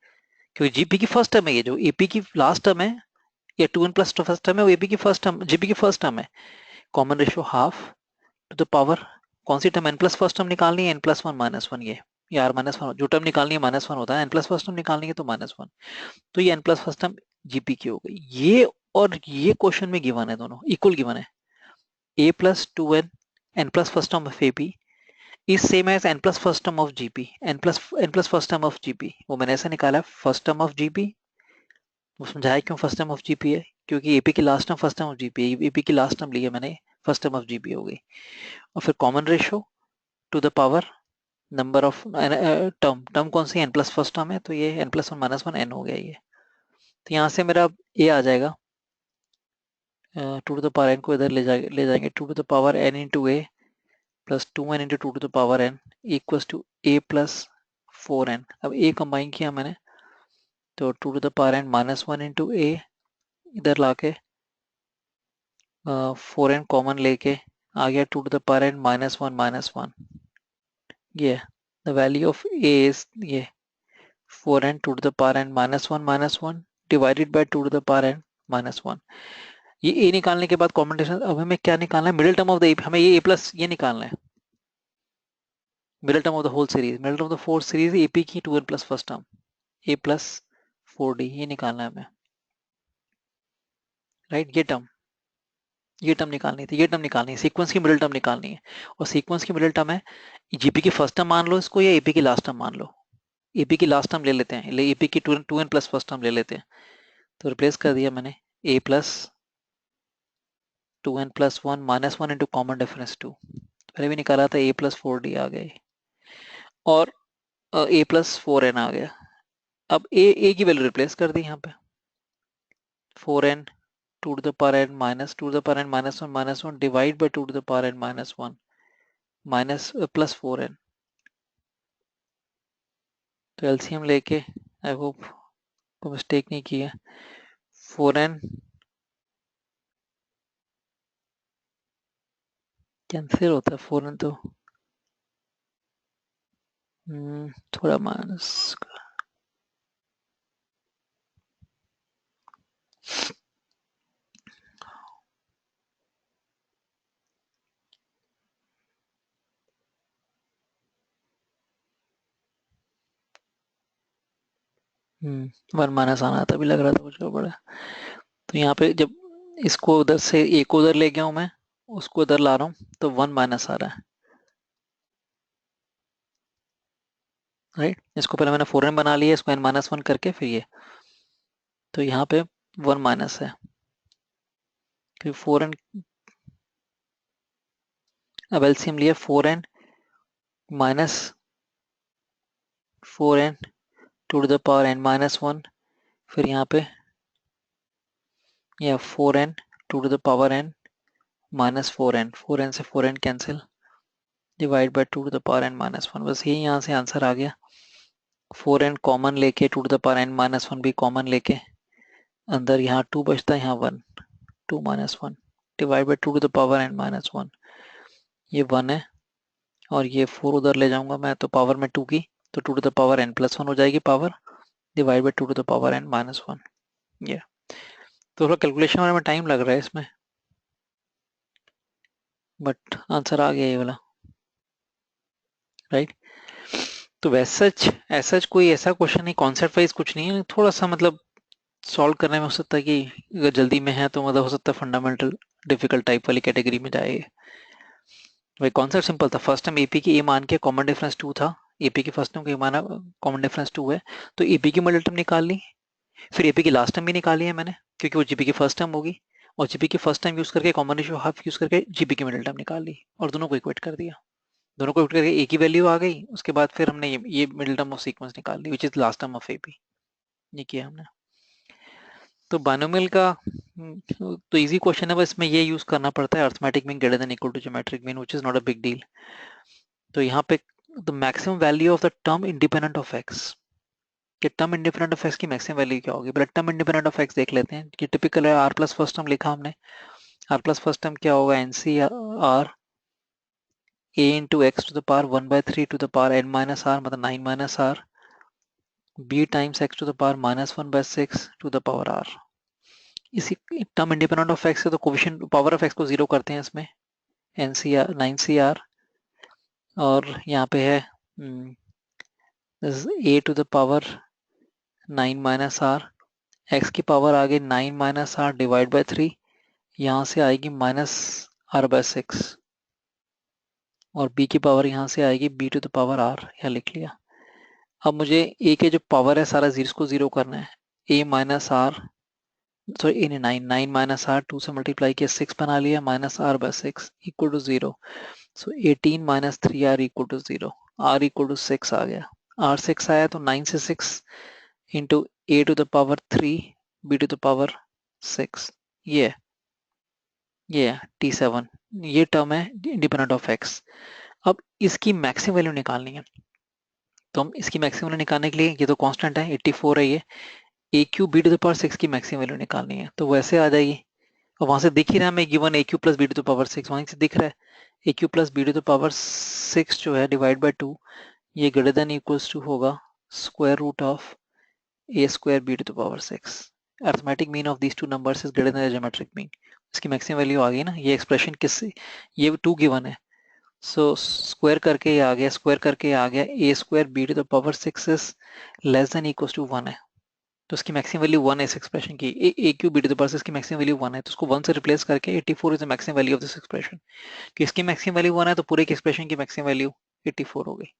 Speaker 1: क्योंकि जीपी की फर्स्ट टर्म है, ये जो एपी की लास्ट टर्म है, ये 2n प्लस फर्स्ट टर्म है, वो एपी की फर्स्ट टर्म जीपी की फर्स्ट टर्म है, common ratio half to the power, कौन सी term, n plus first term निकालनी है, n+1 ये आर -1 जो टर्म निकालनी है -1 होता है, एन प्लस फर्स्ट टर्म निकालनी है तो -1, तो ये n plus first term GP की हो गई ये, और ये क्वेश्चन में गिवन है, दोनों इक्वल गिवन है, a plus 2n n plus first term of AP is same as n plus first term of GP, n plus first term of GP, वो मैंने ऐसा निकाला फर्स्ट टर्म ऑफ जीपी, वो समझाया क्यों फर्स्ट टर्म ऑफ जीपी है, क्योंकि AP की last term first term of GP है, एपी की लास्ट टर्म ली है मैंने, फर्स्ट टर्म ऑफ जीपी हो गई, और फिर common ratio to the power number of term, term कौन सी एन प्लस फर्स्ट टर्म है, तो ये n+1 - 1 n हो गया ये, तो यहाँ से मेरा ए आ जाएगा, 2 टू द पावर n को इधर ले जाएंगे 2 to the power n into a plus 2n into 2 to the power n equals to a plus 4n, अब a कंबाइन किया मैंने, तो 2 to the power n -1 into a इधर लाके 4n कॉमन लेके आ गया 2 to the power n -1 ये the value of a is ये 4n 2 to the power n -1 divided by 2 to the power n -1। ये a निकालने के बाद कॉमन डिफरेंस, अब हमें क्या निकालना है, middle term of the a, हमें ये a प्लस ये निकालना है, middle term of the whole series, middle term of the fourth series ap की 2n plus first term a plus 4d, ये निकालना है हमें, राइट। ये टर्म निकालनी थी, ये टर्म निकालनी है, सीक्वेंस की मिडिल टर्म निकालनी है। और सीक्वेंस की मिडिल टर्म है जीपी की फर्स्ट टर्म मान लो इसको, या एपी की लास्ट टर्म मान लो। एपी की लास्ट टर्म ले लेते हैं, एपी की 2n प्लस फर्स्ट टर्म ले लेते हैं। तो रिप्लेस कर दिया मैंने a plus 2n plus 1 -1 into common difference 2, पहले भी निकाला था, a प्लस 4d आ गए, और a प्लस 4n आ गया। अब a की वैल्यू रिप्लेस कर दी यहाँ पे, 4n 2 to the power n minus 2 to the power n minus 1 divide by 2 to the power n minus 1 minus plus 4n। तो एलसीएम लेके, आई होप को मिस्टेक नहीं की है, 4n कैंसिल होता है, 4n तो थोड़ा माइनस, 1 माइनस आना था, अभी लग रहा था कुछ गड़बड़ है। तो यहाँ पे जब इसको उधर से a को उधर ले गया हूँ मैं, उसको उधर ला रहा हूँ, तो 1 माइनस आ रहा है, राइट। इसको पहले मैंने 4n बना लिया, इसको n माइनस 1 करके फिर ये, तो यहाँ पे 1 माइनस है, फिर 4n, अब एलसीएम लिया 4n minus 4n 2 to the power n minus 1, फिर यहाँ पे यह 4n 2 to the power n minus 4n, 4n से 4n cancel, divide by 2 to the power n minus 1, बस यही यहाँ से आंसर आ गया। 4n कॉमन लेके 2 to the power n minus 1 भी कॉमन लेके, अंदर यहाँ 2 बचता है, यहाँ 1, 2 minus 1 divide by 2 to the power n minus 1, ये 1 है, और ये 4 उधर ले जाऊंगा मैं तो पावर में 2 की, तो 2 to the power n plus 1 हो जाएगी power, divide by 2 to the power n minus 1। ये तो थोड़ा कैलकुलेशन होने में टाइम लग रहा है इसमें, बट आंसर आ गया ये वाला, राइट। तो वैसा ऐसा कोई ऐसा क्वेश्चन नहीं, कॉन्सेप्ट वाइज कुछ नहीं है, थोड़ा सा मतलब सॉल्व करने में हो सकता है कि अगर जल्दी में है तो मतलब हो सकता है फंडामेंटल डिफिकल्ट टाइप वाली कैटेगरी में जाए। भाई कॉन्सेप्ट सिंपल था, फर्स्ट टाइम एपी की ए मान के कॉमन डिफरेंस 2 था, एपी की फर्स्ट टाइम का माना कॉमन डिफरेंस 2 है, तो एपी की मिडिल टर्म निकाल ली, फिर एपी की लास्ट टर्म भी निकाली है मैंने, क्योंकि वो जीपी की फर्स्ट टर्म होगी, और जीपी की फर्स्ट टाइम यूज करके कॉमन रेशियो हाफ यूज करके जीपी की मिडिल टर्म निकाल ली, और दोनों को इक्वेट कर दिया, दोनों को इक्वेट करके एक ही वैल्यू आ गई, उसके बाद फिर हमने ये मिडिल टर्म ऑफ सीक्वेंस निकाल ली, which is last term of AP, ये किया हमने। तो बाइनोमियल का तो इजी क्वेश्चन है, बस इसमें ये यूज करना पड़ता है, arithmetic mean greater than equal to geometric mean, which is not a big deal. तो यहाँ पे the maximum value of the term independent of x, कि टर्म इंडिपेंडेंट ऑफ एक्स की मैक्सिमम वैल्यू क्या होगी, पहले टर्म इंडिपेंडेंट ऑफ एक्स देख लेते हैं, कि टिपिकल है आर प्लस फर्स्ट टर्म लिखा हमने, आर प्लस फर्स्ट टर्म क्या होगा, n C r a into x to the power 1/3 to the power n minus r, मतलब 9 minus r, b times x to the power -1/6 to the power r. इसी term independent of x से तो coefficient power of x को 0 करते हैं इसमें, n सी r 9 C r, और यहाँ पे है ए to the power 9 minus r, x की पावर आ गई 9 माइनस आर डिवाइड बाई 3, यहाँ से आएगी -r/6, और b की पावर यहाँ से आएगी b to the power r, यहाँ लिख लिया। अब मुझे a के जो पावर है सारा जीरो को 0 करना है, a माइनस आर, सॉरी ए ने 9 माइनस आर 2 से मल्टीप्लाई किया 6 बना लिया, -r/6 equal to 0, so 18 minus 3r equal to 0, r equal to 6 आ गया, r 6 आया तो 9 से 6 into a to the power 3 b to the power 6, ये t7, ये टर्म है इंडिपेंडेंट ऑफ x। अब इसकी मैक्सिमम वैल्यू निकालनी है, तो हम इसकी मैक्सिमम वैल्यू निकालने के लिए, ये तो कांस्टेंट है 84 है, ये a cube b to the power 6 की मैक्सिमम वैल्यू निकालनी है, तो वैसे आ जाएगी और वहां से दिख ही रहा है हमें given a q plus b to the power 6, वहीं से दिख रहा है a q plus b to the power 6 जो है डिवाइड बाय 2, ये ग्रेटर देन इक्वल्स टू होगा square root of a square b to the power 6। Arithmetic mean of these two numbers is greater than the geometric mean. इसकी maximum value आ गई ना, ये expression किससे, ये 2 गिवन है, सो स्क्वायर करके ये आ गया, स्क्वायर करके ये आ गया, a square b to the power 6 is less than equals to 1 है, तो उसकी मैक्सिमम वैल्यू 1 है इस एक्सप्रेशन की। A q b to the power 6 की मैक्सिमम वैल्यू 1 है, तो उसको 1 से रिप्लेस करके 84 is the maximum value of this expression, कि इसकी मैक्सिमम वैल्यू 1 है तो पूरे की एक्सप्रेशन की मैक्सिमम वैल्यू 84 हो गई।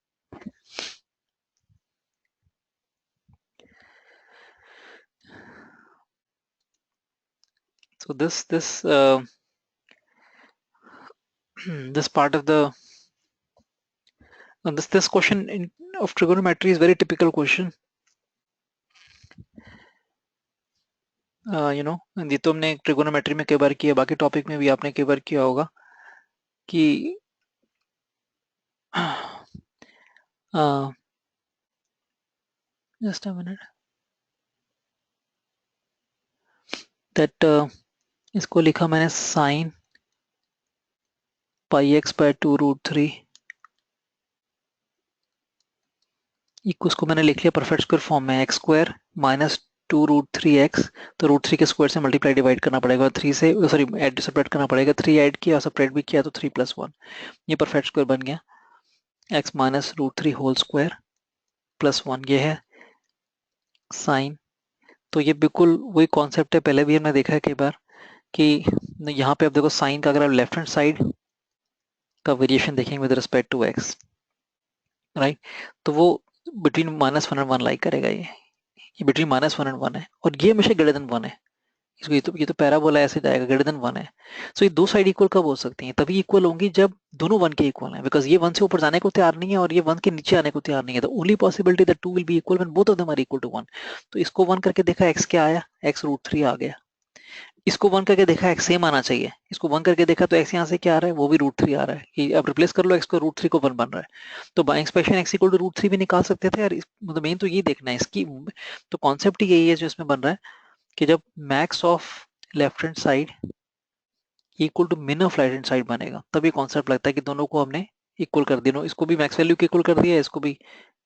Speaker 1: So this part of the this question of trigonometry is very typical question. ये तो हमने ट्रिगोनोमेट्री में कई बार किया, बाकी टॉपिक में भी आपने कई बार किया होगा कि just a minute that इसको लिखा मैंने साइन पाई एक्स बाय 2√3 उसको मैंने लिख लिया परफेक्ट स्क्वायर फॉर्म में, एक्स स्क्वायर माइनस 2√3x, तो √3 के स्क्वायर से मल्टीप्लाई डिवाइड करना पड़ेगा, 3 से सॉरी ऐड सेपरेट करना पड़ेगा, 3 ऐड किया और सेपरेट भी किया तो 3 + 1, ये परफेक्ट स्क्वायर बन गया, x minus √3 whole square plus 1, ये है साइन। तो ये बिल्कुल वही कॉन्सेप्ट है, पहले भी हमने देखा है कई बार कि यहाँ पे आप देखो साइन का अगर आप लेफ्ट हैंड साइड का वेरिएशन देखेंगे with respect to x, right, तो वो बिटवीन -1 और 1 लाइक करेगा, ये बिटवीन -1 और 1 है, और ये हमेशा ग्रेटर देन 1 है, इसको ये तो पैराबोला ऐसे जाएगा, ग्रेटर देन 1 है। सो ये दो साइड इक्वल कब हो सकती हैं, तभी इक्वल होंगी जब दोनों 1 के इक्वल हैं, बिकॉज ये 1 से ऊपर जाने को तैयार नहीं है और ये 1 के नीचे आने को तैयार नहीं है, the only possibility that 2 will be equal when both of them are equal to 1। तो इसको 1 करके देखा, x क्या आया, x √3 आ गया, इसको 1 करके देखा x सेम आना चाहिए, इसको 1 करके देखा तो x यहाँ से क्या आ रहा है, वो भी √3 आ रहा है, कि अब रिप्लेस कर लो x को, √3 को 1 बन रहा है, तो by expression x equal to √3 भी निकाल सकते थे यार, मतलब मेन तो ये देखना है इसकी, तो कॉन्सेप्ट ही यही है जो इसमें बन रहा है कि जब max of left hand side equal to min of right hand side बनेगा, तभी कॉन्सेप्ट लगता है कि दोनों को हमने इक्वल कर दिया, इसको भी मैक्स वैल्यू के इक्वल कर दिया, इसको भी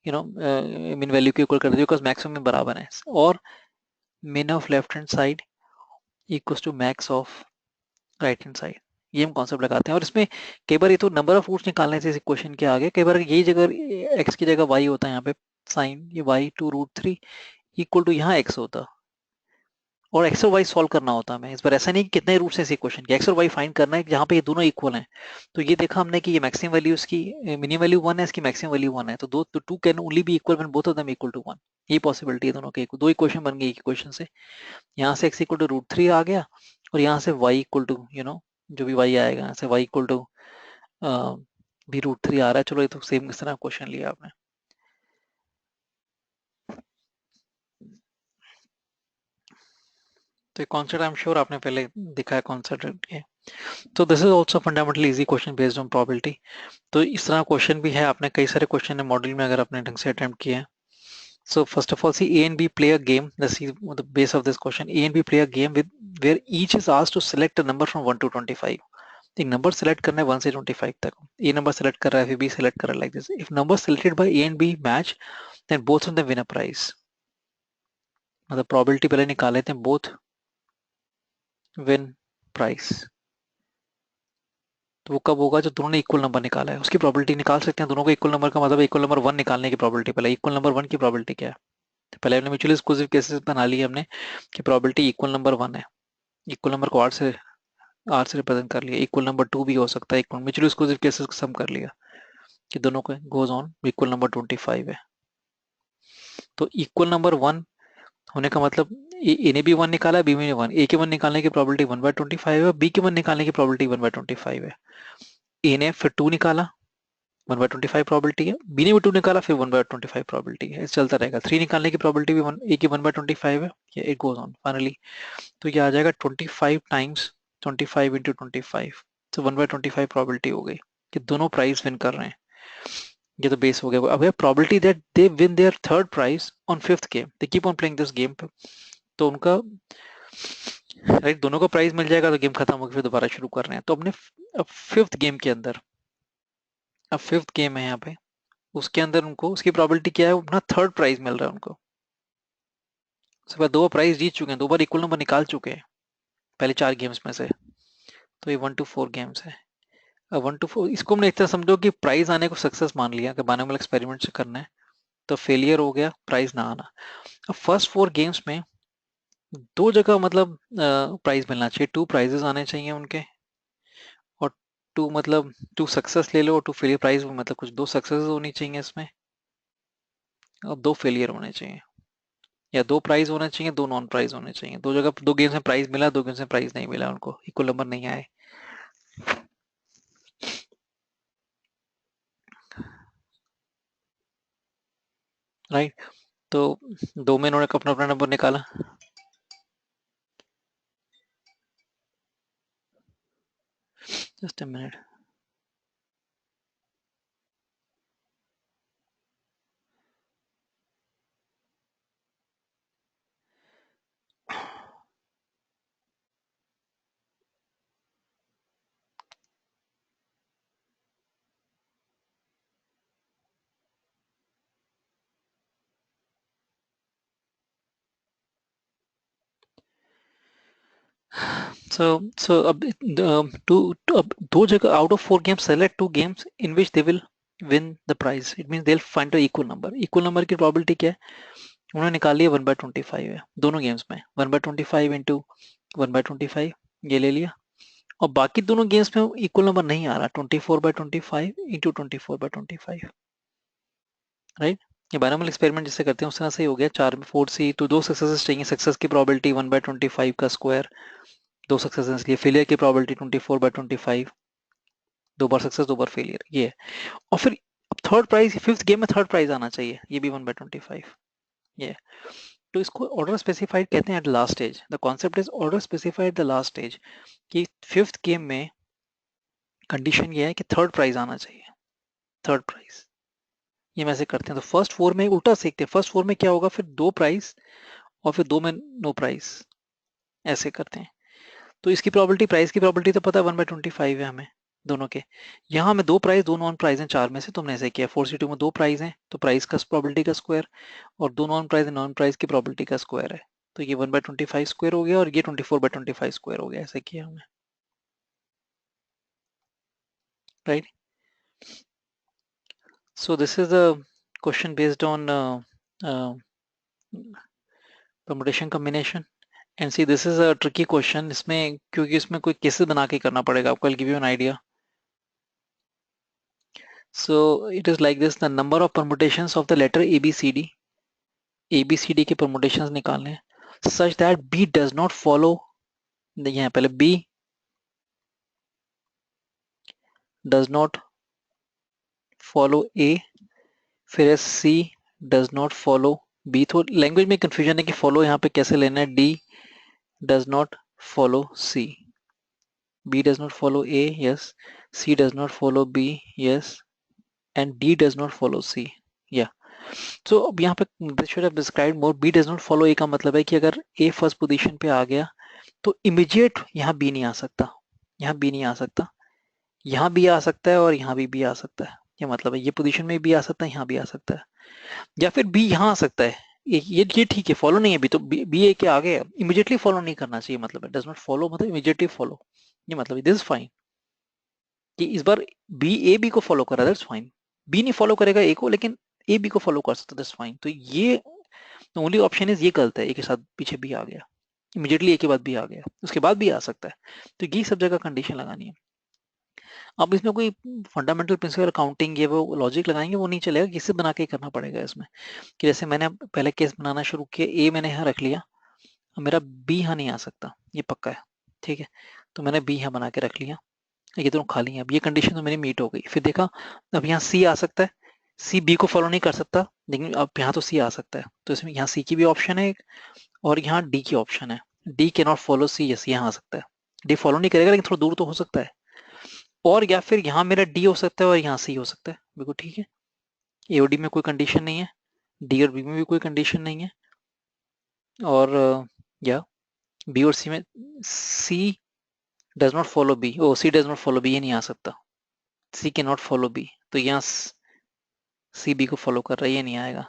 Speaker 1: मिन वैल्यू के इक्वल कर दिया, बिकॉज मैक्सिमम में बराबर है, और min of left hand side equal to max of right hand side, ये हम कॉन्सेप्ट लगाते हैं। और इसमें कई बार ये तो नंबर ऑफ रूट्स निकालने से क्वेश्चन के आगे, कई बार यही जगह एक्स की जगह वाई होता है, यहाँ पे साइन ये वाई 2√3 इक्वल टू यहाँ एक्स होता, और एक्स और वाई सॉल्व करना होता है हमें, इस बार ऐसा नहीं कि कितने रूट से क्वेश्चन के एक्स और वाई फाइंड करना है जहाँ पे ये दोनों इक्वल हैं। तो ये देखा हमने कि ये मैक्सिमम वैल्यू इसकी मिनिमम वैल्यू 1 है, इसकी मैक्सिमम वैल्यू 1 है, तो 2 can only be equal when both of them equal to 1, ये पॉसिबिलिटी है दोनों के, दो इक्वेशन बन गई एक इक्वेशन से, यहाँ से x इक्वल टू √3 आ गया, और यहाँ से y इक्वल टू जो भी y आएगा, यहाँ से y इक्वल टू भी √3 आ रहा है। चलो ये तो सेम इस तरह क्वेश्चन लिया आपने। तो ये कॉन्सेप्ट आई एम श्योर आपने पहले दिखा है कॉन्सेप्ट ये। तो this is also fundamentally easy question based on probability. तो इस तरह क्वेश्चन भी है, आपने कई सारे क्वेश्चन है मॉड्यूल में अगर आपने ढंग से अटेम्प्ट किए हैं। So first of all, see A and B play a game. Let's see the base of this question. A and B play a game with where each is asked to select a number from 1 to 25. एक number select करना है 1 से 25 तक, ए number select कर रहा है फिर B select कर रहा है, like this. If number selected by A and B match then both of them win a prize, मतलब प्रोबेबिलिटी पहले निकाल लेते हैं, बोथ विन प्राइज, तो वो कब होगा जब दोनों ने इक्वल नंबर निकाला है, उसकी प्रोबेबिलिटी निकाल सकते हैं। दोनों को इक्वल नंबर का मतलब इक्वल नंबर 1 निकालने की प्रोबेबिलिटी, पहले इक्वल नंबर 1 की प्रोबेबिलिटी क्या है, तो पहले हमने म्यूचुअली एक्सक्लूसिव केसेस बना लिए हमने कि प्रोबेबिलिटी इक्वल नंबर 1 है, इक्वल नंबर को आर से रिप्रेजेंट कर लिया, इक्वल नंबर 2 भी हो सकता है, इक्वल म्यूचुअली एक्सक्लूसिव केसेस को सम कर लिया कि दोनों को गोज ऑन इक्वल नंबर 25 है। तो इक्वल नंबर 1 होने का मतलब ए ने भी 1 निकाला, बी ने 1, ए के 1 निकालने की प्रोबेबिलिटी 1/25 है, बी के 1 निकालने की प्रोबेबिलिटी 1/25 है। ए ने फिर 2 निकाला, 1/25 प्रोबेबिलिटी है, बी ने भी 2 निकाला, फिर 1/25 प्रोबेबिलिटी है, चलता रहेगा। 3 निकालने की प्रोबेबिलिटी भी ए की 1/25 है, इट गोज ऑन फाइनली। तो ये आ जाएगा 25 टाइम्स 25 इंटू 25, तो 1/25 प्रोबेबिलिटी हो गई कि दोनों प्राइज विन कर रहे हैं, ये तो बेस हो गया। अब है probability that they win their third prize on fifth game, they keep on playing this game, तो उनका राइट, दोनों को प्राइस मिल जाएगा तो गेम खत्म होगी, फिर दोबारा शुरू कर रहे हैं। तो अपने अब फिफ्थ गेम के अंदर, अब फिफ्थ गेम है यहाँ पे, उसके अंदर उनको उसकी प्रोबेबिलिटी क्या है, अपना थर्ड प्राइज मिल रहा है उनको। उसके बाद दो प्राइज जीत चुके हैं, दो बार इक्वल नंबर निकाल चुके हैं पहले 4 गेम्स में से। तो ये 1 to 4 गेम्स है। अब 1 to 4 इसको हमने एक तरह समझो कि प्राइज आने को सक्सेस मान लिया कि बानोमल एक्सपेरिमेंट से करना है, तो फेलियर हो गया प्राइज ना आना। अब फर्स्ट 4 गेम्स में दो जगह मतलब प्राइज मिलना चाहिए, 2 प्राइजेस आने चाहिए उनके, और 2 मतलब 2 सक्सेस ले लो और 2 फेलियर, प्राइज मतलब कुछ 2 सक्सेस होनी चाहिए इसमें और 2 फेलियर होने चाहिए, या 2 प्राइज होने चाहिए, 2 नॉन प्राइज होने चाहिए। दो जगह 2 गेम्स में प्राइज मिला, 2 गेम्स में प्राइज नहीं मिला, उनको इक्वल नंबर नहीं आए। राइट, तो 2 में इन्होंने अपना अपना नंबर निकाला। Just a minute. So अब अब दो जगह out of 4 games select 2 games in which they will win the prize, it mean they will find the equal number. Equal number की प्रोबेबिलिटी क्या है, उन्होंने निकाली है 1/25 है दोनों गेम्स में, 1/25 इंटू 1/25, ये ले लिया। और बाकी दोनों गेम्स में इक्वल नंबर नहीं आ रहा, 24/25 इंटू 24/25। राइट, ये बायनॉमियल एक्सपेरिमेंट जिससे करते हैं उस तरह से ही हो गया। 4 4 सी, तो 2 सक्सेसेस चाहिए, सक्सेस की प्रोबेबिलिटी 1/25 का स्क्वायर, 2 सक्सेसेस लिए, फेलियर की प्रोबेबिलिटी 24/25, 2 बार सक्सेस 2 बार फेलियर, ये है। और फिर थर्ड प्राइज, फिफ्थ गेम में थर्ड प्राइज आना चाहिए, ये भी 1/25, ये है। तो इसको ऑर्डर स्पेसिफाइड कहते हैं at last stage. The concept is order specified the last stage, कि फिफ्थ गेम में कंडीशन ये है कि थर्ड प्राइज आना चाहिए, थर्ड प्राइज। ये वैसे करते हैं। तो फर्स्ट 4 में उल्टा सीखते हैं, फर्स्ट 4 में क्या होगा, फिर 2 प्राइज और फिर 2 में नो प्राइज, ऐसे करते हैं। तो इसकी प्रोबेबिलिटी, प्राइस की प्रोबेबिलिटी तो पता है 1/25 है हमें दोनों के। यहाँ हमें 2 प्राइस 2 नॉन प्राइस हैं 4 में से, तो हमने ऐसे किया 4C2 में 2 प्राइस हैं तो प्राइस का प्रोबेबिलिटी का स्क्वायर, और 2 नॉन प्राइस नॉन प्राइस की प्रोबेबिलिटी का स्क्वायर है। तो ये 1/25 स्क्वायर हो गया और ये 24/25 स्क्वायर हो गया, ऐसे किया हमने। Right, so this is the question based on permutation combination. And see this is a tricky question, इसमें क्योंकि इसमें कोई केसेस बना के करना पड़ेगा आपको। I will give you an idea. So it is like this, the number of permutations of the letter ABCD, ABCD के permutations निकालने हैं, such that B does not follow, यहाँ पहले B does not follow A, फिर C does not follow B। तो language में confusion है कि follow यहाँ पे कैसे लेना है। D does not follow C, B does not follow A, yes, C does not follow B, yes, and D does not follow C, yeah। तो अब यहाँ पे this should have described more, B does not follow A का मतलब है कि अगर A first position पे आ गया तो इमीडिएट यहाँ बी नहीं आ सकता, यहाँ बी नहीं आ सकता, यहाँ भी आ सकता है और यहाँ भी आ सकता है। ये मतलब है ये पोजीशन में भी आ सकता है, यहाँ भी आ सकता है, या फिर बी यहाँ आ सकता है। ये ठीक है, फॉलो नहीं है अभी तो, बी ए के आगे इमीडिएटली फॉलो नहीं करना चाहिए, मतलब डज नॉट फॉलो मतलब इमीडिएटली फॉलो, ये मतलब दिस इज फाइन कि इस बार बी ए बी को फॉलो कर रहा है, दैट्स फाइन। बी नहीं फॉलो करेगा ए को, लेकिन ए बी को फॉलो कर सकता है, दैट्स फाइन। तो ये ओनली ऑप्शन इज, ये गलत है, ए के साथ पीछे बी आ गया, इमीडिएटली ए के बाद बी आ गया, उसके बाद भी आ सकता है। तो ये सब जगह कंडीशन लगानी है। अब इसमें कोई फंडामेंटल प्रिंसिपल काउंटिंग ये वो लॉजिक लगाएंगे वो नहीं चलेगा, किसी बना के करना पड़ेगा इसमें। कि जैसे मैंने पहले केस बनाना शुरू किया, ए मैंने यहाँ रख लिया, अब मेरा बी यहाँ नहीं आ सकता, ये पक्का है, ठीक है। तो मैंने बी यहाँ बना के रख लिया, ये दोनों खाली हैं। अब ये कंडीशन तो मेरी मीट हो गई। फिर देखा अब यहाँ सी आ सकता है, सी बी को फॉलो नहीं कर सकता, लेकिन अब यहाँ तो सी आ सकता है, तो इसमें यहाँ सी की भी ऑप्शन है एक, और यहाँ डी की ऑप्शन है। डी के नॉट फॉलो सी, यस यहाँ आ सकता है। डी फॉलो नहीं करेगा लेकिन थोड़ा दूर तो हो सकता है। और या फिर यहाँ मेरा डी हो सकता है और यहाँ सी हो सकता है, बिल्कुल ठीक है। ए और डी में कोई कंडीशन नहीं है, डी और बी में भी कोई कंडीशन नहीं है, और या बी और सी में c does not follow b, o c does not follow b, ये नहीं आ सकता, सी के नॉट फॉलो बी, तो यहाँ सी बी को फॉलो कर रहा है, ये नहीं आएगा,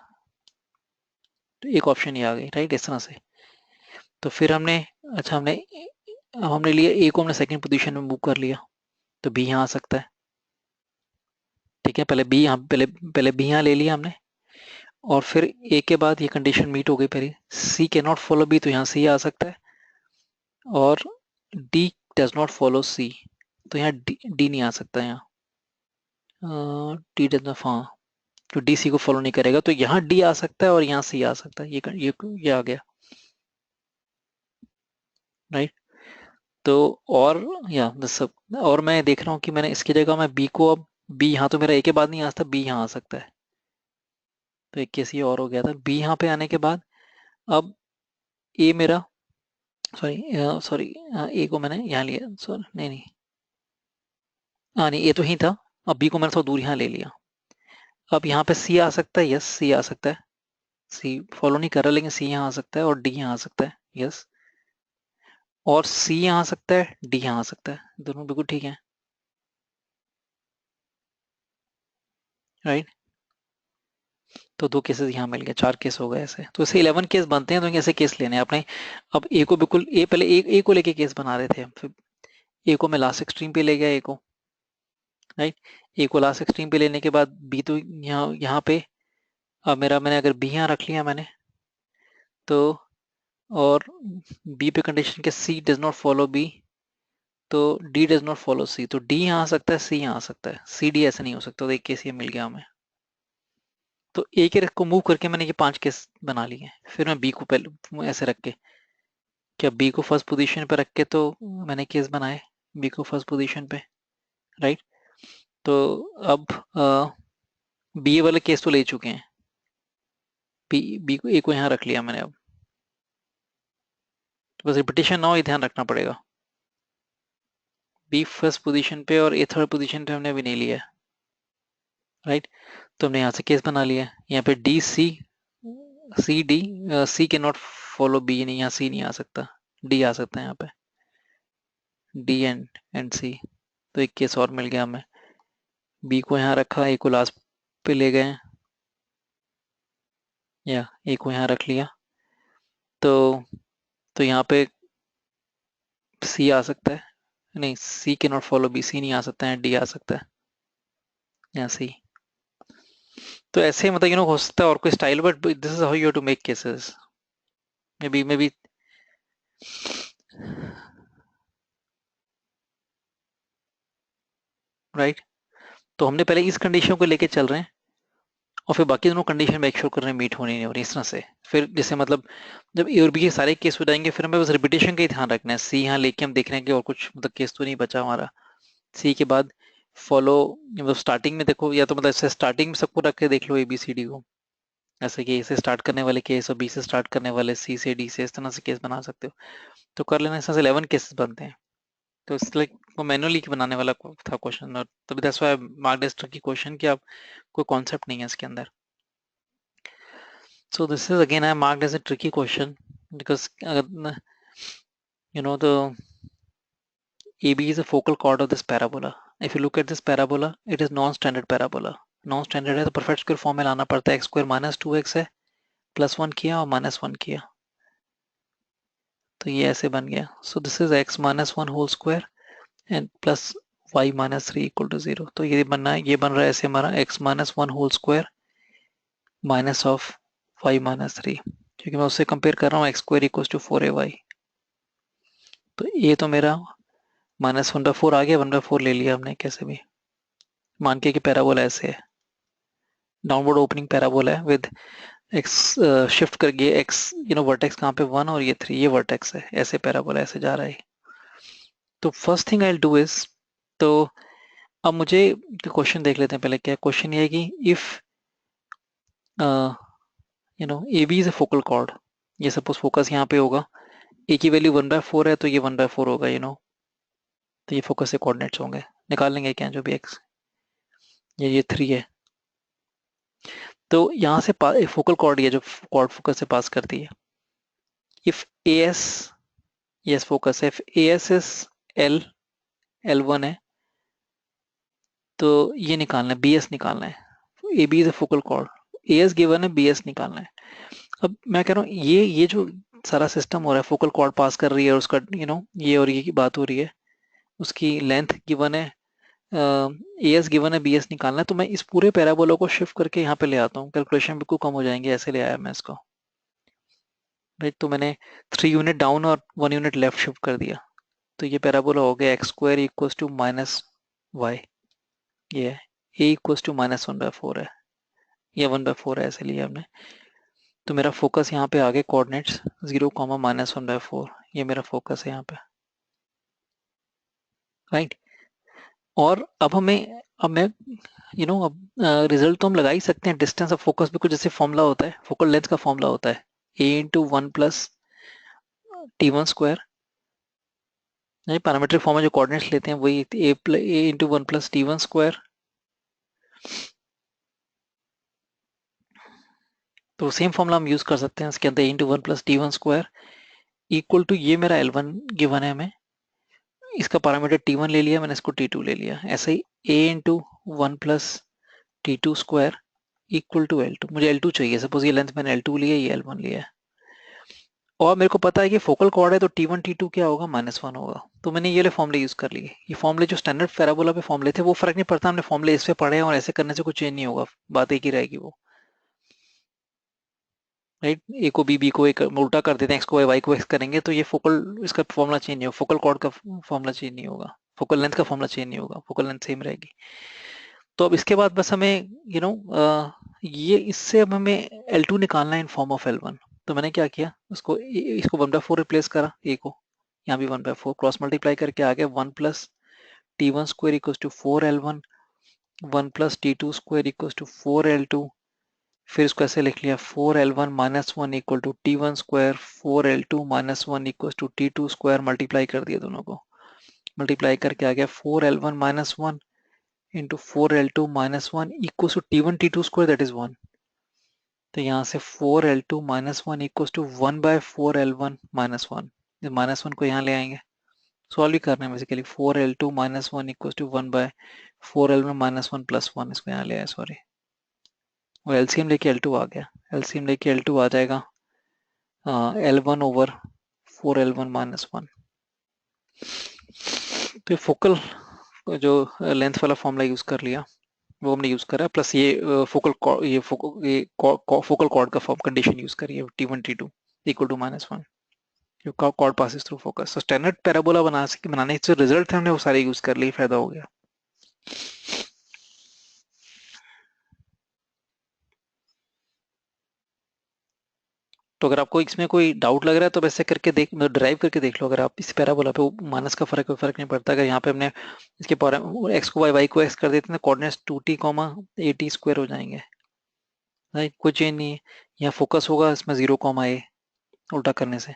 Speaker 1: तो एक ऑप्शन ही आ गई, राइट, इस तरह से। तो फिर हमने, अच्छा हमने, अब हमने लिया ए को, हमने सेकंड पोजीशन में मूव कर लिया, तो बी यहाँ आ सकता है, ठीक है, पहले बी यहाँ, पहले पहले बी यहाँ ले लिया हमने, और फिर ए के बाद ये कंडीशन मीट हो गई पहले, सी के नॉट फॉलो बी, तो यहाँ सी आ सकता है, और डी डज नॉट फॉलो सी, तो यहाँ डी नहीं आ सकता, यहाँ डी डज नॉट, हाँ, तो डी सी को फॉलो नहीं करेगा, तो यहाँ डी आ सकता है और यहाँ सी आ सकता है, ये आ गया, राइट। तो और या सब, और मैं देख रहा हूँ कि मैंने इसकी जगह मैं बी को, अब बी यहाँ तो मेरा ए के बाद नहीं आ सकता, बी यहाँ आ सकता है, तो एक केस ये और हो गया था, बी यहाँ पे आने के बाद अब ए मेरा, सॉरी सॉरी, ए को मैंने यहाँ लिया, सॉरी नहीं नहीं, हाँ नहीं, ए तो ही था, अब बी को मैंने थोड़ा दूर यहाँ ले लिया, अब यहाँ पे सी आ सकता है, यस सी आ सकता है, सी फॉलो नहीं कर रहा लेकिन सी यहाँ आ सकता है, और डी यहाँ आ सकता है, यस, और सी यहाँ आ सकता है, डी यहाँ आ सकता है, दोनों बिल्कुल ठीक है, राइट। तो दो केसेस यहाँ मिल गए, चार केस हो गए ऐसे, तो ऐसे 11 केस बनते हैं, तो ऐसे केस लेने हैं आपने। अब ए को बिल्कुल, ए पहले ए को लेके केस बना रहे थे हम, फिर ए को मैं लास्ट एक्सट्रीम पे ले गया, ए को, राइट, ए को लास्ट एक्सट्रीम पे लेने के बाद बी तो यहाँ यहाँ पे, अब मेरा, मैंने अगर बी यहाँ रख लिया मैंने, तो, और बी पे कंडीशन के सी डज नॉट फॉलो बी, तो डी डज नॉट फॉलो सी, तो डी यहाँ आ सकता है, सी यहाँ आ सकता है, सी डी ऐसे नहीं हो सकता, तो एक केस ये मिल गया हमें। तो ए के को मूव करके मैंने ये 5 केस बना लिए हैं, फिर मैं बी को पहले ऐसे रख के, क्या बी को फर्स्ट पोजीशन पे रख के तो मैंने केस बनाए, बी को फर्स्ट पोजीशन पे, राइट। तो अब बी वाले केस तो ले चुके हैं, बी को, ए को यहाँ रख लिया मैंने, अब तो बस रिपीटेशन ना हो, ये ध्यान रखना पड़ेगा, बी फर्स्ट पोजीशन पे और ए थर्ड पोजीशन पे हमने अभी नहीं लिया है, राइट। तो हमने यहाँ से केस बना लिया, यहाँ पे डी सी, सी डी, सी के नॉट फॉलो बी, नहीं, यहाँ सी नहीं आ सकता, डी आ सकता है यहाँ पे, डी एंड सी, तो एक केस और मिल गया हमें, बी को यहाँ रखा, ए को लास्ट पे ले गए, या ए को यहाँ रख लिया, तो यहाँ पे सी आ सकता है, नहीं, सी के नॉट फॉलो बी, सी नहीं आ सकता है, डी आ सकता है, यहाँ सी। तो ऐसे मतलब हो सकता है और कोई style, but this is how you to make cases, maybe right. तो हमने पहले इस कंडीशन को लेके चल रहे हैं, और फिर बाकी दोनों कंडीशन मेक श्योर कर रहे हैं मीट होनी नहीं हो रही, इस तरह से। फिर जैसे मतलब जब ए और बी के सारे केस हो जाएंगे, फिर हमें बस रिपीटेशन का ही ध्यान रखना है, सी यहाँ लेके हम देख रहे हैं कि और कुछ मतलब केस तो नहीं बचा हमारा, सी के बाद फॉलो, मतलब स्टार्टिंग में देखो, या तो मतलब ऐसे स्टार्टिंग में सबको रख के देख लो ए बी सी डी को, ऐसे कि ए से स्टार्ट करने वाले केस और बी से स्टार्ट करने वाले, सी से डी से, इस तरह से केस बना सकते हो, तो कर लेना, इस तरह से 11 केसेस बनते हैं। तो इट्स लाइक वो मैनुअली बनाने वाला था क्वेश्चन, और तभी that's why mark this tricky question, कि आप कोई कॉन्सेप्ट नहीं है इसके अंदर। So this is again I marked as a tricky question because the AB is a focal chord of this parabola. If you look at this parabola, it is non-standard parabola. Non-standard है तो perfect square form में लाना पड़ता है, x square minus 2x है, +1 किया और -1 किया, तो ये ऐसे बन गया. So this is x minus 1 whole square and plus y minus 3 equal to 0. तो ये बनना है, ये बन रहा है ऐसे हमारा x minus 1 whole square minus of y minus 3, क्योंकि मैं उससे कंपेयर कर रहा हूँ x square equals to 4ay. तो ये तो मेरा -1/4 आ गया, 1/4 ले लिया हमने कैसे भी, मान के कि पैराबोला ऐसे है, डाउनवर्ड ओपनिंग पैराबोला है विद एक्स, शिफ्ट करके एक्स, वर्टेक्स कहाँ पे 1 और ये 3, ये वर्टेक्स है, ऐसे पैराबोला ऐसे जा रहा है। तो first thing I will do is, तो अब मुझे क्वेश्चन देख लेते हैं पहले, क्या क्वेश्चन ये है कि if A B is a focal chord, ये सपोज फोकस यहाँ पे होगा, ए की वैल्यू 1/4 है, तो ये 1/4 होगा, तो ये फोकस से कोऑर्डिनेट्स होंगे, निकाल लेंगे क्या, जो भी एक्स, ये 3 है, तो यहाँ से फोकल कॉर्ड, ये जो कॉर्ड फोकस से पास करती है, if A S yes focus F A S S L L1 है, तो ये निकालना है, बी एस निकालना है। A B is a focal chord, A S given है, बी एस निकालना है। अब मैं कह रहा हूँ ये जो सारा सिस्टम हो रहा है, फोकल कॉर्ड पास कर रही है और उसका ये और ये की बात हो रही है, उसकी लेंथ गिवन है, ए एस गिवन है, बी एस निकालना है। तो मैं इस पूरे पैराबोला को शिफ्ट करके यहाँ पे ले आता हूँ, कैलकुलेशन बिल्कुल कम हो जाएंगे, ऐसे ले आया मैं इसको। राइट, तो मैंने 3 यूनिट डाउन और 1 यूनिट लेफ्ट शिफ्ट कर दिया, तो ये पैराबोला हो गया x square equal to minus y, ये है ए इक्वल टू -1/4 है, या 1/4 है, ऐसे लिया हमने। तो मेरा फोकस यहाँ पे आगे कोऑर्डिनेट्स 0, -1/4, ये मेरा फोकस है यहाँ पे। राइट, और अब हमें, अब मैं अब रिजल्ट तो हम लगा ही सकते हैं, डिस्टेंस ऑफ फोकस भी कुछ जैसे फॉर्मूला होता है, फोकल लेंथ का फॉर्मूला होता है A × 1 + T1 स्क्वायर। नहीं, पैरामीट्रिक फॉर्म में जो कोऑर्डिनेट्स लेते हैं वही A × 1 + T1 स्क्वायर। तो सेम फॉर्मूला हम यूज कर सकते हैं इसके अंदर, A × 1 + T1 square equal to, ये मेरा L1 गिवन है हमें, इसका पैरामीटर T1 ले लिया मैंने, इसको T2 ले लिया, ऐसे ही A × 1 + T2 square equal to L2, मुझे L2 चाहिए, सपोज ये लेंथ मैंने L2 लिया, ये L1 लिया है, और मेरे को पता है कि फोकल कॉर्ड है, तो T1 T2 क्या होगा, -1 होगा। तो मैंने ये वाले फॉर्मूले यूज कर लिए, ये फॉर्मूले जो स्टैंडर्ड पैराबोला पे फॉर्मूले थे वो फर्क नहीं पड़ता, हमने फॉर्मूले इस पे पढ़े हैं और ऐसे करने से कुछ चेंज नहीं होगा, बात एक ही रहेगी वो। राइट, ए को बी को एक उल्टा कर देते हैं, एक्स को वाई को एक्स करेंगे, तो ये फोकल, इसका फॉर्मूला चेंज नहीं होगा, फोकल कॉर्ड का फॉर्मूला चेंज नहीं होगा, फोकल लेंथ का फॉर्मूला चेंज नहीं होगा, फोकल लेंथ सेम रहेगी। तो अब इसके बाद बस हमें ये इससे अब हमें L2 निकालना है इन फॉर्म ऑफ L1। तो मैंने क्या किया, उसको इसको 1/4 रिप्लेस करा, ए को यहाँ भी 1/4 क्रॉस मल्टीप्लाई करके आ गया, 1 + T1 square equal to 4L1, 1 + T2 square equal to 4L2, फिर इसको ऐसे लिख लिया 4L1 - 1 equal to T1 square, 4L2 - 1 equal to T2 square, multiply कर दिया दोनों को, मल्टीप्लाई करके आ गया 4L1 - 1 into 4L2 - 1 equal to T1 T2 square, that is 1। तो यहाँ से 4L2 - 1 इक्वल टू 1/4L1 - 1, -1 को यहाँ ले आएंगे, सॉल्व ही करना है basically, 4L2 - 1 equal to 1/4L1 - 1 + 1, इसको यहाँ ले आया, सॉरी, और एलसीएम लेके L2 आ गया, एलसीएम लेके L2 आ जाएगा L1/4L1 - 1। तो फोकल जो लेंथ वाला फॉर्मूला यूज कर लिया, वो हमने यूज करा, प्लस ये फोकल कॉर्ड का फॉर्म कंडीशन यूज करी है, T1 T2 इक्वल टू -1, जो कॉर्ड पासिस थ्रू फोकस। तो स्टैंडर्ड पैराबोला बनाने के जो रिजल्ट थे हमने वो सारे यूज कर लिए, फायदा हो गया। तो अगर आपको इसमें कोई डाउट लग रहा है तो वैसे करके देख, मतलब ड्राइव करके देख लो, अगर आप इस पैराबोला पे माइनस का फर्क, कोई फर्क नहीं पड़ता। अगर यहाँ पे हमने इसके एक्स को वाई को एक्स कर देते हैं, कोऑर्डिनेट्स 2t, AT स्क्वायर हो जाएंगे, राइट, कोई चेंज नहीं है। यहाँ फोकस होगा इसमें 0, A, उल्टा करने से,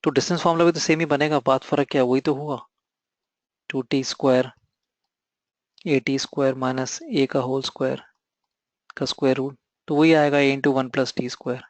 Speaker 1: तो डिस्टेंस फॉर्मूला भी तो सेम ही बनेगा, बात फर्क क्या है, वही तो होगा, 2t square AT square minus A का होल स्क्वायर का स्क्वायर रूट, तो वही आएगा A × 1 + T square.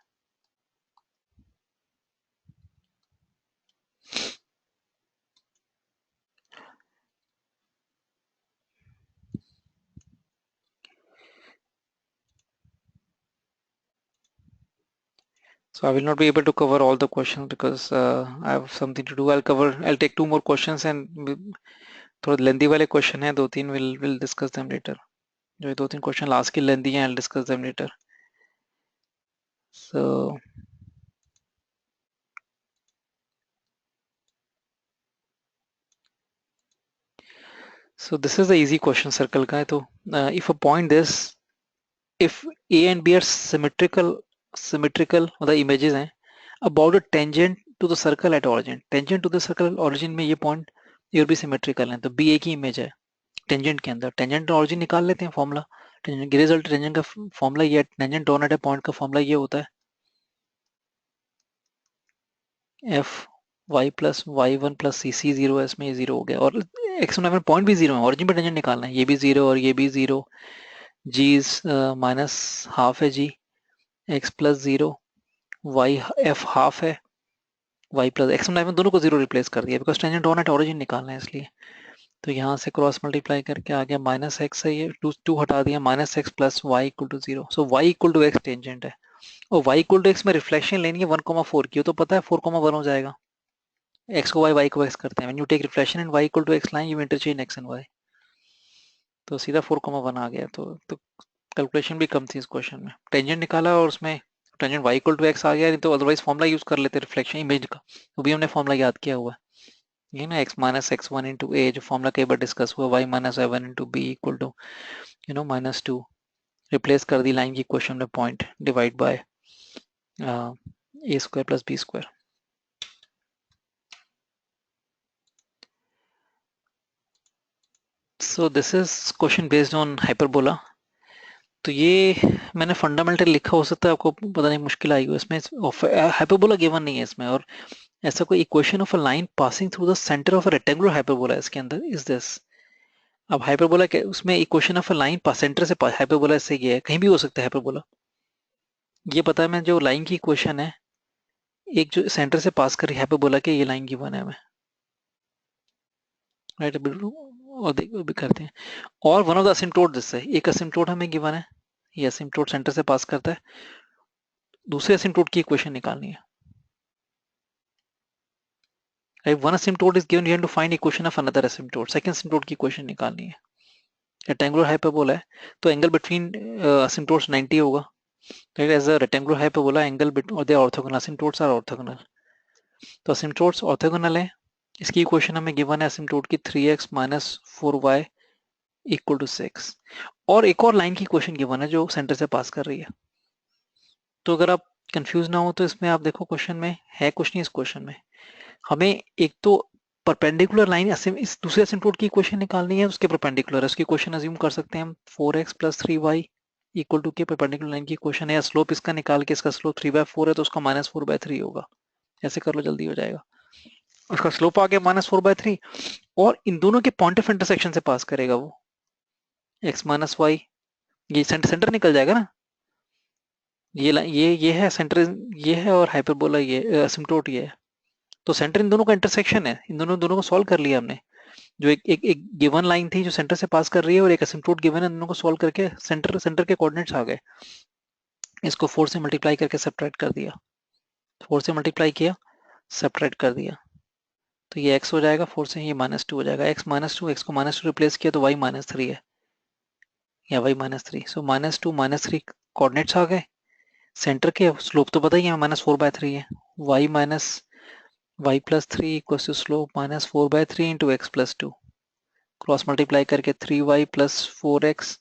Speaker 1: So I will not be able to cover all the questions because I have something to do. I'll take 2 more questions and थोड़ा लेंदी वाले question है, 2-3 will discuss them later. जो 2-3 question last के लेंदी हैं, I'll discuss them later. So this is the easy question, circle का है। तो if a point this, if A and B are symmetrical मतलब images हैं, about a tangent to the circle at origin, tangent to the circle origin में ये point ये भी symmetrical है, तो B एक ही इमेज है टेंजेंट के अंदर। टेंजेंट और ऑरिजिन निकाल लेते हैं फॉर्मूला, टेंजेंट रिजल्ट, टेंजेंट का फॉर्मूला ये, tangent on at a point का फॉर्मूला ये होता है f y plus y 1 + CC 0, इसमें ये 0 हो गया, और एक्स में पॉइंट भी 0 है, ऑरिजिन पे टेंजेंट निकालना है, ये भी 0 और ये भी 0, जी -½ है जी, x + 0, वाई एफ ½ है, y प्लस x में दोनों को जीरो रिप्लेस कर दिया because tangent on at origin निकालना है इसलिए। तो यहाँ से क्रॉस मल्टीप्लाई करके आ गया माइनस एक्स है, ये टू हटा दिया, minus x plus y equal to zero. So y equal to x tangent है, और वाई इक्वल टू एक्स में रिफ्लेक्शन लेनी है 1,4 की, तो पता है 4,1 हो जाएगा। एक्स को वाई, वाई को एक्स करते हैं, when you take reflection in y equal to x line you interchange x and y, तो सीधा 4,1 आ गया। तो कैलकुलेशन भी कम थी इस क्वेश्चन में, टेंजेंट निकाला और उसमें tangent y equal to x आ गया, नहीं तो अदरवाइज फॉर्मुला यूज कर लेते रिफ्लेक्शन इमेज का, वो भी हमने फॉर्मुला याद किया हुआ है, ये ना x minus x one into a, जो फॉर्मुला कई बार डिस्कस हुआ, y minus i one into b equal to minus two, replace कर दी लाइन की क्वेश्चन में point, divide by a square plus b square. So this is question based on hyperbola. तो ये मैंने फंडामेंटल लिखा, हो सकता है आपको पता नहीं मुश्किल आई हो इसमें, हाइपरबोला गिवन नहीं है इसमें, और ऐसा कोई equation of a line passing through the centre of a rectangular hyperbola इसके अंदर इज दिस। अब हाइपरबोला के उसमें equation of a line centre से हाइपरबोला से ये है, कहीं भी हो सकता है हाइपरबोला, ये पता है मैं, जो लाइन की इक्वेशन है एक जो सेंटर से पास कर रही है हाइपरबोला के, ये लाइन गिवन है हमें, राइट। और देखो भी करते हैं, और वन ऑफ द असिम्प्टोट दिस है, एक असिम्प्टोट हमें गिवन है, ये असिम्प्टोट सेंटर से पास करता है, दूसरे असिम्प्टोट की इक्वेशन निकालनी है, right. One asymptote is given, you have to find equation of another asymptote, second asymptote की इक्वेशन निकालनी है। रेक्टेंगुलर हाइपरबोला है तो एंगल बिटवीन असिम्प्टोट्स 90 होगा, right. As a rectangular hyperbola angle और they orthogonal, asymptotes are orthogonal, तो asymptotes orthogonal है। इसकी इक्वेशन हमें गिवन है असिम्प्टोट की 3x minus 4y equal to 6, और एक और लाइन की इक्वेशन गिवन है जो सेंटर से पास कर रही है। तो अगर आप कंफ्यूज ना हो तो इसमें आप देखो, क्वेश्चन में है कुछ नहीं, इस क्वेश्चन में हमें एक तो परपेंडिकुलर लाइन इस दूसरे असिम्प्टोट की इक्वेशन निकालनी है, उसके परपेंडिकुलर है, उसकी इक्वेशन अज्यूम कर सकते हैं हम 4x plus 3y equal to के परपेंडिकुलर लाइन की इक्वेशन है, या स्लोप इसका निकाल के, इसका स्लोप 3/4 है तो उसका माइनस 4/3 होगा, ऐसे कर लो जल्दी हो जाएगा। उसका स्लोप आ गया -4/3, और इन दोनों के पॉइंट ऑफ इंटरसेक्शन से पास करेगा वो, x माइनस वाई, ये सेंटर निकल जाएगा ना, ये है सेंटर, ये है, और हाइपरबोला ये असिम्प्टोट ये है, तो सेंटर इन दोनों का इंटरसेक्शन है, इन दोनों दोनों को सॉल्व कर लिया हमने। जो एक गिवन लाइन थी जो सेंटर से पास कर रही है, और एक असिम्प्टोट गिवन है, दोनों को सॉल्व करके सेंटर के कोऑर्डिनेट्स आ गए, इसको 4 से मल्टीप्लाई करके सब्ट्रैक्ट कर दिया, 4 से मल्टीप्लाई किया, सब्ट्रैक्ट कर दिया, तो ये x हो जाएगा, 4 से ये -2 हो जाएगा, x -2, x को -2 रिप्लेस किया तो y -3 है, या y -3, सो -2 -3 कोऑर्डिनेट्स आ गए, सेंटर के स्लोप तो पता ही है -4/3 है, y minus y plus 3 equal to slope -4/3 into x plus 2, cross multiply करके 3y plus 4x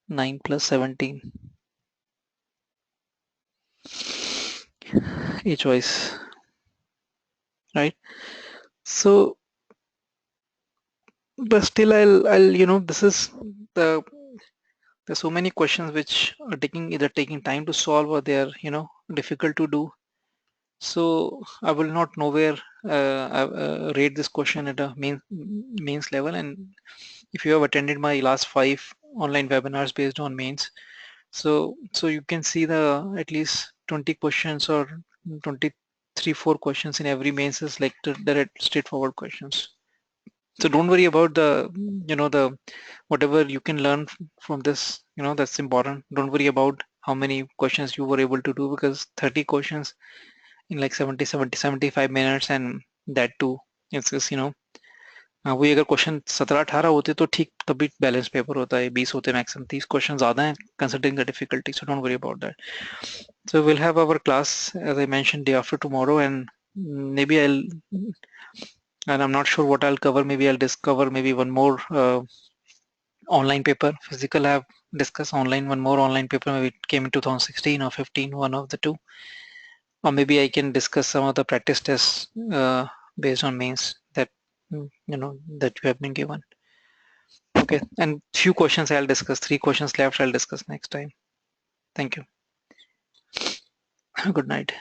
Speaker 1: 9 plus 17, a choice, right? So but still I'll this is the there's so many questions which are either taking time to solve, or they are difficult to do. So I will not nowhere rate this question at a mains level. And if you have attended my last 5 online webinars based on mains, so you can see the at least 20 questions or 23-4 questions in every mains is like the direct straightforward questions. So don't worry about the whatever you can learn from this, that's important. Don't worry about how many questions you were able to do, because 30 questions in like 75 minutes, and that too it's just वही अगर question 17-18 होते तो ठीक, तभी balance paper होता है, 20 होते maximum, 30 question ज्यादा हैं considering the difficulty, so don't worry about that. So we'll have our class, as I mentioned, day after tomorrow, and maybe and I'm not sure what I'll cover. Maybe I'll discover maybe one more online paper. Physical I have discussed, online one more online paper. Maybe it came in 2016 or 15, one of the two. Or maybe I can discuss some of the practice tests based on mains that that you have been given. Okay, and few questions I'll discuss. 3 questions left I'll discuss next time. Thank you. Good night.